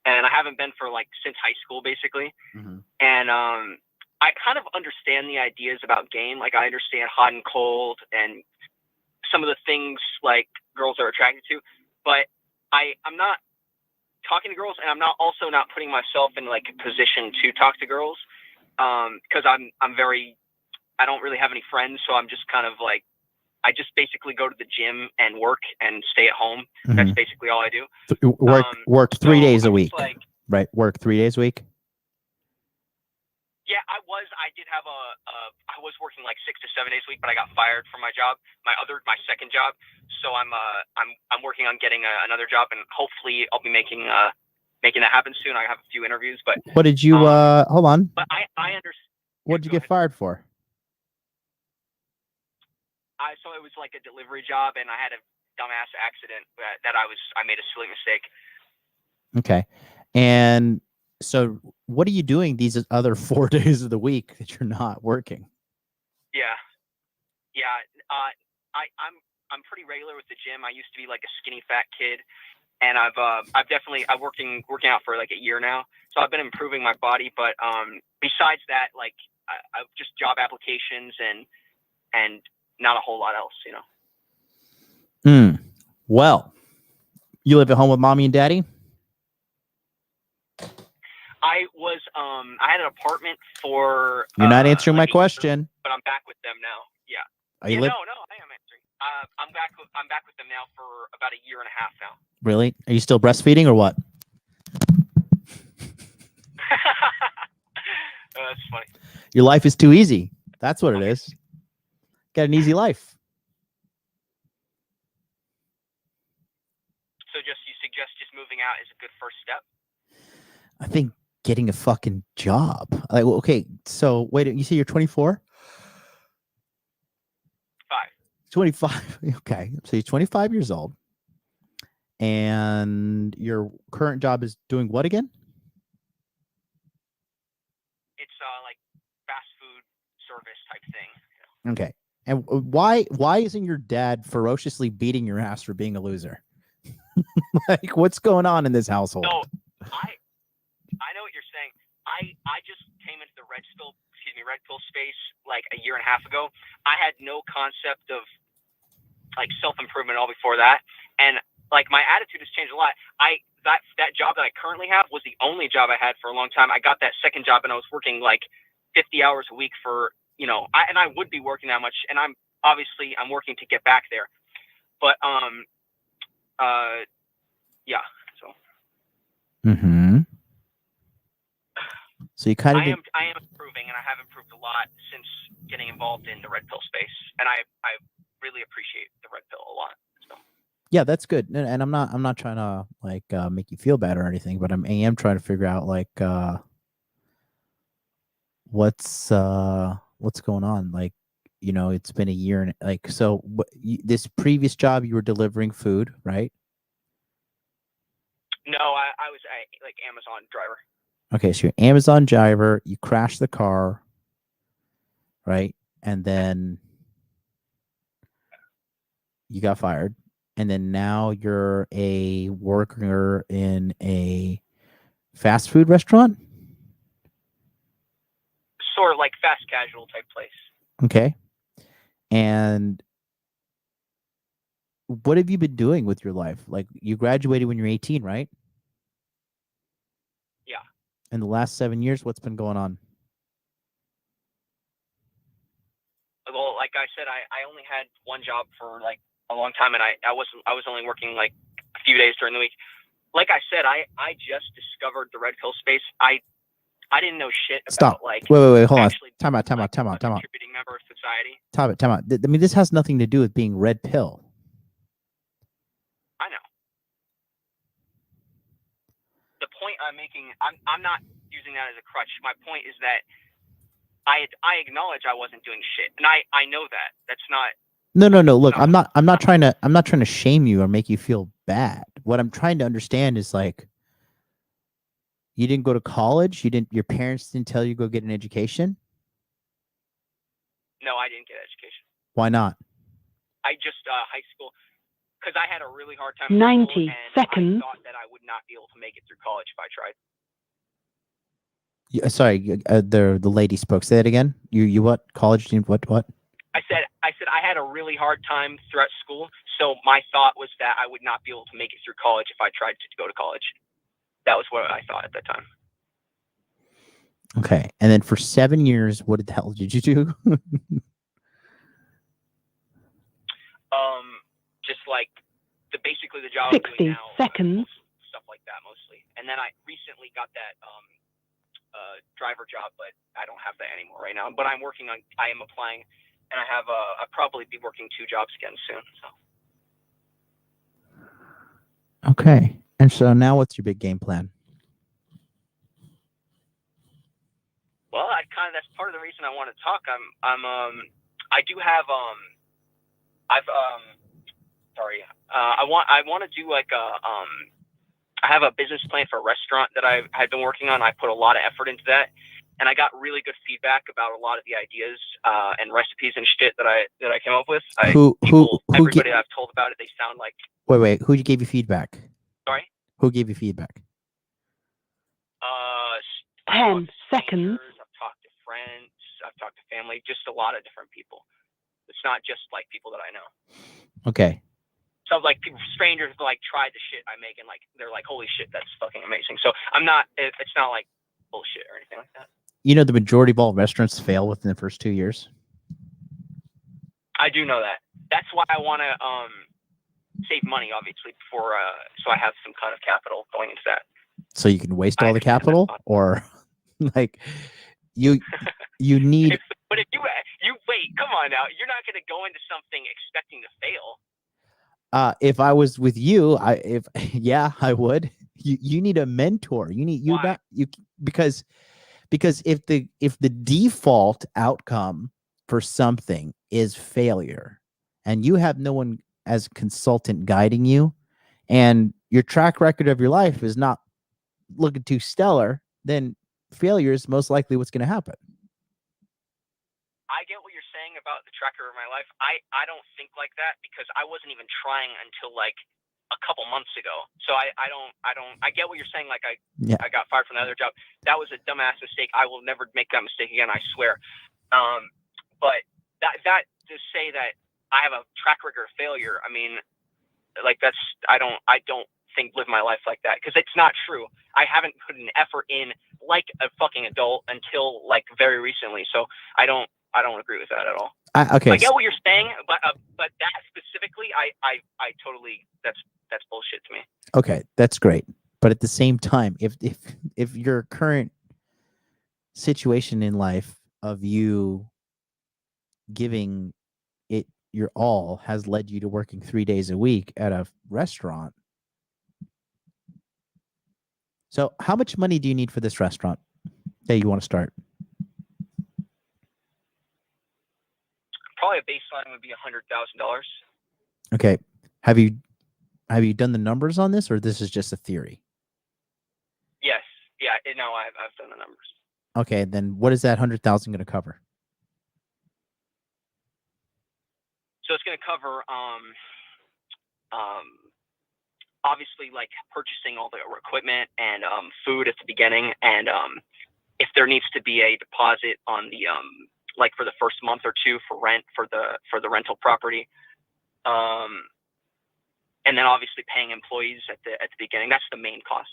[SPEAKER 12] and I haven't been for like since high school, basically.
[SPEAKER 1] Mm-hmm.
[SPEAKER 12] And I kind of understand the ideas about game. Like I understand hot and cold and some of the things like girls are attracted to, but I'm not talking to girls, and I'm also not putting myself in like a position to talk to girls because I don't really have any friends, so I'm just kind of like, I just basically go to the gym and work and stay at home.
[SPEAKER 1] Mm-hmm.
[SPEAKER 12] That's basically all I do.
[SPEAKER 1] Work 3 days a week,
[SPEAKER 12] like,
[SPEAKER 1] right? Work 3 days a week.
[SPEAKER 12] Yeah, I was working like 6 to 7 days a week, but I got fired from my job, my second job. So I'm working on getting another job, and hopefully I'll be making that happen soon. I have a few interviews, but
[SPEAKER 1] What did you hold on?
[SPEAKER 12] But I understand.
[SPEAKER 1] What did you get fired for?
[SPEAKER 12] So it was like a delivery job, and I had a dumbass accident that I made a silly mistake.
[SPEAKER 1] Okay. And so what are you doing these other 4 days of the week that you're not working?
[SPEAKER 12] Yeah. I'm pretty regular with the gym. I used to be like a skinny fat kid, and I've working out for like a year now. So I've been improving my body, but besides that, like I've just job applications and not a whole lot else, you know.
[SPEAKER 1] Well, you live at home with mommy and daddy?
[SPEAKER 12] I had an apartment for.
[SPEAKER 1] You're not answering my question.
[SPEAKER 12] But I'm back with them now. Yeah.
[SPEAKER 1] No, I
[SPEAKER 12] am answering. I'm back with them now for about a year and a half now.
[SPEAKER 1] Really? Are you still breastfeeding or what?
[SPEAKER 12] That's funny.
[SPEAKER 1] Your life is too easy. That's what it is. Got an easy life.
[SPEAKER 12] So you suggest just moving out is a good first step?
[SPEAKER 1] I think getting a fucking job. Like, okay, so wait, you say you're 24? 25. Okay, so you're 25 years old, and your current job is doing what again?
[SPEAKER 12] It's like fast food service type thing.
[SPEAKER 1] Okay, and why isn't your dad ferociously beating your ass for being a loser? Like, what's going on in this household?
[SPEAKER 12] No, I know what you're saying. I just came into the red pill space like a year and a half ago. I had no concept of like self-improvement all before that, and like my attitude has changed a lot. That job that I currently have was the only job I had for a long time. I got that second job, and I was working like 50 hours a week for, you know, and I would be working that much, and I'm working to get back there, but yeah, so.
[SPEAKER 1] So you kind of.
[SPEAKER 12] I am improving, and I have improved a lot since getting involved in the red pill space, and I really appreciate the red pill a lot. So.
[SPEAKER 1] Yeah, that's good, and I'm not trying to like make you feel bad or anything, but I am trying to figure out like what's what's going on? Like, it's been a year and like, so this previous job you were delivering food, right?
[SPEAKER 12] No, I was like Amazon driver.
[SPEAKER 1] Okay, so you're an Amazon driver, you crashed the car, right? And then you got fired. And then now you're a worker in a fast food restaurant?
[SPEAKER 12] Sort of like fast casual type place.
[SPEAKER 1] Okay. And what have you been doing with your life? Like, you graduated when you're 18, right?
[SPEAKER 12] Yeah.
[SPEAKER 1] In the last 7 years, what's been going on?
[SPEAKER 12] Well, like I said, I only had one job for like a long time, and I was only working like a few days during the week. Like I said, I just discovered the red pill space. I didn't know shit
[SPEAKER 1] Stop.
[SPEAKER 12] about like
[SPEAKER 1] Wait, hold on.
[SPEAKER 12] actually
[SPEAKER 1] Time out.
[SPEAKER 12] a contributing member of society.
[SPEAKER 1] Time out. I mean, this has nothing to do with being red pill.
[SPEAKER 12] I know. The point I'm making, I'm not using that as a crutch. My point is that I acknowledge I wasn't doing shit, and I know that. That's not.
[SPEAKER 1] No. Look, I'm not trying to shame you or make you feel bad. What I'm trying to understand is, like, you didn't go to college. Your parents didn't tell you to go get an education.
[SPEAKER 12] No, I didn't get education.
[SPEAKER 1] Why not?
[SPEAKER 12] I just high school, because I had a really hard time.
[SPEAKER 6] 90 seconds.
[SPEAKER 12] I thought that I would not be able to make it through college if I tried.
[SPEAKER 1] Sorry, the lady spoke. Say that again. You what? College? What?
[SPEAKER 12] I said I had a really hard time throughout school, so my thought was that I would not be able to make it through college if I tried to go to college. That was what I thought at that time.
[SPEAKER 1] Okay, and then for 7 years, what the hell did you do?
[SPEAKER 12] Just like basically the job
[SPEAKER 6] 60
[SPEAKER 12] I'm doing now,
[SPEAKER 6] seconds.
[SPEAKER 12] stuff like that mostly. And then I recently got that driver job, but I don't have that anymore right now. But I am applying, and I have I'll probably be working 2 jobs again soon. So.
[SPEAKER 1] Okay, and so now what's your big game plan?
[SPEAKER 12] Well, that's part of the reason I want to talk. I do have I want to do like I have a business plan for a restaurant that I had been working on. I put a lot of effort into that, and I got really good feedback about a lot of the ideas and recipes and shit that I came up with. Everybody I've told about it, they sound like.
[SPEAKER 1] Wait. Who gave you feedback?
[SPEAKER 12] Sorry.
[SPEAKER 1] Who gave you feedback?
[SPEAKER 6] 10 seconds.
[SPEAKER 12] I've talked to friends. I've talked to family. Just a lot of different people. It's not just like people that I know.
[SPEAKER 1] Okay.
[SPEAKER 12] So like strangers like tried the shit I make, and like they're like, holy shit, that's fucking amazing. So it's not like bullshit or anything like that.
[SPEAKER 1] The majority of all restaurants fail within the first 2 years.
[SPEAKER 12] I do know that. That's why I want to save money, obviously, before so I have some kind of capital going into that.
[SPEAKER 1] So you can waste all the capital, or like you need.
[SPEAKER 12] But if you wait, come on now, you're not going to go into something expecting to fail.
[SPEAKER 1] If I was with you, I would. You need a mentor. Because if the default outcome for something is failure, and you have no one as a consultant guiding you, and your track record of your life is not looking too stellar, then failure is most likely what's going to happen.
[SPEAKER 12] I get what you're saying about the track record of my life. I don't think like that, because I wasn't even trying until like a couple months ago. So I get what you're saying. Like I got fired from the other job. That was a dumbass mistake. I will never make that mistake again, I swear. But that to say that I have a track record of failure, I mean, like I don't live my life like that, because it's not true. I haven't put an effort in like a fucking adult until like very recently. So I don't agree with that at all.
[SPEAKER 1] Okay.
[SPEAKER 12] I get what you're saying, but that specifically, I totally that's bullshit to me.
[SPEAKER 1] Okay, that's great. But at the same time, if your current situation in life of you giving it your all has led you to working 3 days a week at a restaurant. So how much money do you need for this restaurant that you want to start?
[SPEAKER 12] probably a baseline would be $100,000.
[SPEAKER 1] Okay. Have you done the numbers on this, or this is just a theory?
[SPEAKER 12] Yes. Yeah. No, I've done the numbers.
[SPEAKER 1] Okay, then what is that 100,000 going to cover?
[SPEAKER 12] So it's going to cover, obviously, like purchasing all the equipment and food at the beginning, and if there needs to be a deposit on the like for the first month or two for rent for the rental property, and then obviously paying employees at the beginning. That's the main cost.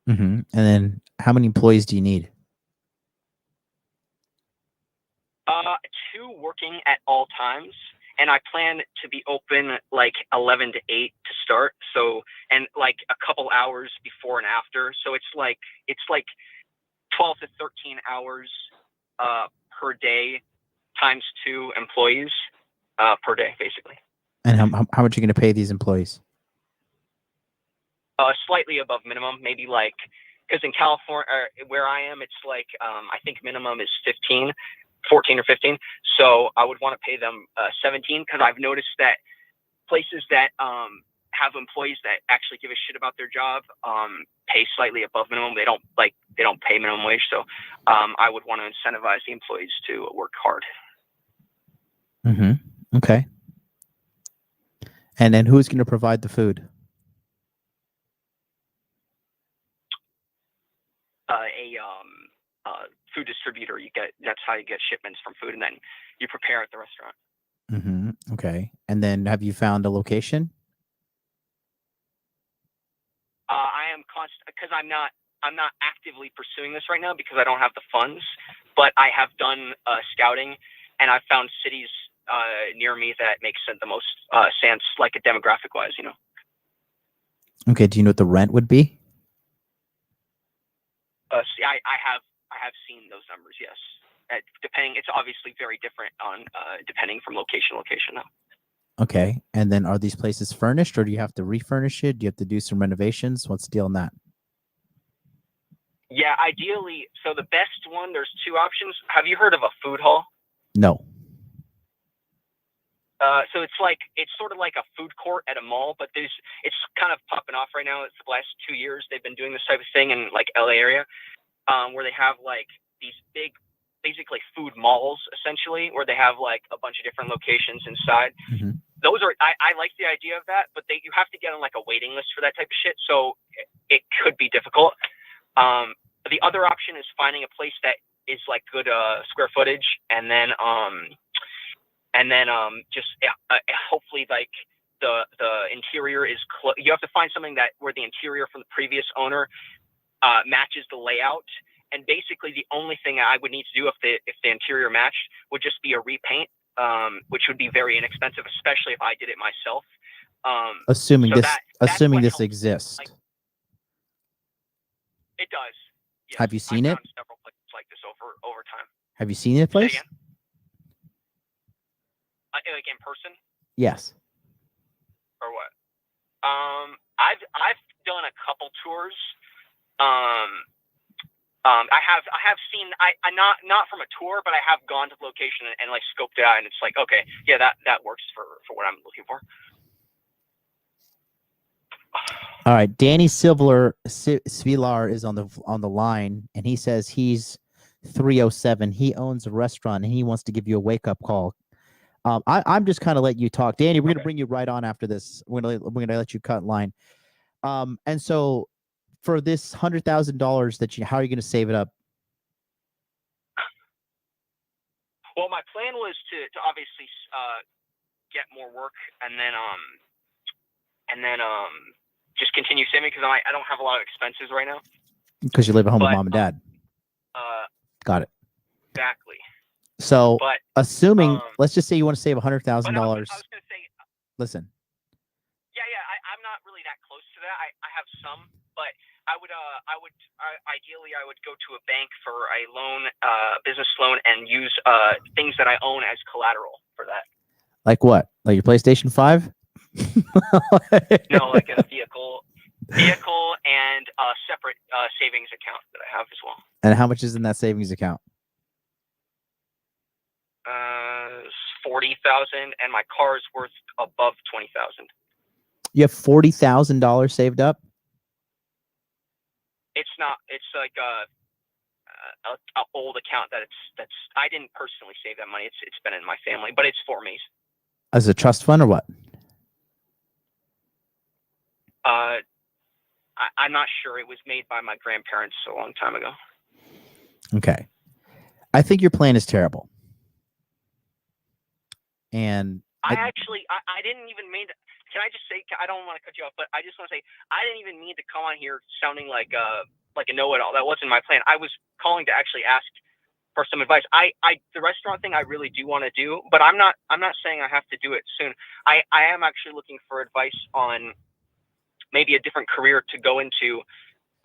[SPEAKER 1] Mm-hmm. And then how many employees do you need?
[SPEAKER 12] 2 working at all times, and I plan to be open like 11 to 8 to start. So, and like a couple hours before and after. So it's like 12 to 13 hours per day times 2 employees per day, basically.
[SPEAKER 1] And how much are you going to pay these employees?
[SPEAKER 12] Slightly above minimum, maybe like, because in California, where I am, it's like, I think minimum is 14 or 15. So I would want to pay them 17, because I've noticed that places that have employees that actually give a shit about their job pay slightly above minimum. They don't pay minimum wage. So I would want to incentivize the employees to work hard.
[SPEAKER 1] Mm-hmm. Okay. And then who's going to provide the food?
[SPEAKER 12] Food distributor. That's how you get shipments from food, and then you prepare at the restaurant.
[SPEAKER 1] Mm-hmm. Okay. And then have you found a location?
[SPEAKER 12] I am because I'm not actively pursuing this right now because I don't have the funds, but I have done scouting, and I've found cities near me that makes the most sense, like a demographic wise, you know.
[SPEAKER 1] Okay. Do you know what the rent would be?
[SPEAKER 12] See, I have seen those numbers. Yes, depending, it's obviously very different on depending from location to location now.
[SPEAKER 1] Okay. And then are these places furnished, or do you have to refurnish it? Do you have to do some renovations? What's the deal on that?
[SPEAKER 12] Yeah, ideally. So the best one, there's 2 options. Have you heard of a food hall?
[SPEAKER 1] No.
[SPEAKER 12] So it's sort of like a food court at a mall, but it's kind of popping off right now. It's the last 2 years they've been doing this type of thing in like LA area, where they have like these big, basically food malls essentially, where they have like a bunch of different locations inside.
[SPEAKER 1] Mm-hmm.
[SPEAKER 12] Those are, I like the idea of that, but you have to get on like a waiting list for that type of shit. So it could be difficult. The other option is finding a place that is like good square footage, and then just hopefully like the interior is you have to find something that where the interior from the previous owner matches the layout. And basically the only thing I would need to do if the interior matched would just be a repaint, which would be very inexpensive, especially if I did it myself.
[SPEAKER 1] Assuming
[SPEAKER 12] so
[SPEAKER 1] this
[SPEAKER 12] helps.
[SPEAKER 1] exists.
[SPEAKER 12] It does. Yes.
[SPEAKER 1] Have you seen it?
[SPEAKER 12] I've found several places like this over time.
[SPEAKER 1] Have you seen the place?
[SPEAKER 12] Say again? Like in person?
[SPEAKER 1] Yes.
[SPEAKER 12] Or what? I've done a couple tours. I have seen I not from a tour, but I have gone to the location and like scoped it out, and it's like, okay, yeah, that works for what I'm looking for.
[SPEAKER 1] All right, Danny Svilar is on the line, and he says he's 307. He owns a restaurant, and he wants to give you a wake up call. I'm just kind of letting you talk, Danny. We're gonna bring you right on after this. We're gonna let you cut line. And so for this $100,000 how are you gonna save it up?
[SPEAKER 12] Well, my plan was to obviously get more work, and then just continue saving, because I don't have a lot of expenses right now.
[SPEAKER 1] Because you live at home with mom and dad. Got it.
[SPEAKER 12] Exactly.
[SPEAKER 1] So, assuming, let's just say you want to save $100,000.
[SPEAKER 12] I was going to say.
[SPEAKER 1] Listen.
[SPEAKER 12] Yeah. I'm not really that close to that. I have some, but I would ideally go to a bank for a loan, business loan, and use things that I own as collateral for that.
[SPEAKER 1] Like what? Like your PlayStation 5?
[SPEAKER 12] No, like a vehicle and a separate savings account that I have as well.
[SPEAKER 1] And how much is in that savings account?
[SPEAKER 12] 40 40,000, and my car is worth above 20,000.
[SPEAKER 1] You have $40,000 saved up?
[SPEAKER 12] It's not. It's like a old account that's. I didn't personally save that money. It's been in my family, but it's for me.
[SPEAKER 1] As a trust fund or what?
[SPEAKER 12] I'm not sure. It was made by my grandparents a long time ago.
[SPEAKER 1] Okay. I think your plan is terrible. And
[SPEAKER 12] I didn't even mean to. Can I just say, I don't want to cut you off, but I just want to say, I didn't even mean to come on here sounding like a know-it-all. That wasn't my plan. I was calling to actually ask for some advice. The restaurant thing I really do want to do, but I'm not saying I have to do it soon. I am actually looking for advice on maybe a different career to go into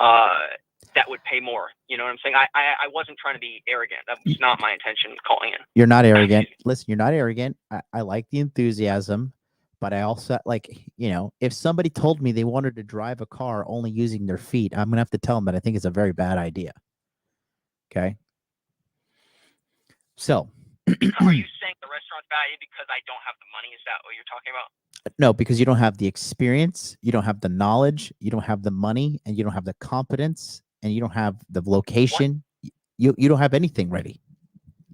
[SPEAKER 12] that would pay more. You know what I'm saying? I wasn't trying to be arrogant. That was not my intention calling in.
[SPEAKER 1] you're not arrogant. Listen, you're not arrogant. I like the enthusiasm, but I also if somebody told me they wanted to drive a car only using their feet, I'm going to have to tell them that I think it's a very bad idea. Okay. So.
[SPEAKER 12] Are you saying the restaurant's value because I don't have the money? Is that what you're talking about?
[SPEAKER 1] No, because you don't have the experience, you don't have the knowledge, you don't have the money, and you don't have the competence, and you don't have the location. You don't have anything ready.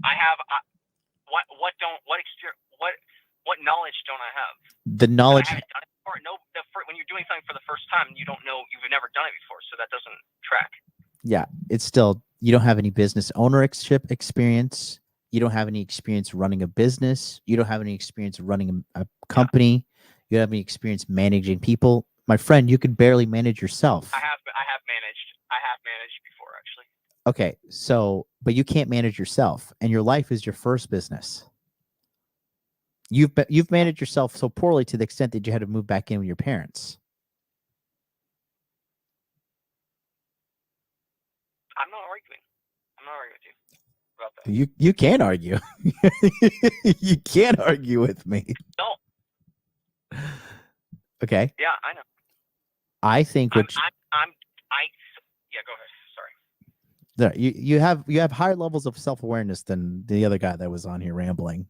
[SPEAKER 12] I have what knowledge don't I have?
[SPEAKER 1] The knowledge.
[SPEAKER 12] I haven't done it before. No, when you're doing something for the first time, you don't know. You've never done it before, so that doesn't track.
[SPEAKER 1] Yeah, it's still, you don't have any business ownership experience. You don't have any experience running a business. You don't have any experience running a company. You don't have any experience managing people. My friend, you could barely manage yourself.
[SPEAKER 12] I have managed before, actually.
[SPEAKER 1] Okay, so, but you can't manage yourself, and your life is your first business. You've managed yourself so poorly to the extent that you had to move back in with your parents.
[SPEAKER 12] I'm not arguing with you about that.
[SPEAKER 1] You can't argue. You can't argue with me.
[SPEAKER 12] No.
[SPEAKER 1] Okay.
[SPEAKER 12] Yeah, I know.
[SPEAKER 1] I think
[SPEAKER 12] yeah, go ahead. Sorry.
[SPEAKER 1] You have higher levels of self-awareness than the other guy that was on here rambling.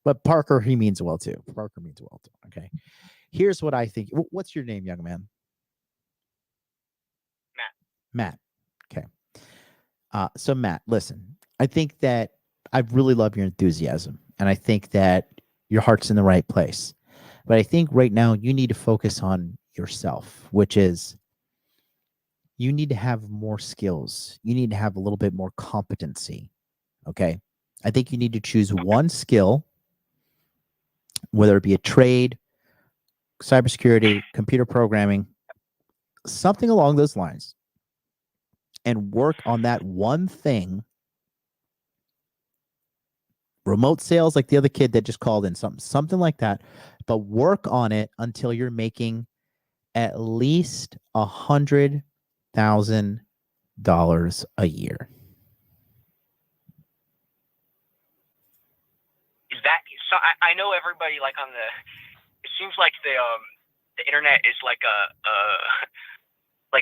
[SPEAKER 1] But Parker, he means well too. Okay. Here's what I think. What's your name, young man? Matt. Okay. So Matt, listen, I think that I really love your enthusiasm, and I think that your heart's in the right place. But I think right now you need to focus on yourself, which is you need to have more skills. You need to have a little bit more competency. Okay. I think you need to choose one skill, whether it be a trade, cybersecurity, computer programming, something along those lines, and work on that one thing. Remote sales, like the other kid that just called in, something like that, but work on it until you're making at least $100,000 a year.
[SPEAKER 12] Is that so? I know everybody like on the. It seems like the internet is like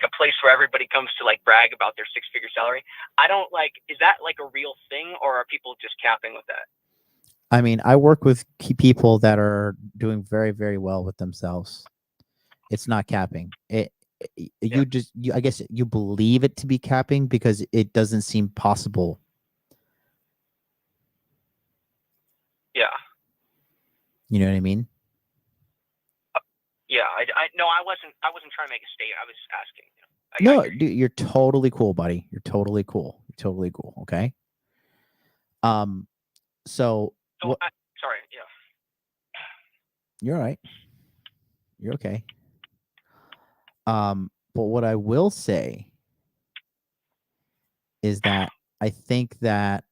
[SPEAKER 12] a place where everybody comes to like brag about their 6-figure salary. I don't like. Is that like a real thing, or are people just capping with that?
[SPEAKER 1] I mean, I work with people that are doing very, very well with themselves. It's not capping. I guess you believe it to be capping because it doesn't seem possible.
[SPEAKER 12] Yeah.
[SPEAKER 1] You know what I mean?
[SPEAKER 12] Yeah. No, I wasn't trying to make a statement. I was asking.
[SPEAKER 1] No, dude, you're totally cool, buddy. You're totally cool. Okay. So
[SPEAKER 12] sorry. Yeah.
[SPEAKER 1] You're all right. You're okay. But what I will say is that I think that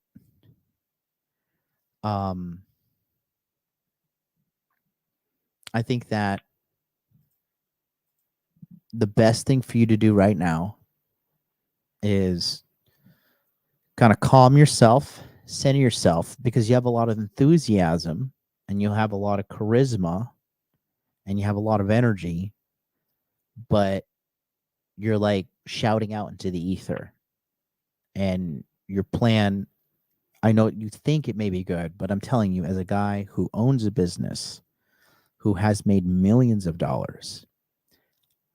[SPEAKER 1] the best thing for you to do right now is kind of calm yourself, center yourself, because you have a lot of enthusiasm and you have a lot of charisma and you have a lot of energy, but you're like shouting out into the ether. And your plan, I know you think it may be good, but I'm telling you, as a guy who owns a business, who has made millions of dollars,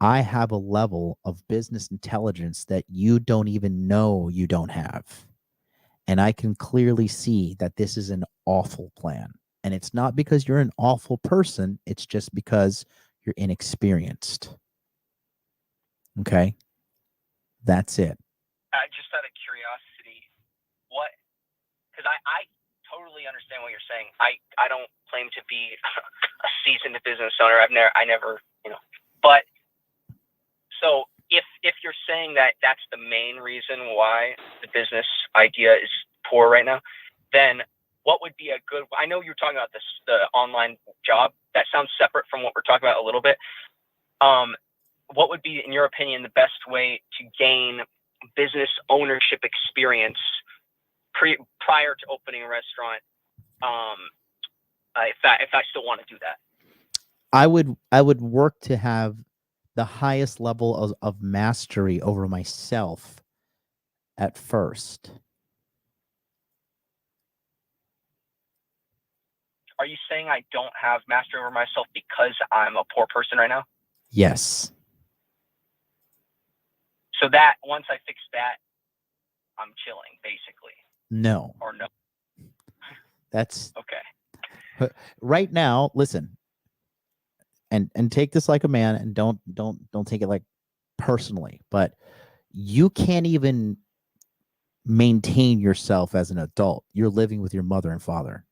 [SPEAKER 1] I have a level of business intelligence that you don't even know you don't have. And I can clearly see that this is an awful plan. And it's not because you're an awful person. It's just because you're inexperienced. Okay? That's it.
[SPEAKER 12] Just out of curiosity, what? Because I totally understand what you're saying. I don't claim to be a seasoned business owner. I never, But so if you're saying that that's the main reason why the business idea is poor right now, then what would be a good? I know you're talking about the online job. That sounds separate from what we're talking about a little bit. What would be, in your opinion, the best way to gain business ownership experience prior to opening a restaurant? If I still want to do that,
[SPEAKER 1] I would work to have the highest level of mastery over myself at first.
[SPEAKER 12] are you saying I don't have mastery over myself because I'm a poor person right now?
[SPEAKER 1] Yes.
[SPEAKER 12] So that once I fix that, I'm chilling, basically.
[SPEAKER 1] No.
[SPEAKER 12] Or no?
[SPEAKER 1] That's
[SPEAKER 12] okay.
[SPEAKER 1] Right now, listen. And take this like a man, and don't take it like personally, but you can't even maintain yourself as an adult. You're living with your mother and father.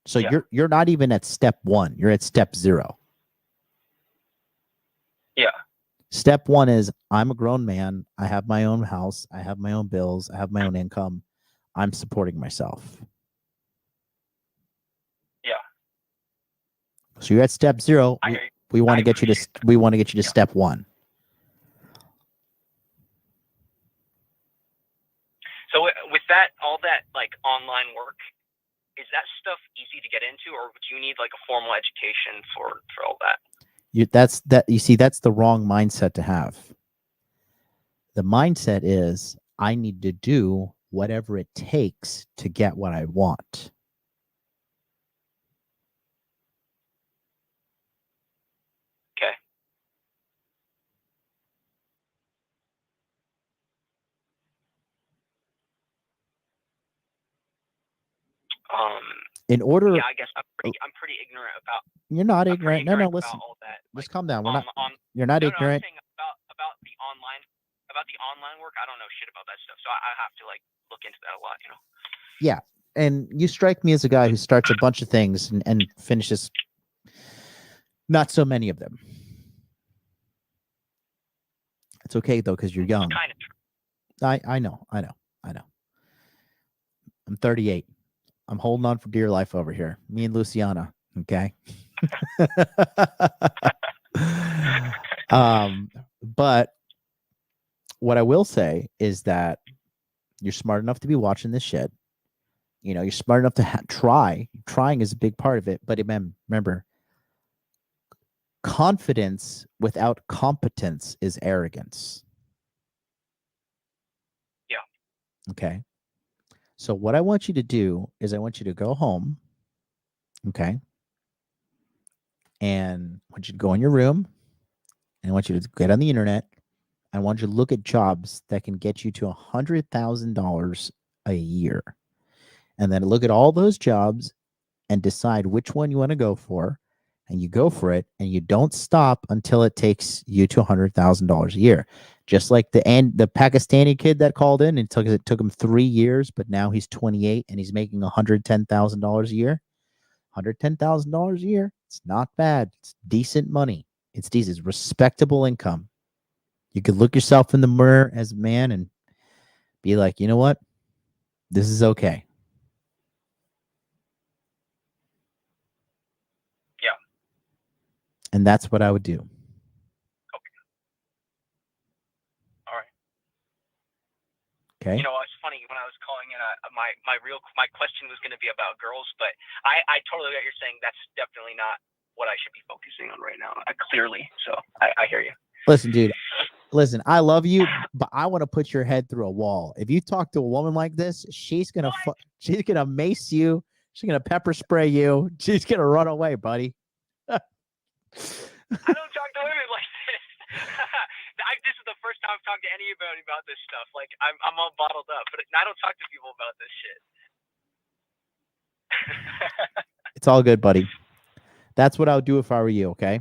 [SPEAKER 1] So you're not even at step 1. You're at step 0.
[SPEAKER 12] Yeah.
[SPEAKER 1] Step 1 is I'm a grown man. I have my own house. I have my own bills. I have my own income. I'm supporting myself.
[SPEAKER 12] Yeah.
[SPEAKER 1] So you're at step 0. We want to get you to step 1.
[SPEAKER 12] So with that, all that like online work, is that stuff easy to get into, or do you need like a formal education for all that?
[SPEAKER 1] You see, that's the wrong mindset to have. The mindset is I need to do whatever it takes to get what I want.
[SPEAKER 12] Okay.
[SPEAKER 1] In order,
[SPEAKER 12] yeah, I guess I'm pretty ignorant about.
[SPEAKER 1] You're not ignorant. No, listen.
[SPEAKER 12] All that.
[SPEAKER 1] Just calm down. We're not. You're
[SPEAKER 12] No,
[SPEAKER 1] not
[SPEAKER 12] I'm
[SPEAKER 1] ignorant.
[SPEAKER 12] saying about the online work. I don't know shit about that stuff, so I have to like look into that a lot.
[SPEAKER 1] Yeah, and you strike me as a guy who starts a bunch of things and finishes not so many of them. It's okay though, because you're young.
[SPEAKER 12] Kind of true.
[SPEAKER 1] I know. I'm 38. I'm holding on for dear life over here. Me and Luciana. Okay. But what I will say is that you're smart enough to be watching this shit. You're smart enough to try. Trying is a big part of it. But remember, confidence without competence is arrogance.
[SPEAKER 12] Yeah.
[SPEAKER 1] Okay. So what I want you to do is I want you to go home. Okay. And I want you to go in your room. And I want you to get on the internet. I want you to look at jobs that can get you to $100,000 a year. And then look at all those jobs and decide which one you want to go for. And you go for it, and you don't stop until it takes you to $100,000 a year. Just like the Pakistani kid that called in, and it took him 3 years, but now he's 28 and he's making $110,000 a year. $110,000 a year. It's not bad. It's decent money. It's decent. It's respectable income. You could look yourself in the mirror as a man and be like, you know what? This is okay.
[SPEAKER 12] Yeah.
[SPEAKER 1] And that's what I would do.
[SPEAKER 12] Okay. All right.
[SPEAKER 1] Okay.
[SPEAKER 12] It's funny when I was calling in. My question was going to be about girls, but I totally get you're saying. That's definitely not what I should be focusing on right now. Clearly, so I hear you.
[SPEAKER 1] Listen, dude, Listen, I love you, but I want to put your head through a wall. If you talk to a woman like this, she's gonna mace you. She's gonna pepper spray you. She's gonna run away, buddy.
[SPEAKER 12] I don't talk to women like this. This is the first time I've talked to anybody about this stuff. Like I'm all bottled up, but I don't talk to people about this shit.
[SPEAKER 1] It's all good, buddy. That's what I would do if I were you. Okay.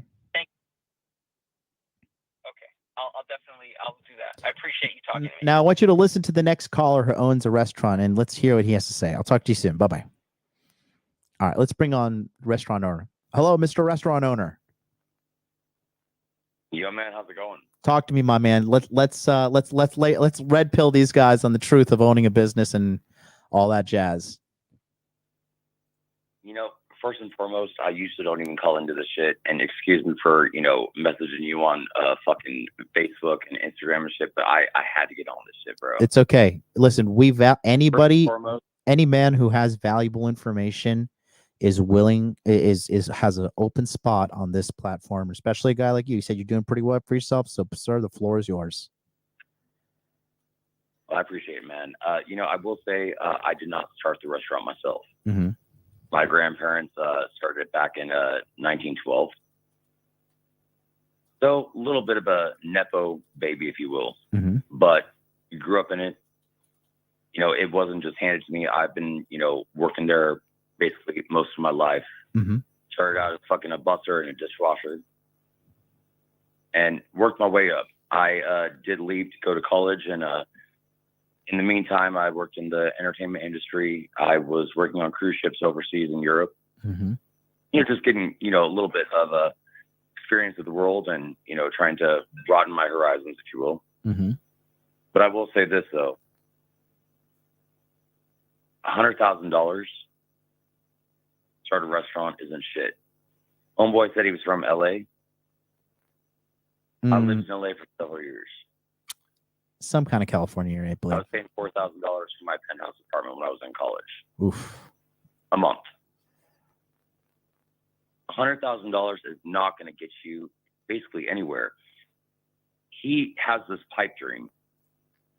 [SPEAKER 12] I'll do that. I appreciate you talking to me.
[SPEAKER 1] Now I want you to listen to the next caller who owns a restaurant, and let's hear what he has to say. I'll talk to you soon. Bye bye. All right, let's bring on restaurant owner. Hello, Mr. Restaurant Owner.
[SPEAKER 13] Yo, man, how's it going?
[SPEAKER 1] Talk to me, my man. Let's red pill these guys on the truth of owning a business and all that jazz.
[SPEAKER 13] You know, first and foremost, I usually don't even call into this shit, and excuse me for, messaging you on fucking Facebook and Instagram and shit, but I had to get on this shit, bro.
[SPEAKER 1] It's okay. Listen, any man who has valuable information is willing, has an open spot on this platform, especially a guy like you. You said you're doing pretty well for yourself, so sir, the floor is yours.
[SPEAKER 13] Well, I appreciate it, man. I will say I did not start the restaurant myself.
[SPEAKER 1] Mm-hmm.
[SPEAKER 13] My grandparents started it back in 1912. So a little bit of a Nepo baby, if you will.
[SPEAKER 1] Mm-hmm.
[SPEAKER 13] But you grew up in it. It wasn't just handed to me. I've been, working there basically most of my life.
[SPEAKER 1] Mm-hmm.
[SPEAKER 13] Started out as fucking a busser and a dishwasher and worked my way up. I did leave to go to college, and in the meantime, I worked in the entertainment industry. I was working on cruise ships overseas in Europe.
[SPEAKER 1] Mm-hmm.
[SPEAKER 13] Just getting, a little bit of experience of the world and, trying to broaden my horizons, if you will.
[SPEAKER 1] Mm-hmm.
[SPEAKER 13] But I will say this, though. $100,000 start a restaurant isn't shit. Homeboy said he was from LA. I lived in LA for several years.
[SPEAKER 1] Some kind of California area, I
[SPEAKER 13] I
[SPEAKER 1] believe.
[SPEAKER 13] was paying $4,000 for my penthouse apartment when I was in college.
[SPEAKER 1] Oof.
[SPEAKER 13] A month. $100,000 is not going to get you basically anywhere. He has this pipe dream,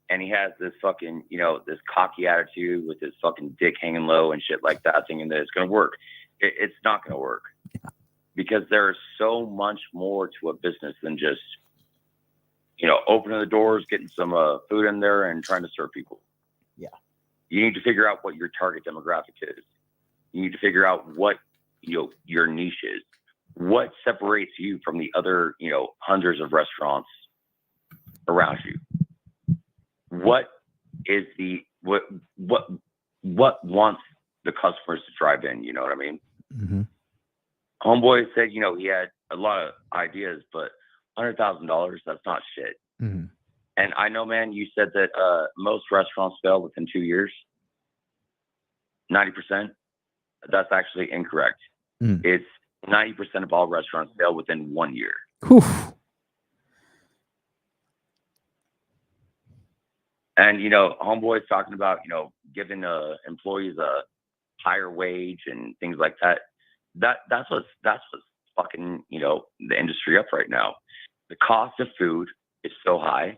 [SPEAKER 13] and he has this fucking, this cocky attitude with his fucking dick hanging low and shit like that, thinking that it's going to work. It's not going to work.
[SPEAKER 1] Yeah.
[SPEAKER 13] Because there's so much more to a business than just, opening the doors, getting some food in there, and trying to serve people.
[SPEAKER 1] Yeah.
[SPEAKER 13] You need to figure out what your target demographic is. You need to figure out what, your niche is. What separates you from the other, hundreds of restaurants around you? What is what wants the customers to drive in? You know what I mean?
[SPEAKER 1] Mm-hmm.
[SPEAKER 13] Homeboy said, he had a lot of ideas, but $100,000, that's not shit.
[SPEAKER 1] Mm-hmm.
[SPEAKER 13] And I know, man, you said that most restaurants fail within 2 years. 90%. That's actually incorrect.
[SPEAKER 1] Mm.
[SPEAKER 13] It's 90% of all restaurants fail within 1 year.
[SPEAKER 1] Whew.
[SPEAKER 13] And, homeboy's talking about, giving employees a higher wage and things like that. That's what's fucking, the industry up right now. The cost of food is so high.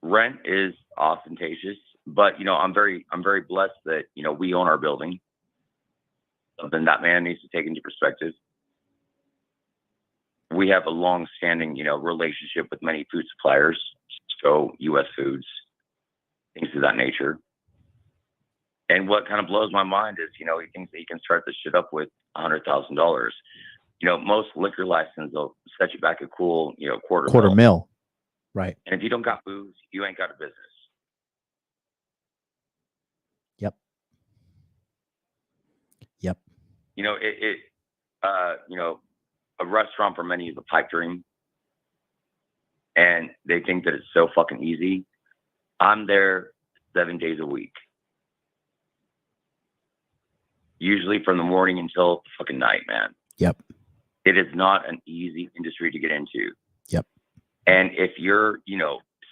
[SPEAKER 13] Rent is ostentatious, but I'm very blessed that we own our building. Something that man needs to take into perspective. We have a long-standing relationship with many food suppliers, so U.S. Foods, things of that nature. And what kind of blows my mind is, he thinks that he can start this shit up with $100,000. Most liquor licenses will set you back a cool, quarter
[SPEAKER 1] mil. Right.
[SPEAKER 13] And if you don't got booze, you ain't got a business.
[SPEAKER 1] Yep.
[SPEAKER 13] A restaurant for many is a pipe dream. And they think that it's so fucking easy. I'm there 7 days a week. Usually from the morning until the fucking night, man.
[SPEAKER 1] Yep.
[SPEAKER 13] It is not an easy industry to get into.
[SPEAKER 1] Yep.
[SPEAKER 13] And if you're,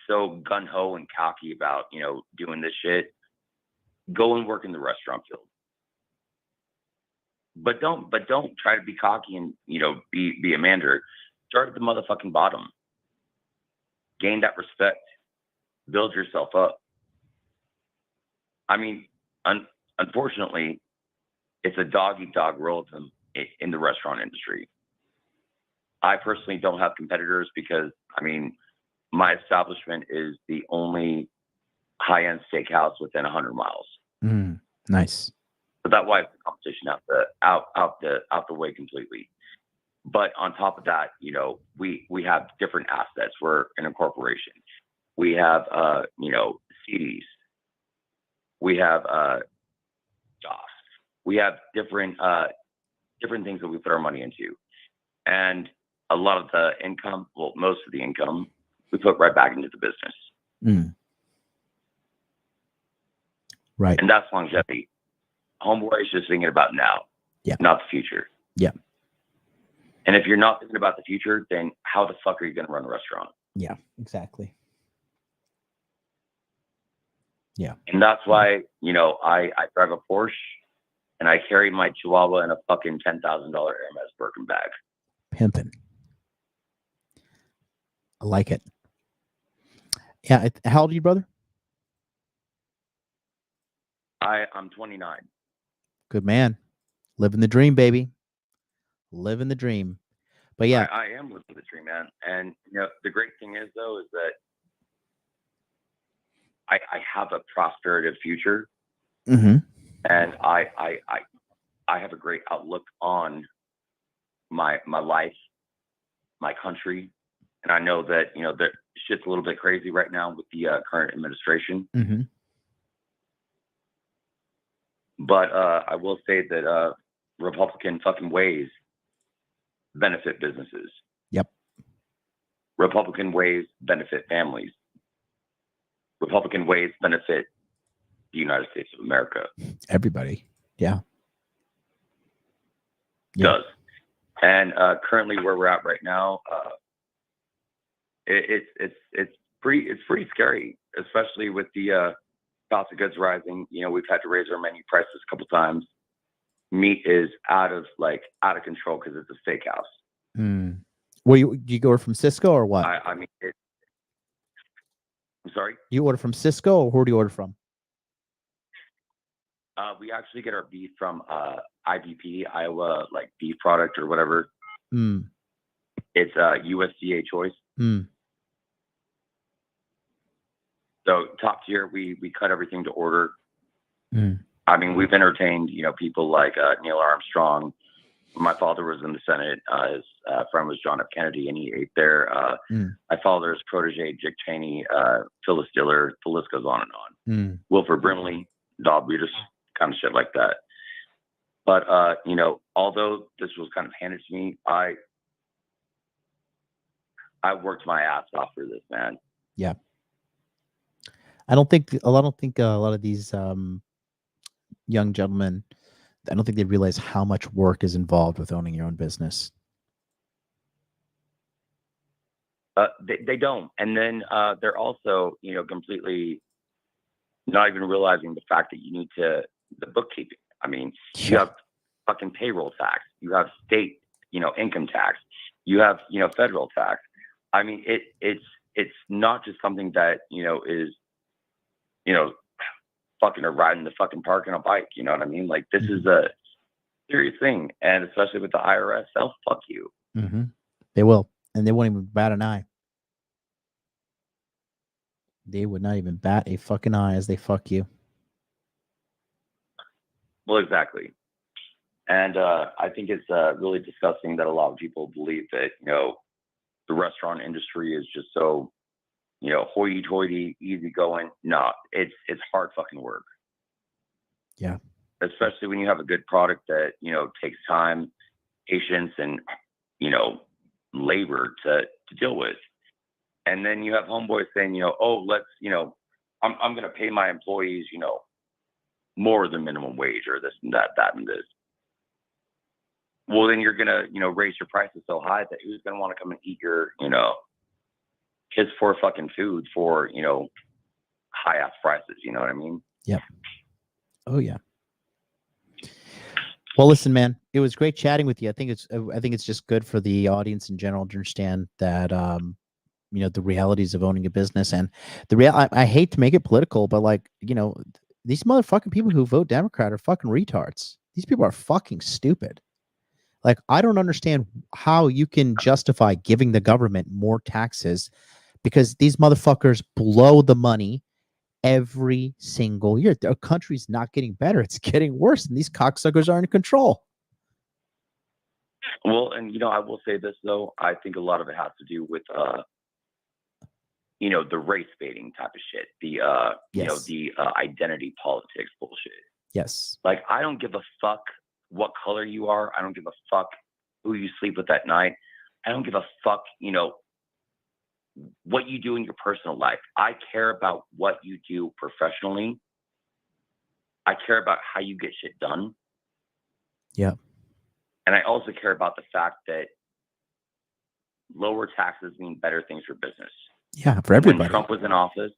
[SPEAKER 13] so gung-ho and cocky about, doing this shit, go and work in the restaurant field. But don't try to be cocky and, be a mandarin. Start at the motherfucking bottom. gain that respect, build yourself up. I mean, unfortunately, it's a dog-eat-dog world in the restaurant industry. I personally don't have competitors because, I mean, my establishment is the only high-end steakhouse within 100 miles.
[SPEAKER 1] Nice.
[SPEAKER 13] So that wipes the competition out the way completely. But on top of that, you know, we have different assets. We're an incorporation. We have you know, CDs. We have jobs. We have different things that we put our money into, and a lot of the income, well, most of the income, we put right back into the business.
[SPEAKER 1] Right.
[SPEAKER 13] And that's longevity. Homeboy is just thinking about now, not the future.
[SPEAKER 1] Yeah.
[SPEAKER 13] And if you're not thinking about the future, then how the fuck are you going to run a restaurant?
[SPEAKER 1] Yeah, exactly. Yeah.
[SPEAKER 13] And that's why, you know, I drive a Porsche and I carry my Chihuahua in a fucking $10,000 Hermes Birkin bag.
[SPEAKER 1] Pimping. I like it. Yeah. How old are you, brother?
[SPEAKER 13] I'm 29.
[SPEAKER 1] Good man. Living the dream, baby. Living the dream. But yeah.
[SPEAKER 13] I am living the dream, man. And, you know, the great thing is, though, is that I have a prosperative future.
[SPEAKER 1] Mm-hmm.
[SPEAKER 13] And I have a great outlook on my life, my country. And I know that, you know, that shit's a little bit crazy right now with the current administration.
[SPEAKER 1] Mm-hmm.
[SPEAKER 13] But I will say that Republican fucking ways benefit businesses.
[SPEAKER 1] Yep.
[SPEAKER 13] Republican ways benefit families. Republican ways benefit the United States of America.
[SPEAKER 1] Everybody. Yeah.
[SPEAKER 13] Does. And currently where we're at right now, it's pretty scary, especially with the cost of goods rising. You know, we've had to raise our menu prices a couple times. Meat is out of control because it's a steakhouse.
[SPEAKER 1] Well, do you go from Cisco or what?
[SPEAKER 13] I mean, I'm sorry.
[SPEAKER 1] You order from Cisco, or who do you order from?
[SPEAKER 13] We actually get our beef from IBP, Iowa, like beef product or whatever. It's USDA choice. So top tier, we cut everything to order. I mean, we've entertained, you know, people like Neil Armstrong. My father was in the Senate. His friend was John F. Kennedy, and he ate there. My father's protege, Dick Cheney, Phyllis Diller. The list goes on and on. Wilford Brimley, Dob Reedus, kind of shit like that. But you know, although this was kind of handed to me, I worked my ass off for this, man.
[SPEAKER 1] Yeah. I don't think a lot of these young gentlemen, I don't think they realize how much work is involved with owning your own business.
[SPEAKER 13] They don't. And then they're also, you know, completely not even realizing the fact that you need the bookkeeping. I mean, you have fucking payroll tax, you have state, you know, income tax, you have, you know, federal tax. I mean, it's not just something that, you know, is, you know, fucking a ride in the fucking park on a bike. You know what I mean? Like, this is a serious thing. And especially with the IRS, they'll fuck you.
[SPEAKER 1] They will. And they won't even bat an eye. They would not even bat a fucking eye as they fuck you.
[SPEAKER 13] Well, exactly. And I think it's really disgusting that a lot of people believe that, you know, the restaurant industry is just so, you know, hoity-toity, easygoing. No, it's hard fucking work.
[SPEAKER 1] Yeah.
[SPEAKER 13] Especially when you have a good product that, you know, takes time, patience, and, you know, labor to deal with. And then you have homeboys saying, you know, oh, let's, you know, I'm going to pay my employees, you know, more than minimum wage or this and that and this. Well, then you're going to, you know, raise your prices so high that who's going to want to come and eat your, you know, kids for fucking food for, you know, high ass prices. You know what I mean?
[SPEAKER 1] Yep. Oh yeah. Well, listen, man, it was great chatting with you. I think it's just good for the audience in general to understand that, the realities of owning a business. And I hate to make it political, but like, these motherfucking people who vote Democrat are fucking retards. These people are fucking stupid. Like, I don't understand how you can justify giving the government more taxes, because these motherfuckers blow the money every single year. Our country's not getting better. It's getting worse. And these cocksuckers are in control.
[SPEAKER 13] Well, and I will say this though. I think a lot of it has to do with the race baiting type of shit. The the identity politics bullshit.
[SPEAKER 1] Yes.
[SPEAKER 13] Like, I don't give a fuck what color you are. I don't give a fuck who you sleep with at night. I don't give a fuck, what you do in your personal life. I care about what you do professionally. I care about how you get shit done.
[SPEAKER 1] Yeah.
[SPEAKER 13] And I also care about the fact that lower taxes mean better things for business.
[SPEAKER 1] Yeah, for everybody.
[SPEAKER 13] When Trump was in office,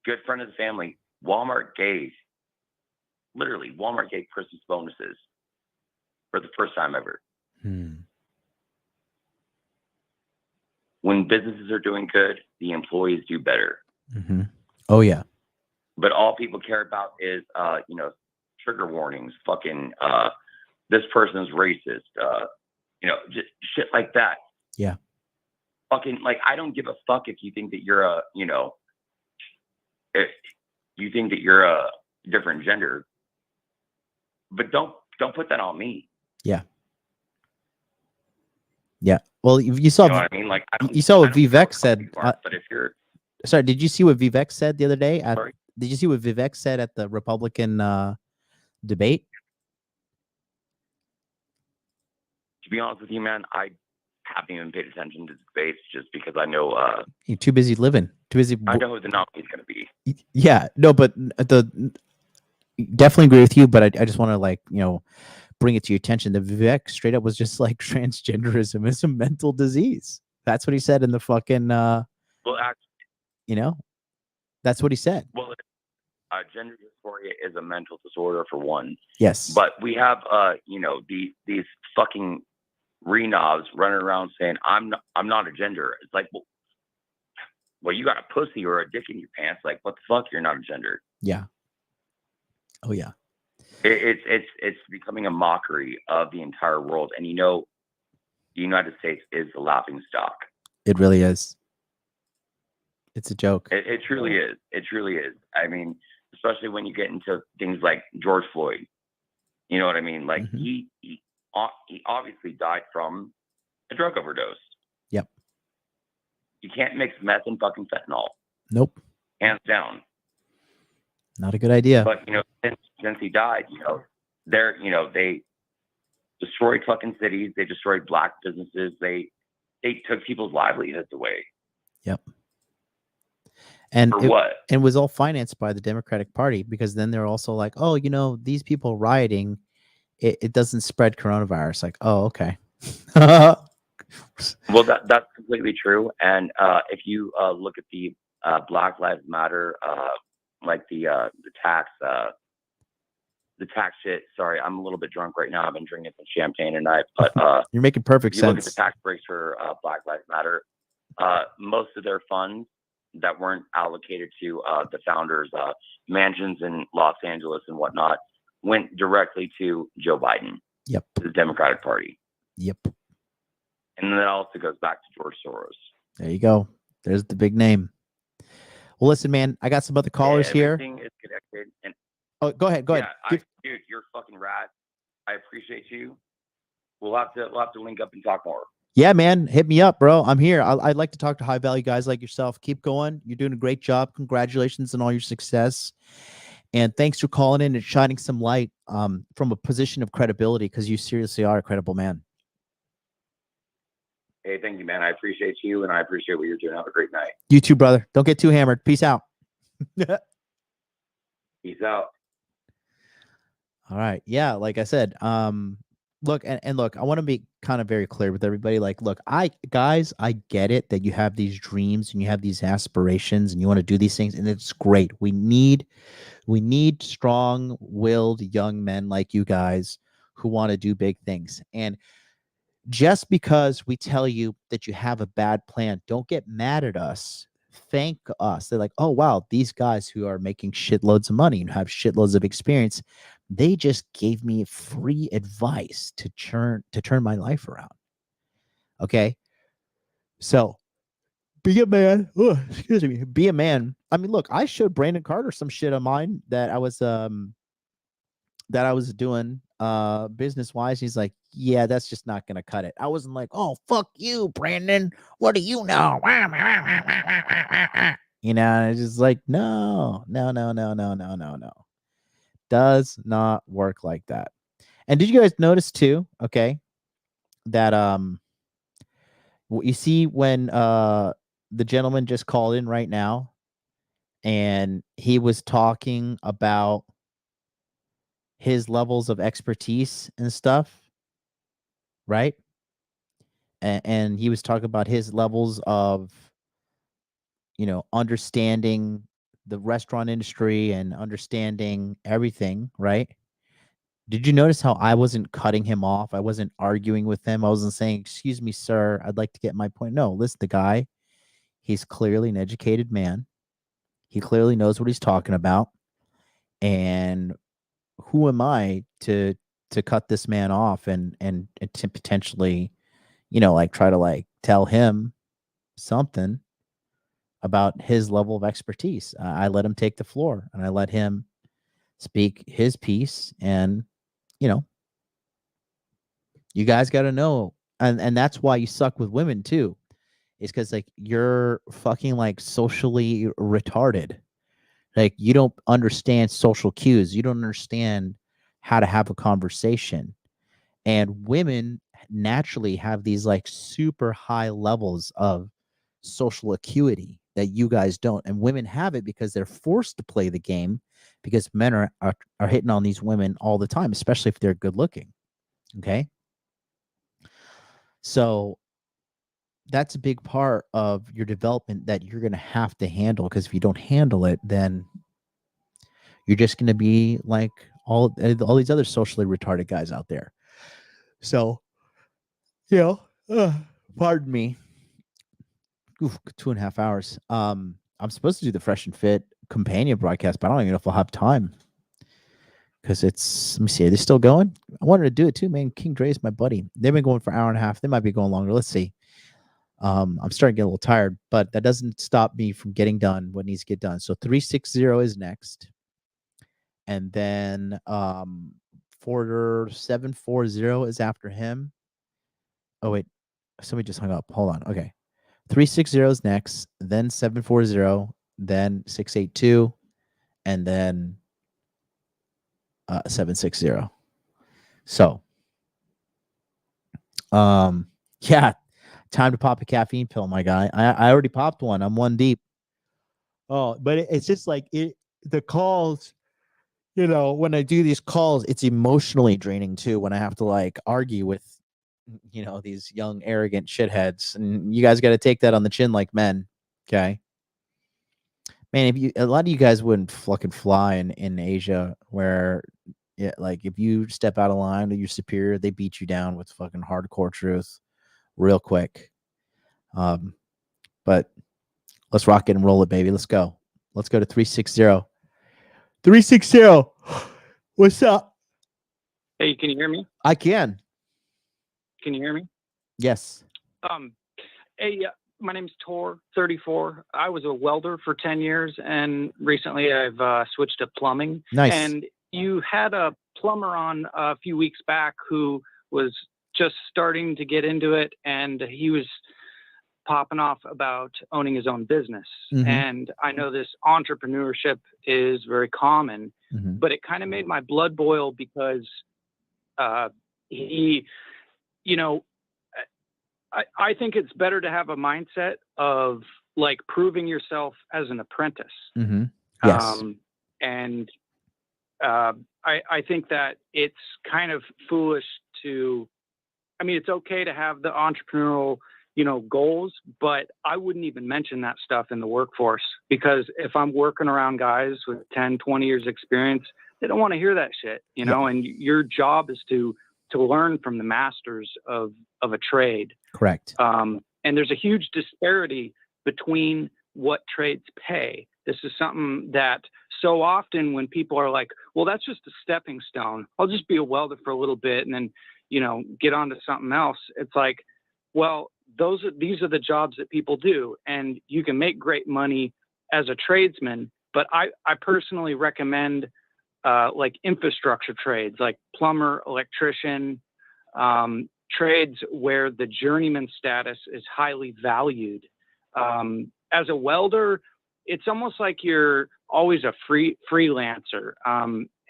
[SPEAKER 13] good friend of the family, Walmart gave Christmas bonuses for the first time ever. When businesses are doing good, the employees do better.
[SPEAKER 1] Mm-hmm. Oh yeah.
[SPEAKER 13] But all people care about is, trigger warnings, fucking, this person's racist, just shit like that.
[SPEAKER 1] Yeah.
[SPEAKER 13] Fucking, like, I don't give a fuck if you think that you're if you think that you're a different gender, but don't put that on me.
[SPEAKER 1] Yeah. Yeah. Well, you saw.
[SPEAKER 13] You know what I mean? Like,
[SPEAKER 1] you saw what Vivek said.
[SPEAKER 13] But if you're
[SPEAKER 1] sorry, did you see what Vivek said the other day?
[SPEAKER 13] Sorry?
[SPEAKER 1] Did you see what Vivek said at the Republican debate?
[SPEAKER 13] To be honest with you, man, I haven't even paid attention to the debates just because I know
[SPEAKER 1] You're too busy living. Too busy.
[SPEAKER 13] I know who the nominee is going to be.
[SPEAKER 1] Yeah. No, but definitely agree with you. But I just want to bring it to your attention that Vivek straight up was just like, transgenderism is a mental disease. That's what he said in the fucking.
[SPEAKER 13] Well, actually,
[SPEAKER 1] that's what he said.
[SPEAKER 13] Well, gender dysphoria is a mental disorder for one.
[SPEAKER 1] Yes.
[SPEAKER 13] But we have these fucking renobs running around saying I'm not a gender. It's like, well, you got a pussy or a dick in your pants. Like, what the fuck? You're not a gender.
[SPEAKER 1] Yeah. Oh yeah.
[SPEAKER 13] It's becoming a mockery of the entire world, and the United States is the laughing stock.
[SPEAKER 1] It really is. It's a joke.
[SPEAKER 13] It truly is. It truly is. I mean, especially when you get into things like George Floyd. You know what I mean? Like, he obviously died from a drug overdose.
[SPEAKER 1] Yep.
[SPEAKER 13] You can't mix meth and fucking fentanyl.
[SPEAKER 1] Nope.
[SPEAKER 13] Hands down.
[SPEAKER 1] Not a good idea.
[SPEAKER 13] But since he died, they destroyed fucking cities. They destroyed black businesses. They took people's livelihoods away.
[SPEAKER 1] Yep. And
[SPEAKER 13] what?
[SPEAKER 1] It was all financed by the Democratic Party, because then they're also like, oh, these people rioting, it doesn't spread coronavirus. Like, oh, okay.
[SPEAKER 13] Well, that's completely true. And if you look at the Black Lives Matter, like the tax shit. Sorry, I'm a little bit drunk right now. I've been drinking some champagne tonight, but
[SPEAKER 1] you're making perfect sense.
[SPEAKER 13] Look at the tax breaks for Black Lives Matter. Most of their funds that weren't allocated to the founders' mansions in Los Angeles and whatnot went directly to Joe Biden.
[SPEAKER 1] Yep.
[SPEAKER 13] To the Democratic Party.
[SPEAKER 1] Yep.
[SPEAKER 13] And that also goes back to George Soros.
[SPEAKER 1] There you go. There's the big name. Well, listen, man, I got some other callers here.
[SPEAKER 13] Everything is connected. And
[SPEAKER 1] oh, go ahead. Go ahead.
[SPEAKER 13] Dude, you're fucking rad. I appreciate you. We'll have to link up and talk more.
[SPEAKER 1] Yeah, man, hit me up, bro. I'm here. I'd like to talk to high value guys like yourself. Keep going. You're doing a great job. Congratulations on all your success. And thanks for calling in and shining some light from a position of credibility, because you seriously are a credible man.
[SPEAKER 13] Hey, thank you, man. I appreciate you, and I appreciate what you're doing. Have a great night.
[SPEAKER 1] You too, brother. Don't get too hammered. Peace out.
[SPEAKER 13] Peace out.
[SPEAKER 1] All right. Yeah, like I said, look, and look, I want to be kind of very clear with everybody. Like, look, I get it that you have these dreams and you have these aspirations and you want to do these things, and it's great. We need strong-willed young men like you guys who want to do big things. And Just because we tell you that you have a bad plan, don't get mad at us. Thank us. They're like, oh, wow, these guys who are making shitloads of money and have shitloads of experience, they just gave me free advice to turn my life around. Okay. So be a man. Ugh, excuse me. Be a man. I mean, look, I showed Brandon Carter some shit of mine that I was doing business wise. He's like, yeah, that's just not gonna cut it. I wasn't like, oh, fuck you, Brandon. What do you know? You know, and it's just like, no. Does not work like that. And did you guys notice too, okay, that you see when the gentleman just called in right now and he was talking about his levels of expertise and stuff, right? And he was talking about his levels of, understanding the restaurant industry and understanding everything, right? Did you notice how I wasn't cutting him off? I wasn't arguing with him. I wasn't saying, excuse me, sir, I'd like to get my point. No, listen, the guy, he's clearly an educated man. He clearly knows what he's talking about. And who am I to cut this man off and to potentially, try to tell him something about his level of expertise? I let him take the floor and I let him speak his piece. And, you guys got to know. And that's why you suck with women too. It's because you're fucking socially retarded. You don't understand social cues. You don't understand how to have a conversation. And women naturally have these super high levels of social acuity that you guys don't. And women have it because they're forced to play the game because men are hitting on these women all the time, especially if they're good looking. Okay. So that's a big part of your development that you're going to have to handle, because if you don't handle it, then you're just going to be like all these other socially retarded guys out there. So, pardon me. Oof, 2.5 hours. I'm supposed to do the Fresh and Fit companion broadcast, but I don't even know if I'll have time because it's. Let me see. Are they still going? I wanted to do it too, man. King Dre's my buddy. They've been going for an hour and a half. They might be going longer. Let's see. I'm starting to get a little tired, but that doesn't stop me from getting done what needs to get done. So 360 is next. And then 740 is after him. Oh, wait. Somebody just hung up. Hold on. Okay. 360 is next, then 740, then 682, and then 760. So, yeah, time to pop a caffeine pill, my guy. I already popped one. I'm one deep. Oh, but it's just the calls, when I do these calls, it's emotionally draining too when I have to argue with these young arrogant shitheads, and you guys got to take that on the chin like men. Okay, man, a lot of you guys wouldn't fucking fly in Asia, where if you step out of line with your superior, they beat you down with fucking hardcore truth real quick. But let's rock it and roll it, baby. Let's go to 360. 360. What's up?
[SPEAKER 14] Hey, can you hear me?
[SPEAKER 1] I can.
[SPEAKER 14] Can you hear me?
[SPEAKER 1] Yes.
[SPEAKER 14] Hey, my name's Tor, 34. I was a welder for 10 years, and recently I've switched to plumbing.
[SPEAKER 1] Nice.
[SPEAKER 14] And you had a plumber on a few weeks back who was just starting to get into it, and he was popping off about owning his own business.
[SPEAKER 1] Mm-hmm.
[SPEAKER 14] And I know this entrepreneurship is very common,
[SPEAKER 1] mm-hmm.
[SPEAKER 14] but it kind of made my blood boil because he... I think it's better to have a mindset of proving yourself as an apprentice.
[SPEAKER 1] Mm-hmm. Yes.
[SPEAKER 14] And I think that it's kind of foolish it's okay to have the entrepreneurial, goals, but I wouldn't even mention that stuff in the workforce, because if I'm working around guys with 10, 20 years experience, they don't want to hear that shit, and your job is to to learn from the masters of a trade.
[SPEAKER 1] Correct.
[SPEAKER 14] And there's a huge disparity between what trades pay. This is something that so often when people are like, well, that's just a stepping stone. I'll just be a welder for a little bit and then, get on to something else. It's like, well, these are the jobs that people do, and you can make great money as a tradesman. But I personally recommend like infrastructure trades, like plumber, electrician, trades where the journeyman status is highly valued. As a welder, it's almost like you're always a freelancer.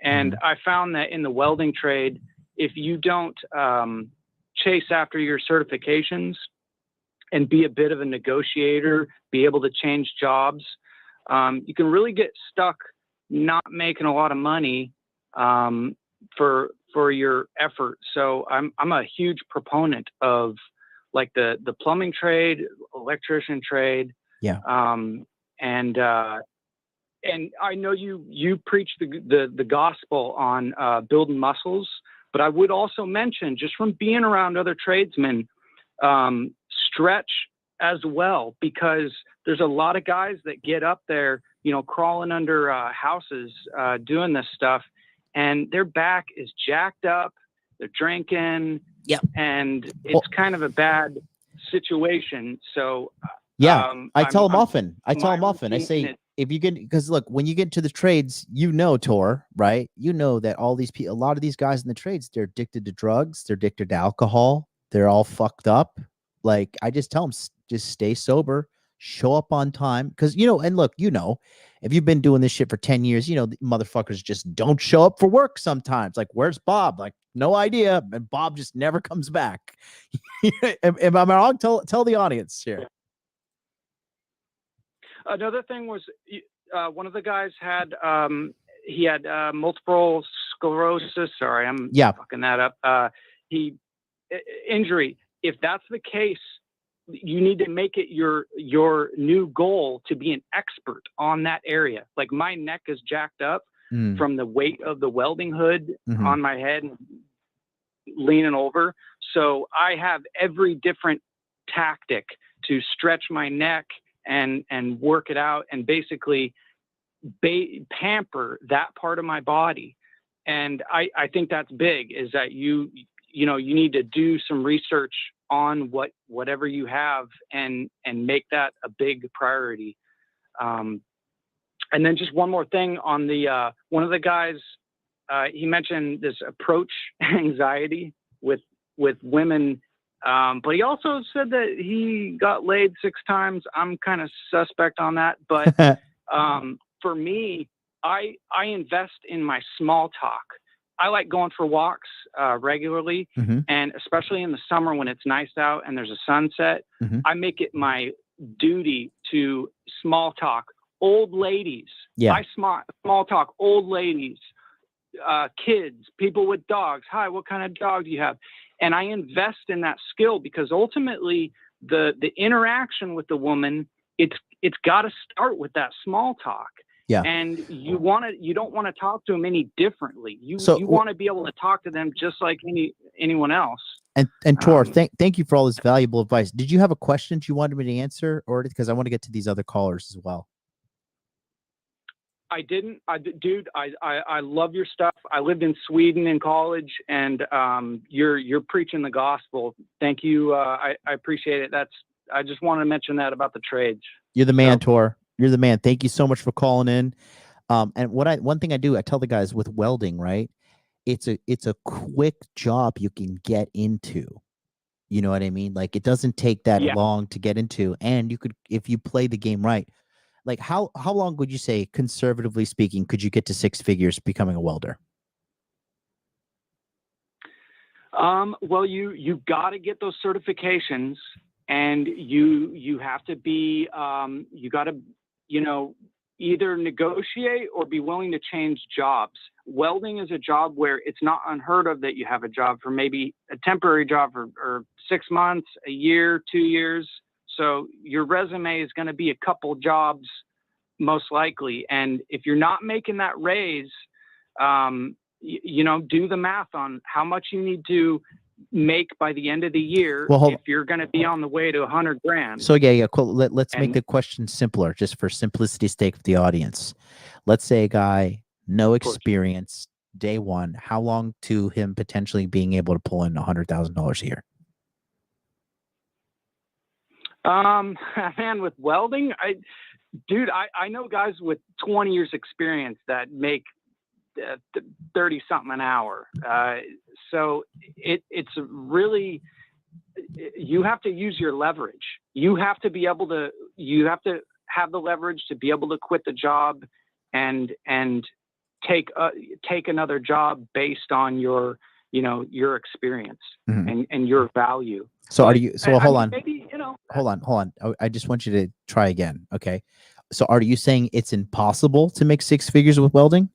[SPEAKER 14] And I found that in the welding trade, if you don't chase after your certifications and be a bit of a negotiator, be able to change jobs, you can really get stuck not making a lot of money for your effort. So I'm a huge proponent of like the plumbing trade, electrician trade.
[SPEAKER 1] Yeah.
[SPEAKER 14] And I know you preach the gospel on building muscles, but I would also mention, just from being around other tradesmen, stretch as well, because there's a lot of guys that get up there, crawling under houses, doing this stuff, and their back is jacked up. They're drinking.
[SPEAKER 1] Yep.
[SPEAKER 14] And it's kind of a bad situation. So
[SPEAKER 1] yeah, I tell them
[SPEAKER 14] I'm-
[SPEAKER 1] often. I
[SPEAKER 14] routine
[SPEAKER 1] say,
[SPEAKER 14] is-
[SPEAKER 1] if you get, because look, when you get into the trades, Tor, right? You know that all these people, a lot of these guys in the trades, they're addicted to drugs, they're addicted to alcohol, they're all fucked up. Like, I just tell them, just stay sober, show up on time, because and look, if you've been doing this shit for 10 years, the motherfuckers just don't show up for work sometimes. Like, where's Bob? Like, no idea, and Bob just never comes back. Am I wrong? Tell the audience here.
[SPEAKER 14] Another thing was one of the guys had he had multiple sclerosis. Sorry, I'm fucking that up. Injury. If that's the case, you need to make it your new goal to be an expert on that area. Like, my neck is jacked up from the weight of the welding hood on my head and leaning over. So I have every different tactic to stretch my neck and work it out and basically pamper that part of my body. And I think that's big, is that you need to do some research on whatever you have and make that a big priority. And then just one more thing on the one of the guys, he mentioned this approach anxiety with women. But he also said that he got laid 6 times. I'm kind of suspect on that. But for me, I invest in my small talk. I like going for walks regularly, and especially in the summer when it's nice out and there's a sunset, I make it my duty to small talk old ladies.
[SPEAKER 1] Yeah.
[SPEAKER 14] I small talk old ladies, kids, people with dogs. Hi, what kind of dog do you have? And I invest in that skill, because ultimately the interaction with the woman, it's got to start with that small talk.
[SPEAKER 1] Yeah.
[SPEAKER 14] And you don't want to talk to them any differently. You
[SPEAKER 1] So-
[SPEAKER 14] want to be able to talk to them just like anyone else.
[SPEAKER 1] And Tor, thank you for all this valuable advice. Did you have a question you wanted me to answer, or because I want to get to these other callers as well?
[SPEAKER 14] I didn't. Dude, I love your stuff. I lived in Sweden in college, and you're preaching the gospel. Thank you. I appreciate it. I just wanted to mention that about the trades.
[SPEAKER 1] You're the man, Tor. You're the man. Thank you so much for calling in. And one thing I do, I tell the guys with welding, right? It's a quick job you can get into. You know what I mean? Like, it doesn't take that long to get into, and you could, if you play the game right. Like, how long would you say, conservatively speaking, could you get to 6 figures becoming a welder?
[SPEAKER 14] Well, you got to get those certifications, and you have to be you got to either negotiate or be willing to change jobs. Welding is a job where it's not unheard of that you have a job for maybe a temporary job for 6 months, a year, 2 years. So your resume is going to be a couple jobs most likely. And if you're not making that raise, do the math on how much you need to make by the end of the year if you're going to be on the way to $100,000.
[SPEAKER 1] So yeah, cool. Let's make the question simpler, just for simplicity's sake of the audience. Let's say a guy, no experience, day one. How long to him potentially being able to pull in $100,000 a year?
[SPEAKER 14] Man, with welding, I know guys with 20 years experience that make 30 something an hour. So it's really, you have to use your leverage. You have to have the leverage to be able to quit the job and take another job based on your experience and your value.
[SPEAKER 1] So
[SPEAKER 14] But,
[SPEAKER 1] hold
[SPEAKER 14] mean,
[SPEAKER 1] on.
[SPEAKER 14] maybe,
[SPEAKER 1] Hold on. I just want you to try again. Okay. So are you saying it's impossible to make six figures with welding?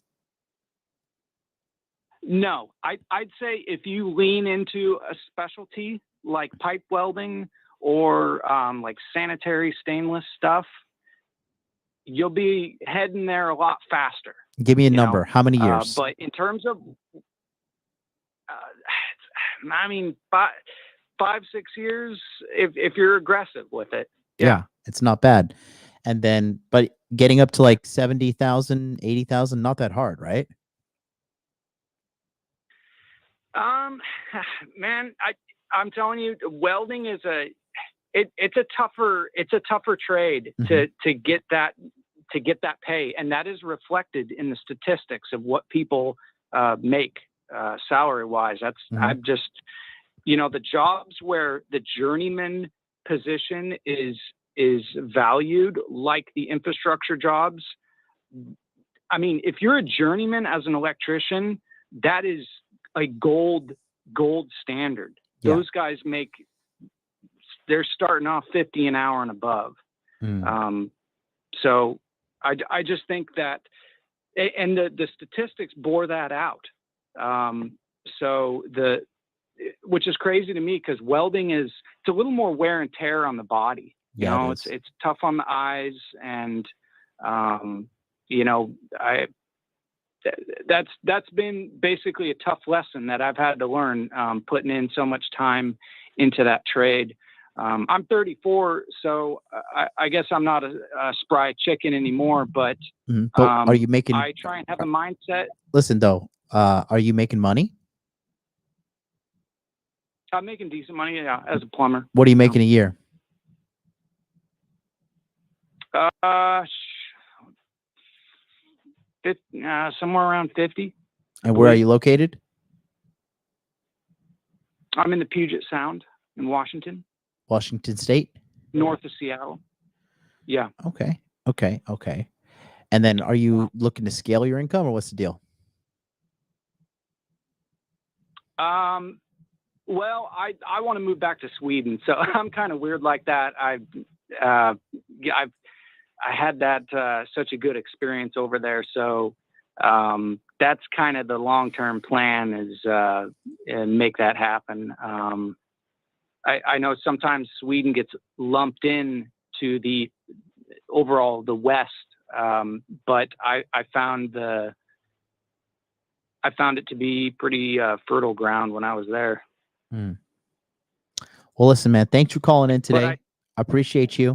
[SPEAKER 14] No, I'd say if you lean into a specialty like pipe welding or like sanitary stainless stuff, you'll be heading there a lot faster.
[SPEAKER 1] Give me a number. How many years?
[SPEAKER 14] But in terms of, I mean, 5-6 years if you're aggressive with it.
[SPEAKER 1] Yeah, it's not bad. And then, but getting up to like 70,000, 80,000, not that hard, right?
[SPEAKER 14] Man, I'm telling you, welding is it's a tougher trade to get that pay, and that is reflected in the statistics of what people make salary wise. That's I've just, the jobs where the journeyman position is valued, like the infrastructure jobs. I mean, if you're a journeyman as an electrician, that is a gold standard.
[SPEAKER 1] Yeah.
[SPEAKER 14] Those guys they're starting off 50 an hour and above. So I just think that, and the statistics bore that out. Which is crazy to me, because welding it's a little more wear and tear on the body. It's tough on the eyes, and that's been basically a tough lesson that I've had to learn, putting in so much time into that trade. I'm 34, so I guess I'm not a spry chicken anymore, but,
[SPEAKER 1] are you making,
[SPEAKER 14] I try and have a mindset.
[SPEAKER 1] Listen though, are you making money?
[SPEAKER 14] I'm making decent money, as a plumber.
[SPEAKER 1] What are you making a year?
[SPEAKER 14] Somewhere around 50.
[SPEAKER 1] And where are you located?
[SPEAKER 14] I'm in the Puget Sound in Washington.
[SPEAKER 1] Washington State?
[SPEAKER 14] North of Seattle. Yeah.
[SPEAKER 1] Okay. And then are you looking to scale your income, or what's the deal?
[SPEAKER 14] Well, I want to move back to Sweden, so I'm kind of weird like that. I had that such a good experience over there, so that's kind of the long-term plan, is make that happen. I know sometimes Sweden gets lumped in to the overall the West, but I found it to be pretty fertile ground when I was there.
[SPEAKER 1] Well, listen, man, thanks for calling in today. I appreciate you.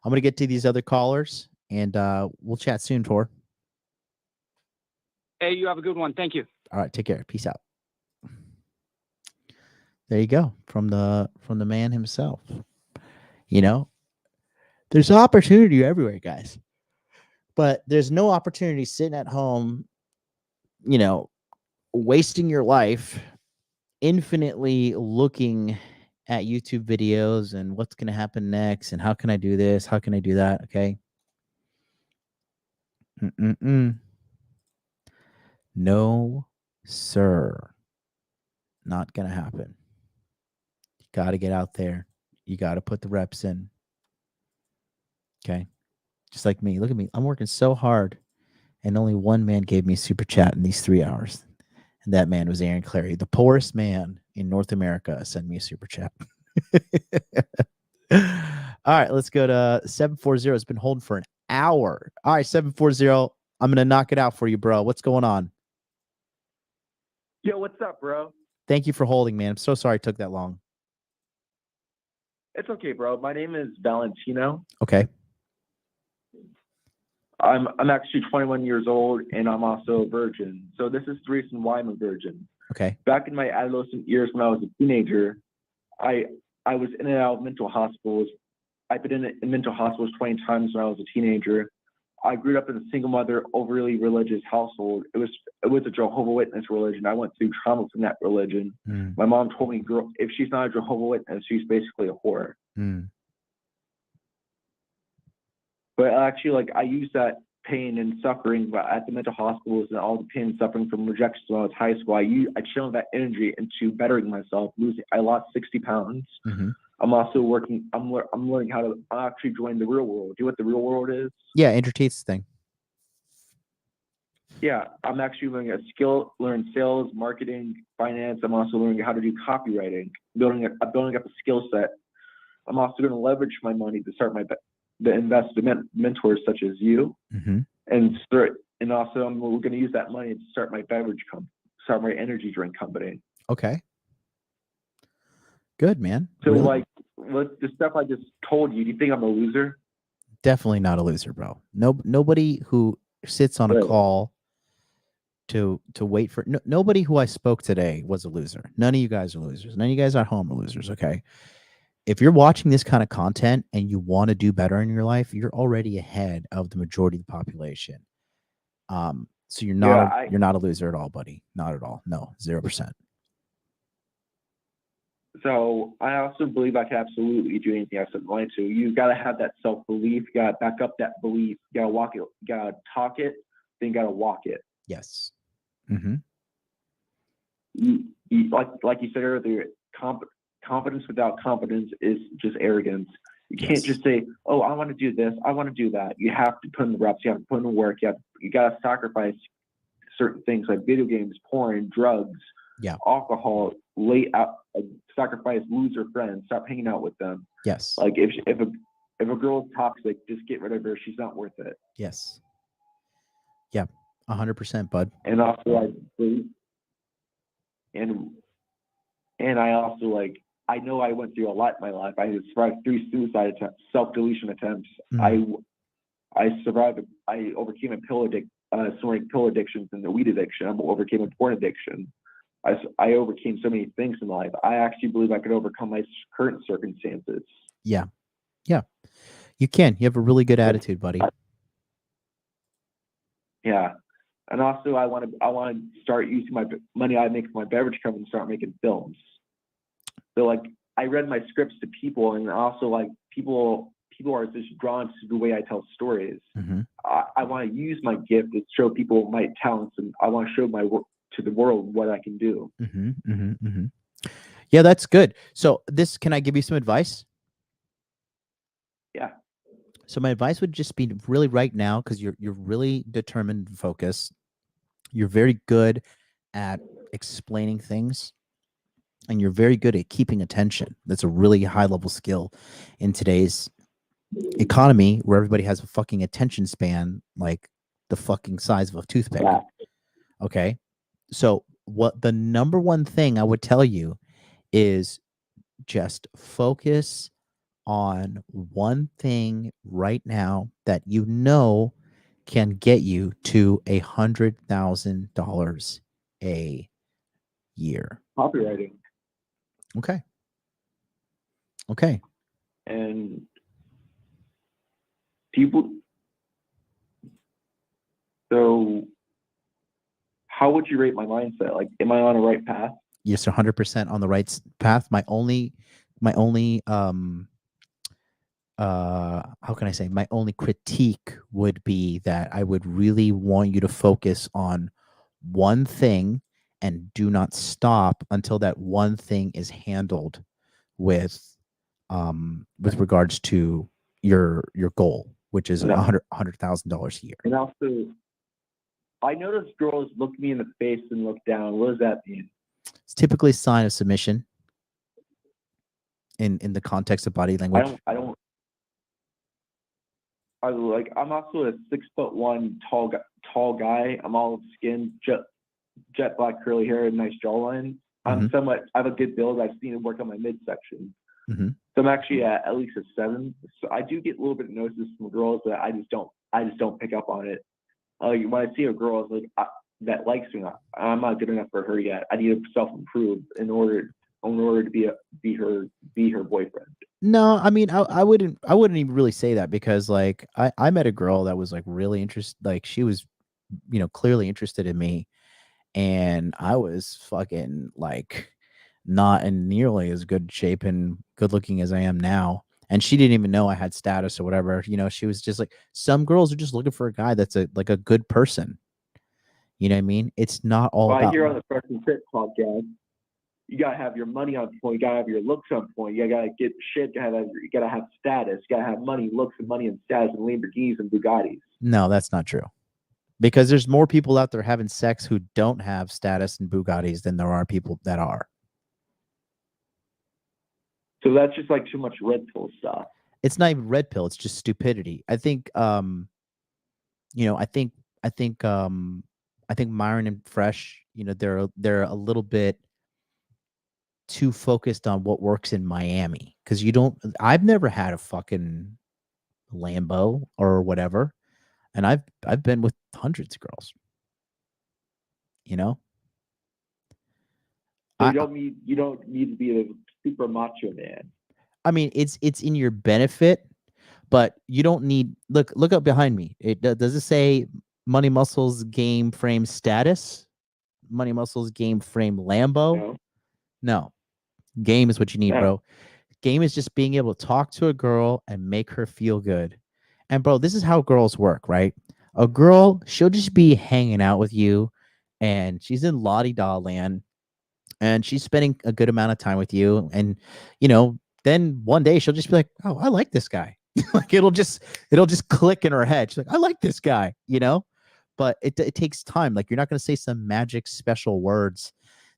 [SPEAKER 1] I'm going to get to these other callers, and we'll chat soon, Tor.
[SPEAKER 14] Hey, you have a good one. Thank you.
[SPEAKER 1] All right, take care. Peace out. There you go, from the man himself. There's opportunity everywhere, guys, but there's no opportunity sitting at home, wasting your life infinitely looking at YouTube videos and what's going to happen next and how can I do this, how can I do that. Okay. No, sir. Not going to happen. You got to get out there. You got to put the reps in. Okay. Just like me. Look at me. I'm working so hard, and only one man gave me a super chat in these 3 hours. And that man was Aaron Clary, the poorest man in North America. Send me a super chat. All right, let's go to 740. It's been holding for an hour. All right, 740. I'm going to knock it out for you, bro. What's going on?
[SPEAKER 15] Yo, what's up, bro?
[SPEAKER 1] Thank you for holding, man. I'm so sorry it took that long.
[SPEAKER 15] It's okay, bro. My name is Valentino.
[SPEAKER 1] Okay.
[SPEAKER 15] I'm actually 21 years old, and I'm also a virgin. So this is the reason why I'm a virgin.
[SPEAKER 1] Okay.
[SPEAKER 15] Back in my adolescent years when I was a teenager, I was in and out of mental hospitals. I've been in mental hospitals 20 times when I was a teenager. I grew up in a single mother, overly religious household. It was a Jehovah's Witness religion. I went through trauma from that religion.
[SPEAKER 1] Mm.
[SPEAKER 15] My mom told me, girl, if she's not a Jehovah's Witness, she's basically a whore.
[SPEAKER 1] Mm.
[SPEAKER 15] But actually, like, I used that pain and suffering at the mental hospitals and all the pain and suffering from rejection when I was high school. I channeled that energy into bettering myself. I lost 60 pounds.
[SPEAKER 1] Mm-hmm.
[SPEAKER 15] I'm also working. I'm learning how to actually join the real world. Do you know what the real world is?
[SPEAKER 1] Yeah, Andrew Tate's thing.
[SPEAKER 15] Yeah, I'm actually learning learn sales, marketing, finance. I'm also learning how to do copywriting, building up a skill set. I'm also going to leverage my money to start the investment mentors such as you,
[SPEAKER 1] Mm-hmm.
[SPEAKER 15] and also we're going to use that money to start my start my energy drink company.
[SPEAKER 1] Okay. Good, man.
[SPEAKER 15] So
[SPEAKER 1] Really?
[SPEAKER 15] like, with the stuff I just told you, do you think I'm a loser?
[SPEAKER 1] Definitely not a loser, bro. Nobody who sits on a
[SPEAKER 15] Really?
[SPEAKER 1] call to wait for nobody who I spoke today was a loser. None of you guys are losers. None of you guys at home are losers. Okay. If you're watching this kind of content and you want to do better in your life, you're already ahead of the majority of the population. So you're not you're not a loser at all, buddy. Not at all. No, 0%.
[SPEAKER 15] So I also believe I can absolutely do anything I set my mind to. You got to have that self-belief. You got to back up that belief. You got to walk it. You got to talk it. Then you got to walk it.
[SPEAKER 1] Yes. Mm-hmm.
[SPEAKER 15] Like you said earlier, confidence without confidence is just arrogance. You can't just say, "Oh, I want to do this. I want to do that." You have to put in the reps. You have to put in the work. You got to sacrifice certain things like video games, porn, drugs, alcohol. Sacrifice loser friends. Stop hanging out with them.
[SPEAKER 1] Yes.
[SPEAKER 15] Like if a girl is toxic, just get rid of her. She's not worth it.
[SPEAKER 1] Yes. Yeah. 100%, bud.
[SPEAKER 15] And also, and I also I know I went through a lot in my life. I survived 3 suicide attempts, self-deletion attempts.
[SPEAKER 1] Mm-hmm.
[SPEAKER 15] I survived. I overcame pill addictions and the weed addiction. I overcame a porn addiction. I overcame so many things in life. I actually believe I could overcome my current circumstances.
[SPEAKER 1] Yeah. Yeah. You can. You have a really good attitude, buddy.
[SPEAKER 15] Yeah. And also I want to start using my money I make from my beverage company and start making films. So like I read my scripts to people, and also like people are just drawn to the way I tell stories.
[SPEAKER 1] Mm-hmm.
[SPEAKER 15] I want to use my gift to show people my talents, and I want to show my work to the world what I can do.
[SPEAKER 1] Mm-hmm. Mm-hmm. Mm-hmm. Yeah, that's good. So can I give you some advice?
[SPEAKER 15] Yeah.
[SPEAKER 1] So my advice would just be really right now, because you're really determined and focused. You're very good at explaining things, and you're very good at keeping attention. That's a really high level skill in today's economy, where everybody has a fucking attention span like the fucking size of a toothpick.
[SPEAKER 15] Yeah.
[SPEAKER 1] Okay. So what the number one thing I would tell you is just focus on one thing right now that you know can get you to $100,000 a year.
[SPEAKER 15] Copywriting.
[SPEAKER 1] Okay. Okay.
[SPEAKER 15] And people. So how would you rate my mindset? Like, am I on the right path?
[SPEAKER 1] Yes, 100% on the right path. My only how can I say, my only critique would be that I would really want you to focus on one thing and do not stop until that one thing is handled with regards to your goal, which is $100,000 a year.
[SPEAKER 15] And also, I notice girls look me in the face and look down. What does that mean?
[SPEAKER 1] It's typically a sign of submission in the context of body language.
[SPEAKER 15] I'm also a 6'1" tall guy. I'm olive skinned, jet black curly hair and nice jawline. I have a good build. I've seen it work on my midsection. So I'm actually at least a 7. So I do get a little bit of notices from girls, but I just don't pick up on it. When I see a girl that likes me, I'm not good enough for her yet. I need to self-improve in order to be her boyfriend.
[SPEAKER 1] No, I mean, I wouldn't even really say that, because like I met a girl that was like really interested, like she was, clearly interested in me, and I was fucking like not in nearly as good shape and good looking as I am now. And she didn't even know I had status or whatever. She was just like, some girls are just looking for a guy that's a good person. You know what I mean? It's not all about.
[SPEAKER 15] I hear on the Fresh and Fit podcast, you gotta have your money on point. You gotta have your looks on point. You gotta get shit. You gotta have status. You gotta have money, looks, and money and status, and Lamborghinis and Bugattis.
[SPEAKER 1] No, that's not true. Because there's more people out there having sex who don't have status and Bugattis than there are people that are.
[SPEAKER 15] So that's just like too much red pill stuff.
[SPEAKER 1] It's not even red pill. It's just stupidity. I think, I think Myron and Fresh, they're a little bit too focused on what works in Miami. Because I've never had a fucking Lambo or whatever, and I've been with hundreds of girls.
[SPEAKER 15] So you don't need to be a super macho man.
[SPEAKER 1] I mean, it's in your benefit, but you don't need. Look up behind me. Does it say Money Muscles Game Frame Status? Money Muscles Game Frame Lambo? No. Game is what you need, bro. Game is just being able to talk to a girl and make her feel good. And bro, this is how girls work, right? A girl, she'll just be hanging out with you, and she's in la-di-da land, and she's spending a good amount of time with you, and then one day she'll just be like, "Oh, I like this guy." Like it'll just click in her head. She's like, "I like this guy," But it takes time. Like, you're not gonna say some magic special words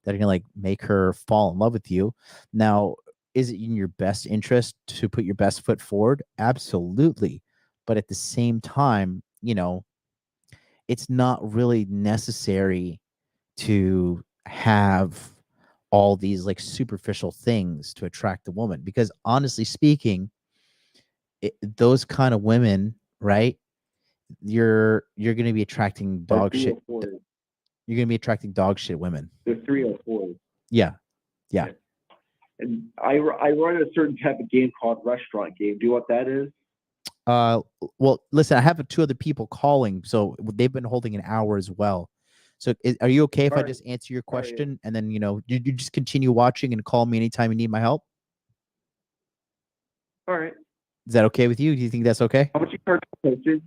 [SPEAKER 1] that are gonna like make her fall in love with you. Now, is it in your best interest to put your best foot forward? Absolutely. But at the same time, it's not really necessary to have all these like superficial things to attract a woman, because honestly speaking, those kind of women, right? You're going to be attracting dog shit. You're going to be attracting dog shit women.
[SPEAKER 15] The 304.
[SPEAKER 1] Yeah.
[SPEAKER 15] And I run a certain type of game called restaurant game. Do you know what that is?
[SPEAKER 1] Well, listen, I have 2 other people calling, so they've been holding an hour as well. So are you okay if I just answer your question and then, you just continue watching and call me anytime you need my help?
[SPEAKER 15] All right.
[SPEAKER 1] Is that okay with you? Do you think that's okay?
[SPEAKER 15] How much do you charge for coaching?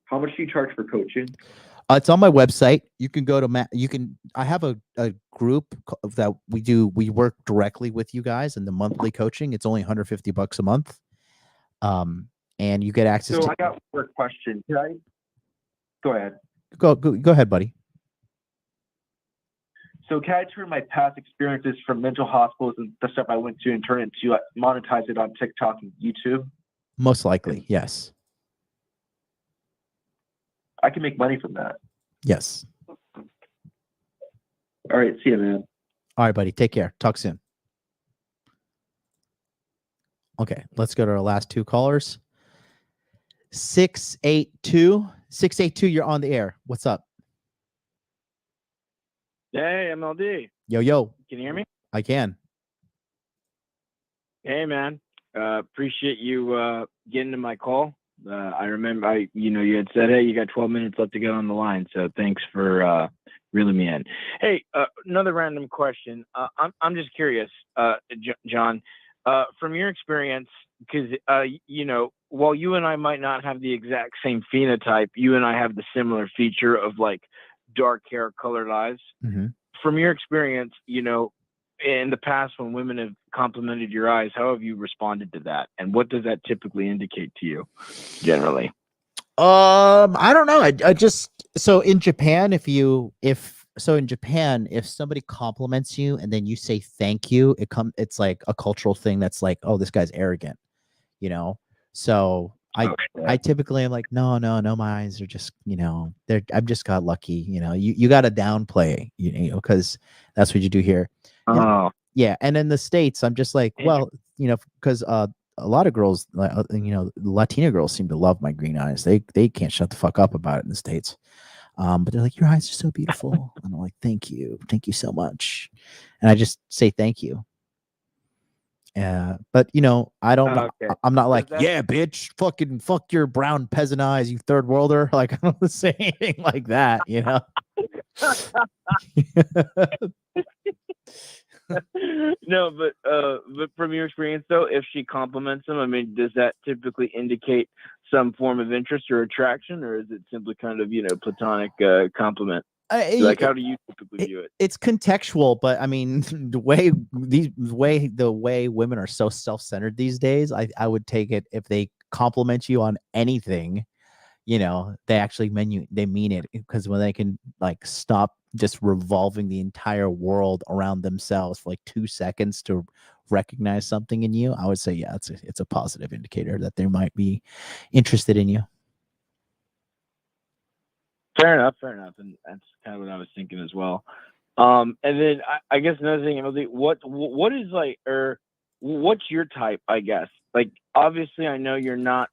[SPEAKER 15] How much do you charge for coaching?
[SPEAKER 1] It's on my website. You can go to I have a group that we work directly with you guys in the monthly coaching. It's only $150 a month. And you get access to.
[SPEAKER 15] I got one question. Can I? Go ahead.
[SPEAKER 1] Go ahead, buddy.
[SPEAKER 15] So can I turn my past experiences from mental hospitals and the stuff I went to and turn it into monetize it on TikTok and YouTube?
[SPEAKER 1] Most likely, yes.
[SPEAKER 15] I can make money from that.
[SPEAKER 1] Yes.
[SPEAKER 15] All right. See you, man.
[SPEAKER 1] All right, buddy. Take care. Talk soon. Okay, let's go to our last 2 callers. 682. You're on the air. What's up?
[SPEAKER 16] Hey, MLD.
[SPEAKER 1] Yo.
[SPEAKER 16] Can you hear me?
[SPEAKER 1] I can.
[SPEAKER 16] Hey, man. Appreciate you getting to my call. I remember you had said, hey, you got 12 minutes left to get on the line. So thanks for reeling me in. Hey, another random question. I'm just curious, John, from your experience, because, while you and I might not have the exact same phenotype, you and I have the similar feature of like dark hair, colored eyes.
[SPEAKER 1] Mm-hmm.
[SPEAKER 16] From your experience, in the past when women have complimented your eyes, how have you responded to that? And what does that typically indicate to you generally?
[SPEAKER 1] I don't know. I just, so in Japan, if somebody compliments you and then you say thank you, it's like a cultural thing that's like, oh, this guy's arrogant, So I typically am like, no, my eyes are just, I've just got lucky. You got to downplay, because that's what you do here.
[SPEAKER 16] Oh.
[SPEAKER 1] Yeah. And in the States, I'm just like, well, because a lot of girls, Latina girls seem to love my green eyes. They can't shut the fuck up about it in the States. But they're like, your eyes are so beautiful. And I'm like, thank you so much. And I just say thank you. But I don't know.
[SPEAKER 16] Okay.
[SPEAKER 1] I'm not like,
[SPEAKER 16] that-
[SPEAKER 1] yeah, bitch, fucking fuck your brown peasant eyes, you third worlder. Like, I don't say anything like that,
[SPEAKER 16] No, but from your experience though, if she compliments him, I mean, does that typically indicate some form of interest or attraction, or is it simply kind of platonic compliment? Like, how do you typically view it?
[SPEAKER 1] It's contextual, but I mean, the way women are so self-centered these days, I would take it if they compliment you on anything, they actually they mean it, because when they can like stop just revolving the entire world around themselves for like 2 seconds to recognize something in you, I would say, yeah, it's a positive indicator that they might be interested in you.
[SPEAKER 16] Fair enough, and that's kind of what I was thinking as well. And then I guess another thing, Emily, what is like, or what's your type? I guess, like, obviously, I know you're not,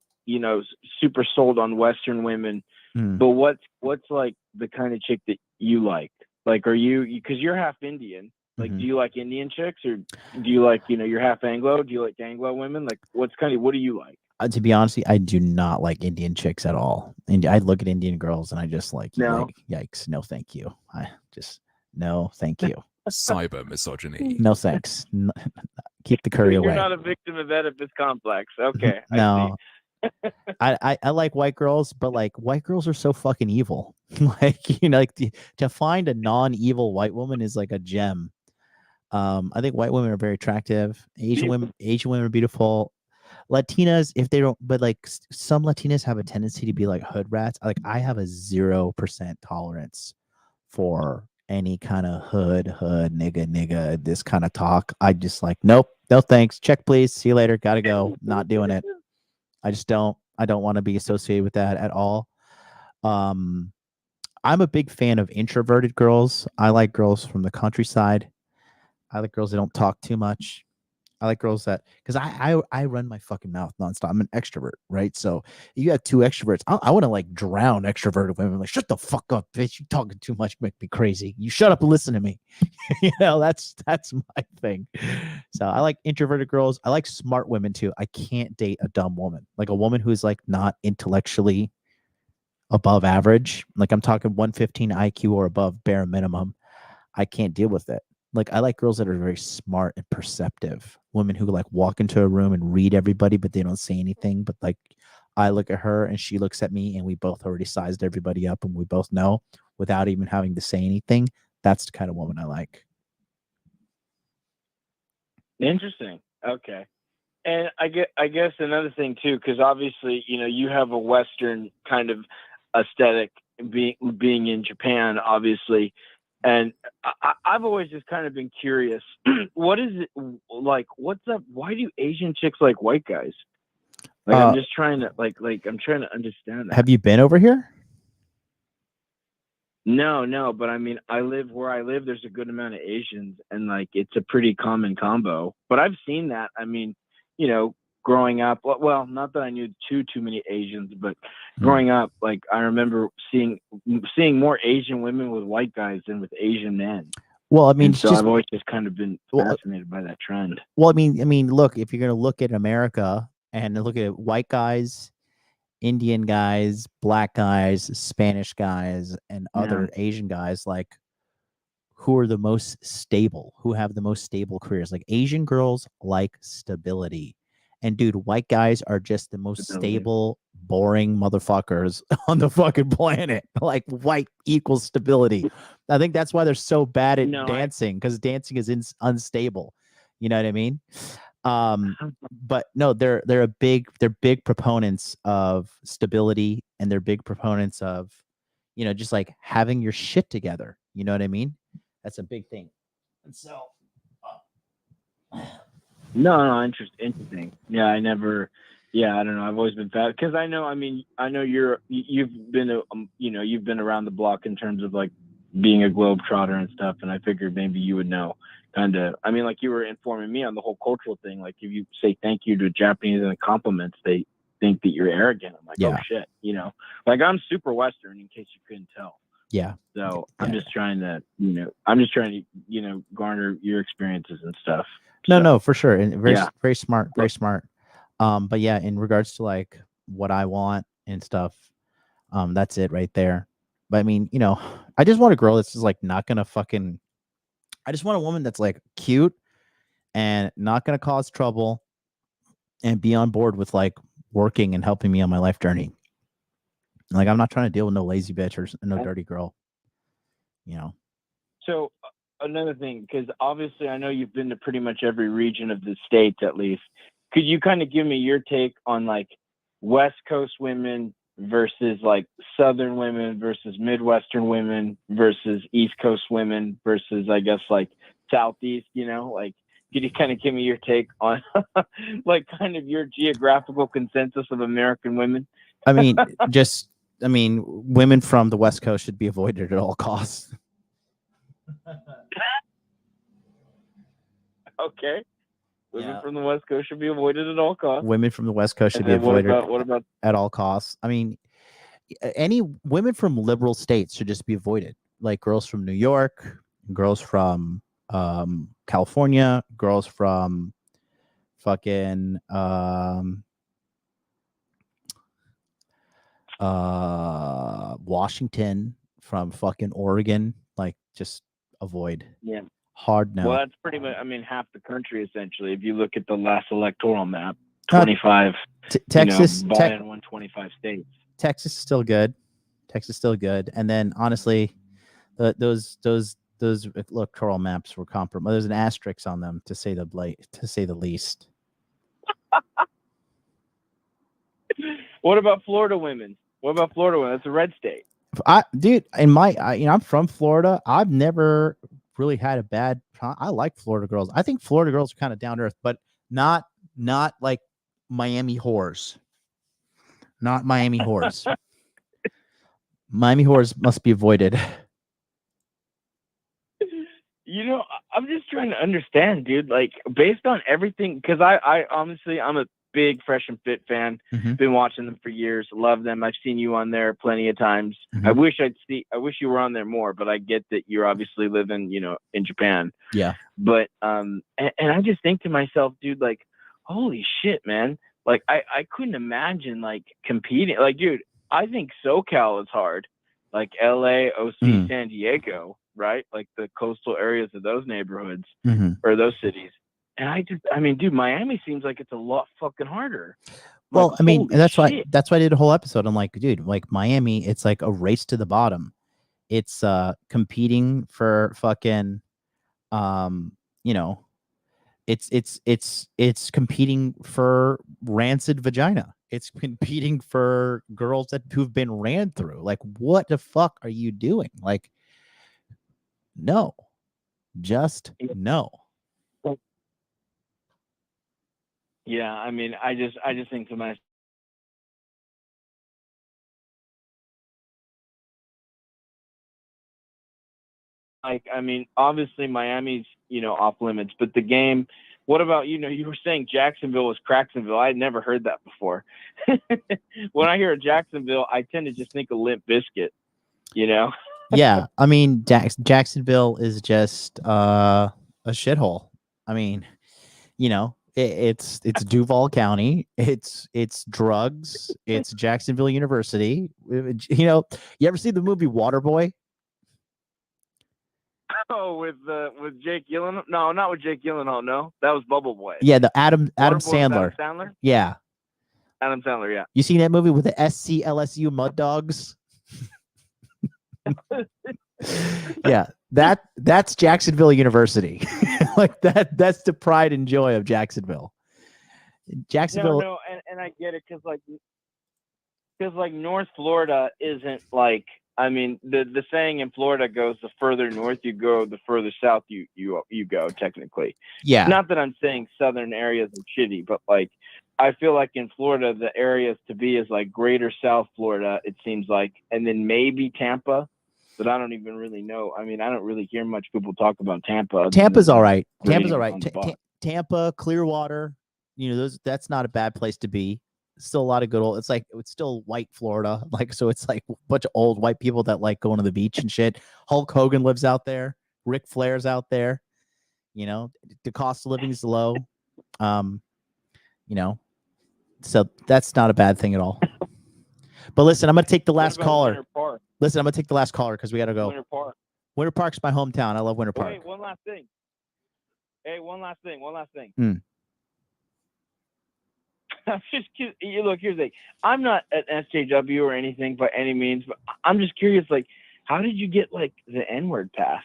[SPEAKER 16] super sold on Western women, but what's like the kind of chick that you like? Like, are you, because you're half Indian? Like, do you like Indian chicks, or do you like, you're half Anglo? Do you like Anglo women? Like, what do you like?
[SPEAKER 1] To be honest, I do not like Indian chicks at all. And I look at Indian girls and I just like,
[SPEAKER 16] No.
[SPEAKER 1] yikes, no, thank you. I just, no, thank you.
[SPEAKER 17] Cyber misogyny.
[SPEAKER 1] No thanks. Keep the curry
[SPEAKER 16] You're
[SPEAKER 1] away.
[SPEAKER 16] not a victim of Oedipus complex. Okay.
[SPEAKER 1] No. I like white girls, but like white girls are so fucking evil. Like, to find a non-evil white woman is like a gem. I think white women are very attractive. Asian women are beautiful. Latinas, if they don't, but like some Latinas have a tendency to be like hood rats. Like, I have a 0% tolerance for any kind of hood nigga, this kind of talk. I just like, nope, no thanks. Check please. See you later. Gotta go. Not doing it. I don't want to be associated with that at all. I'm a big fan of introverted girls. I like girls from the countryside. I like girls that don't talk too much. I like girls that, because I run my fucking mouth nonstop. I'm an extrovert, right? So you got two extroverts. I want to like drown extroverted women. Like, shut the fuck up, bitch! You talking too much, make me crazy. You shut up and listen to me. That's my thing. So I like introverted girls. I like smart women too. I can't date a dumb woman, like a woman who's like not intellectually above average. Like, I'm talking 115 IQ or above, bare minimum. I can't deal with it. Like, I like girls that are very smart and perceptive. Women who like walk into a room and read everybody, but they don't say anything. But like, I look at her and she looks at me, and we both already sized everybody up, and we both know without even having to say anything. That's the kind of woman I like.
[SPEAKER 16] Interesting. Okay. And I guess another thing too, because obviously, you have a Western kind of aesthetic being in Japan, obviously. And I've always just kind of been curious, what is it like? What's up? Why do Asian chicks like white guys? Like, I'm just trying to I'm trying to understand that.
[SPEAKER 1] Have you been over here?
[SPEAKER 16] No, but I mean, where I live, there's a good amount of Asians, and like, it's a pretty common combo. But I've seen that. I mean, growing up, well, not that I knew too many Asians, but growing up, like, I remember seeing more Asian women with white guys than with Asian men.
[SPEAKER 1] Well, I mean,
[SPEAKER 16] so I've always just kind of been fascinated by that trend.
[SPEAKER 1] Well, I mean, look, if you're going to look at America and look at white guys, Indian guys, black guys, Spanish guys, and other Asian guys, like, who are the most stable, who have the most stable careers? Like, Asian girls like stability. And dude, white guys are just the most stable, boring motherfuckers on the fucking planet. Like, white equals stability. I think that's why they're so bad at dancing, because dancing is unstable. You know what I mean? But no, they're big proponents of stability, and they're big proponents of, just like having your shit together. You know what I mean? That's a big thing. And so,
[SPEAKER 16] No, interesting. Yeah, I never Yeah, I don't know. I've always been fat because I know. I mean, I know you've been, you've been around the block in terms of like being a globetrotter and stuff. And I figured maybe you would know. Kind of. I mean, like you were informing me on the whole cultural thing. Like if you say thank you to Japanese and compliments, they think that you're arrogant. I'm like, oh shit, Like I'm super Western, in case you couldn't tell.
[SPEAKER 1] Yeah.
[SPEAKER 16] So I'm just trying to, garner your experiences and stuff.
[SPEAKER 1] No, for sure, and very
[SPEAKER 16] Yeah.
[SPEAKER 1] very smart, very smart. But yeah, in regards to like what I want and stuff, that's it right there. But I mean, I just want a girl that's just like not gonna fucking. I just want a woman that's like cute and not gonna cause trouble, and be on board with like working and helping me on my life journey. Like I'm not trying to deal with no lazy bitch or no dirty girl.
[SPEAKER 16] So another thing, because obviously I know you've been to pretty much every region of the states at least. Could you kind of give me your take on like West Coast women versus like Southern women versus Midwestern women versus East Coast women versus I guess like Southeast, like could you kind of give me your take on like kind of your geographical consensus of American women?
[SPEAKER 1] I mean, women from the West Coast should be avoided at all costs.
[SPEAKER 16] Okay. Women from the West Coast should be avoided at all costs.
[SPEAKER 1] Women from the West Coast should
[SPEAKER 16] And
[SPEAKER 1] be
[SPEAKER 16] then
[SPEAKER 1] avoided
[SPEAKER 16] what about
[SPEAKER 1] at all costs. I mean, any women from liberal states should just be avoided. Like girls from New York, girls from California, girls from fucking Washington, from fucking Oregon, like just avoid.
[SPEAKER 16] Yeah.
[SPEAKER 1] Hard no.
[SPEAKER 16] Well, that's pretty much, I mean, half the country essentially. If you look at the last electoral map, 25,
[SPEAKER 1] Texas,
[SPEAKER 16] Biden won 25 states.
[SPEAKER 1] Texas is still good. And then honestly, those electoral maps were compromised. There's an asterisk on them to say the least.
[SPEAKER 16] What about Florida women? That's a red state.
[SPEAKER 1] I'm from Florida. I've never really had a bad time. I like Florida girls. I think Florida girls are kind of down to earth, but not like Miami whores. Not Miami whores. Miami whores must be avoided.
[SPEAKER 16] I'm just trying to understand, dude. Like based on everything, because I honestly, I'm a big Fresh and Fit fan. Been watching them for years. Love them. I've seen you on there plenty of times. I wish you were on there more, but I get that you're obviously living, in Japan.
[SPEAKER 1] Yeah.
[SPEAKER 16] But and I just think to myself, dude, like, holy shit, man. Like I couldn't imagine like competing. Like, dude, I think SoCal is hard. Like LA, OC, San Diego, right? Like the coastal areas of those neighborhoods or those cities. And dude, Miami seems like it's a lot fucking harder.
[SPEAKER 1] Well,
[SPEAKER 16] Like,
[SPEAKER 1] I mean,
[SPEAKER 16] holy
[SPEAKER 1] that's
[SPEAKER 16] shit.
[SPEAKER 1] why I did a whole episode. I'm like, dude, like Miami, it's like a race to the bottom. It's competing for fucking it's competing for rancid vagina. It's competing for girls who've been ran through. Like, what the fuck are you doing? Like, no. Just no.
[SPEAKER 16] Yeah, I mean, I just think to myself, like, I mean, obviously Miami's, off limits, but the game, what about, you were saying Jacksonville was Cracksonville. I had never heard that before. When I hear of Jacksonville, I tend to just think of Limp Bizkit,
[SPEAKER 1] Yeah, I mean, Jacksonville is just a shithole. I mean, it's Duval County. It's drugs. It's Jacksonville University. You ever see the movie Waterboy?
[SPEAKER 16] Oh, with Jake Gyllenhaal? No, not with Jake Gyllenhaal. No, that was Bubble Boy.
[SPEAKER 1] Yeah, the Adam
[SPEAKER 16] Waterboy with
[SPEAKER 1] Sandler.
[SPEAKER 16] Adam Sandler?
[SPEAKER 1] Yeah.
[SPEAKER 16] Adam Sandler, yeah.
[SPEAKER 1] You seen that movie with the SCLSU Mud Dogs? Yeah, that's Jacksonville University. Like that's the pride and joy of Jacksonville. Jacksonville.
[SPEAKER 16] No, and I get it because like North Florida isn't like, I mean, the saying in Florida goes, the further north you go, the further south you go, technically.
[SPEAKER 1] Yeah.
[SPEAKER 16] Not that I'm saying southern areas are shitty, but like I feel like in Florida, the areas to be is like greater South Florida, it seems like, and then maybe Tampa, but I don't even really know. I mean, I don't really hear much people talk about Tampa.
[SPEAKER 1] Tampa's all right.
[SPEAKER 16] rating
[SPEAKER 1] Tampa's all
[SPEAKER 16] it
[SPEAKER 1] right.
[SPEAKER 16] on the spot.
[SPEAKER 1] Tampa, Clearwater, that's not a bad place to be. Still a lot of good old. It's still white Florida, like so. It's like a bunch of old white people that like going to the beach and shit. Hulk Hogan lives out there. Ric Flair's out there. The cost of living is low. So that's not a bad thing at all. But listen, I'm gonna take the last caller.
[SPEAKER 16] Winter Park?
[SPEAKER 1] Listen, I'm gonna take the last caller because we gotta go.
[SPEAKER 16] Winter Park.
[SPEAKER 1] Winter Park's my hometown. I love Winter Park.
[SPEAKER 16] Wait, one last thing. Hey, one last thing. I'm just curious. Look, here's the thing. I'm not an SJW or anything by any means, but I'm just curious. Like, how did you get like the N-word pass?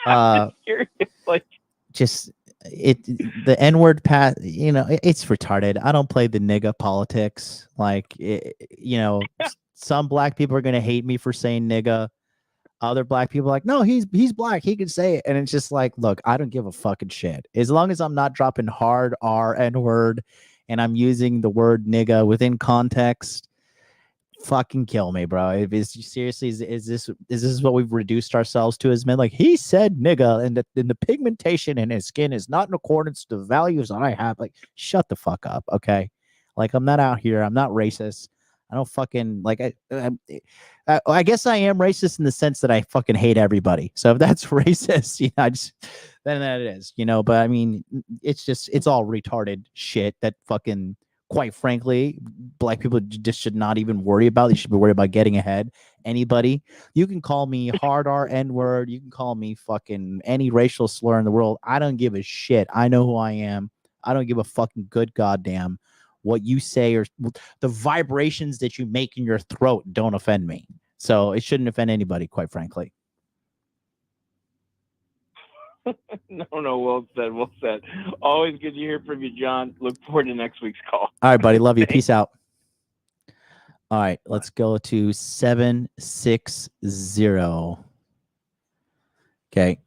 [SPEAKER 16] I'm just curious. Like,
[SPEAKER 1] The N-word pass. It's retarded. I don't play the nigga politics. Like, some black people are gonna hate me for saying nigga. Other black people are like, no, he's black. He can say it. And it's just like, look, I don't give a fucking shit. As long as I'm not dropping hard R N-word and I'm using the word nigga within context, fucking kill me, bro. If it's seriously, is this what we've reduced ourselves to as men? Like, he said nigga, and the pigmentation in his skin is not in accordance to the values that I have. Like, shut the fuck up, okay? Like, I'm not out here. I'm not racist. I don't fucking like. I guess I am racist in the sense that I fucking hate everybody. So if that's racist, then that it is, But I mean, it's all retarded shit that fucking, quite frankly, black people just should not even worry about. They should be worried about getting ahead. Anybody, you can call me hard R N-word. You can call me fucking any racial slur in the world. I don't give a shit. I know who I am. I don't give a fucking good goddamn what you say or the vibrations that you make in your throat don't offend me. So it shouldn't offend anybody, quite frankly.
[SPEAKER 16] no, well said. Always good to hear from you, John. Look forward to next week's call.
[SPEAKER 1] All right, buddy. Love you. Peace out. All right, let's go to 760. Okay.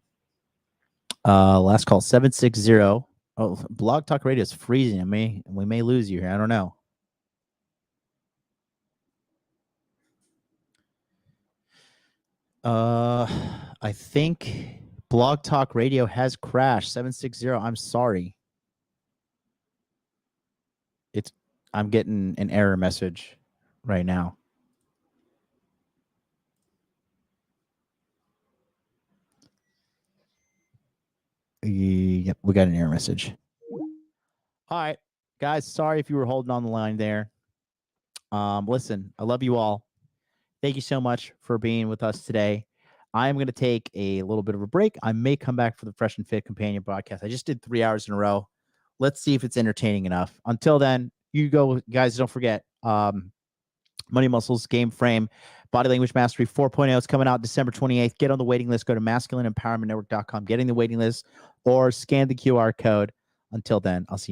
[SPEAKER 1] Last call, 760. Oh, Blog Talk Radio is freezing. We may lose you here. I don't know. I think Blog Talk Radio has crashed. 760. I'm sorry. I'm getting an error message right now. Yep, we got an error message. All right, guys, sorry if you were holding on the line there. Listen, I love you all. Thank you so much for being with us today. I am going to take a little bit of a break. I may come back for the Fresh and Fit companion broadcast. I just did 3 hours in a row. Let's see if it's entertaining enough. Until then, you go, guys. Don't forget, Money Muscles, Game Frame, Body Language Mastery 4.0 is coming out December 28th. Get on the waiting list. Go to masculineempowermentnetwork.com. Get in the waiting list or scan the QR code. Until then, I'll see you next.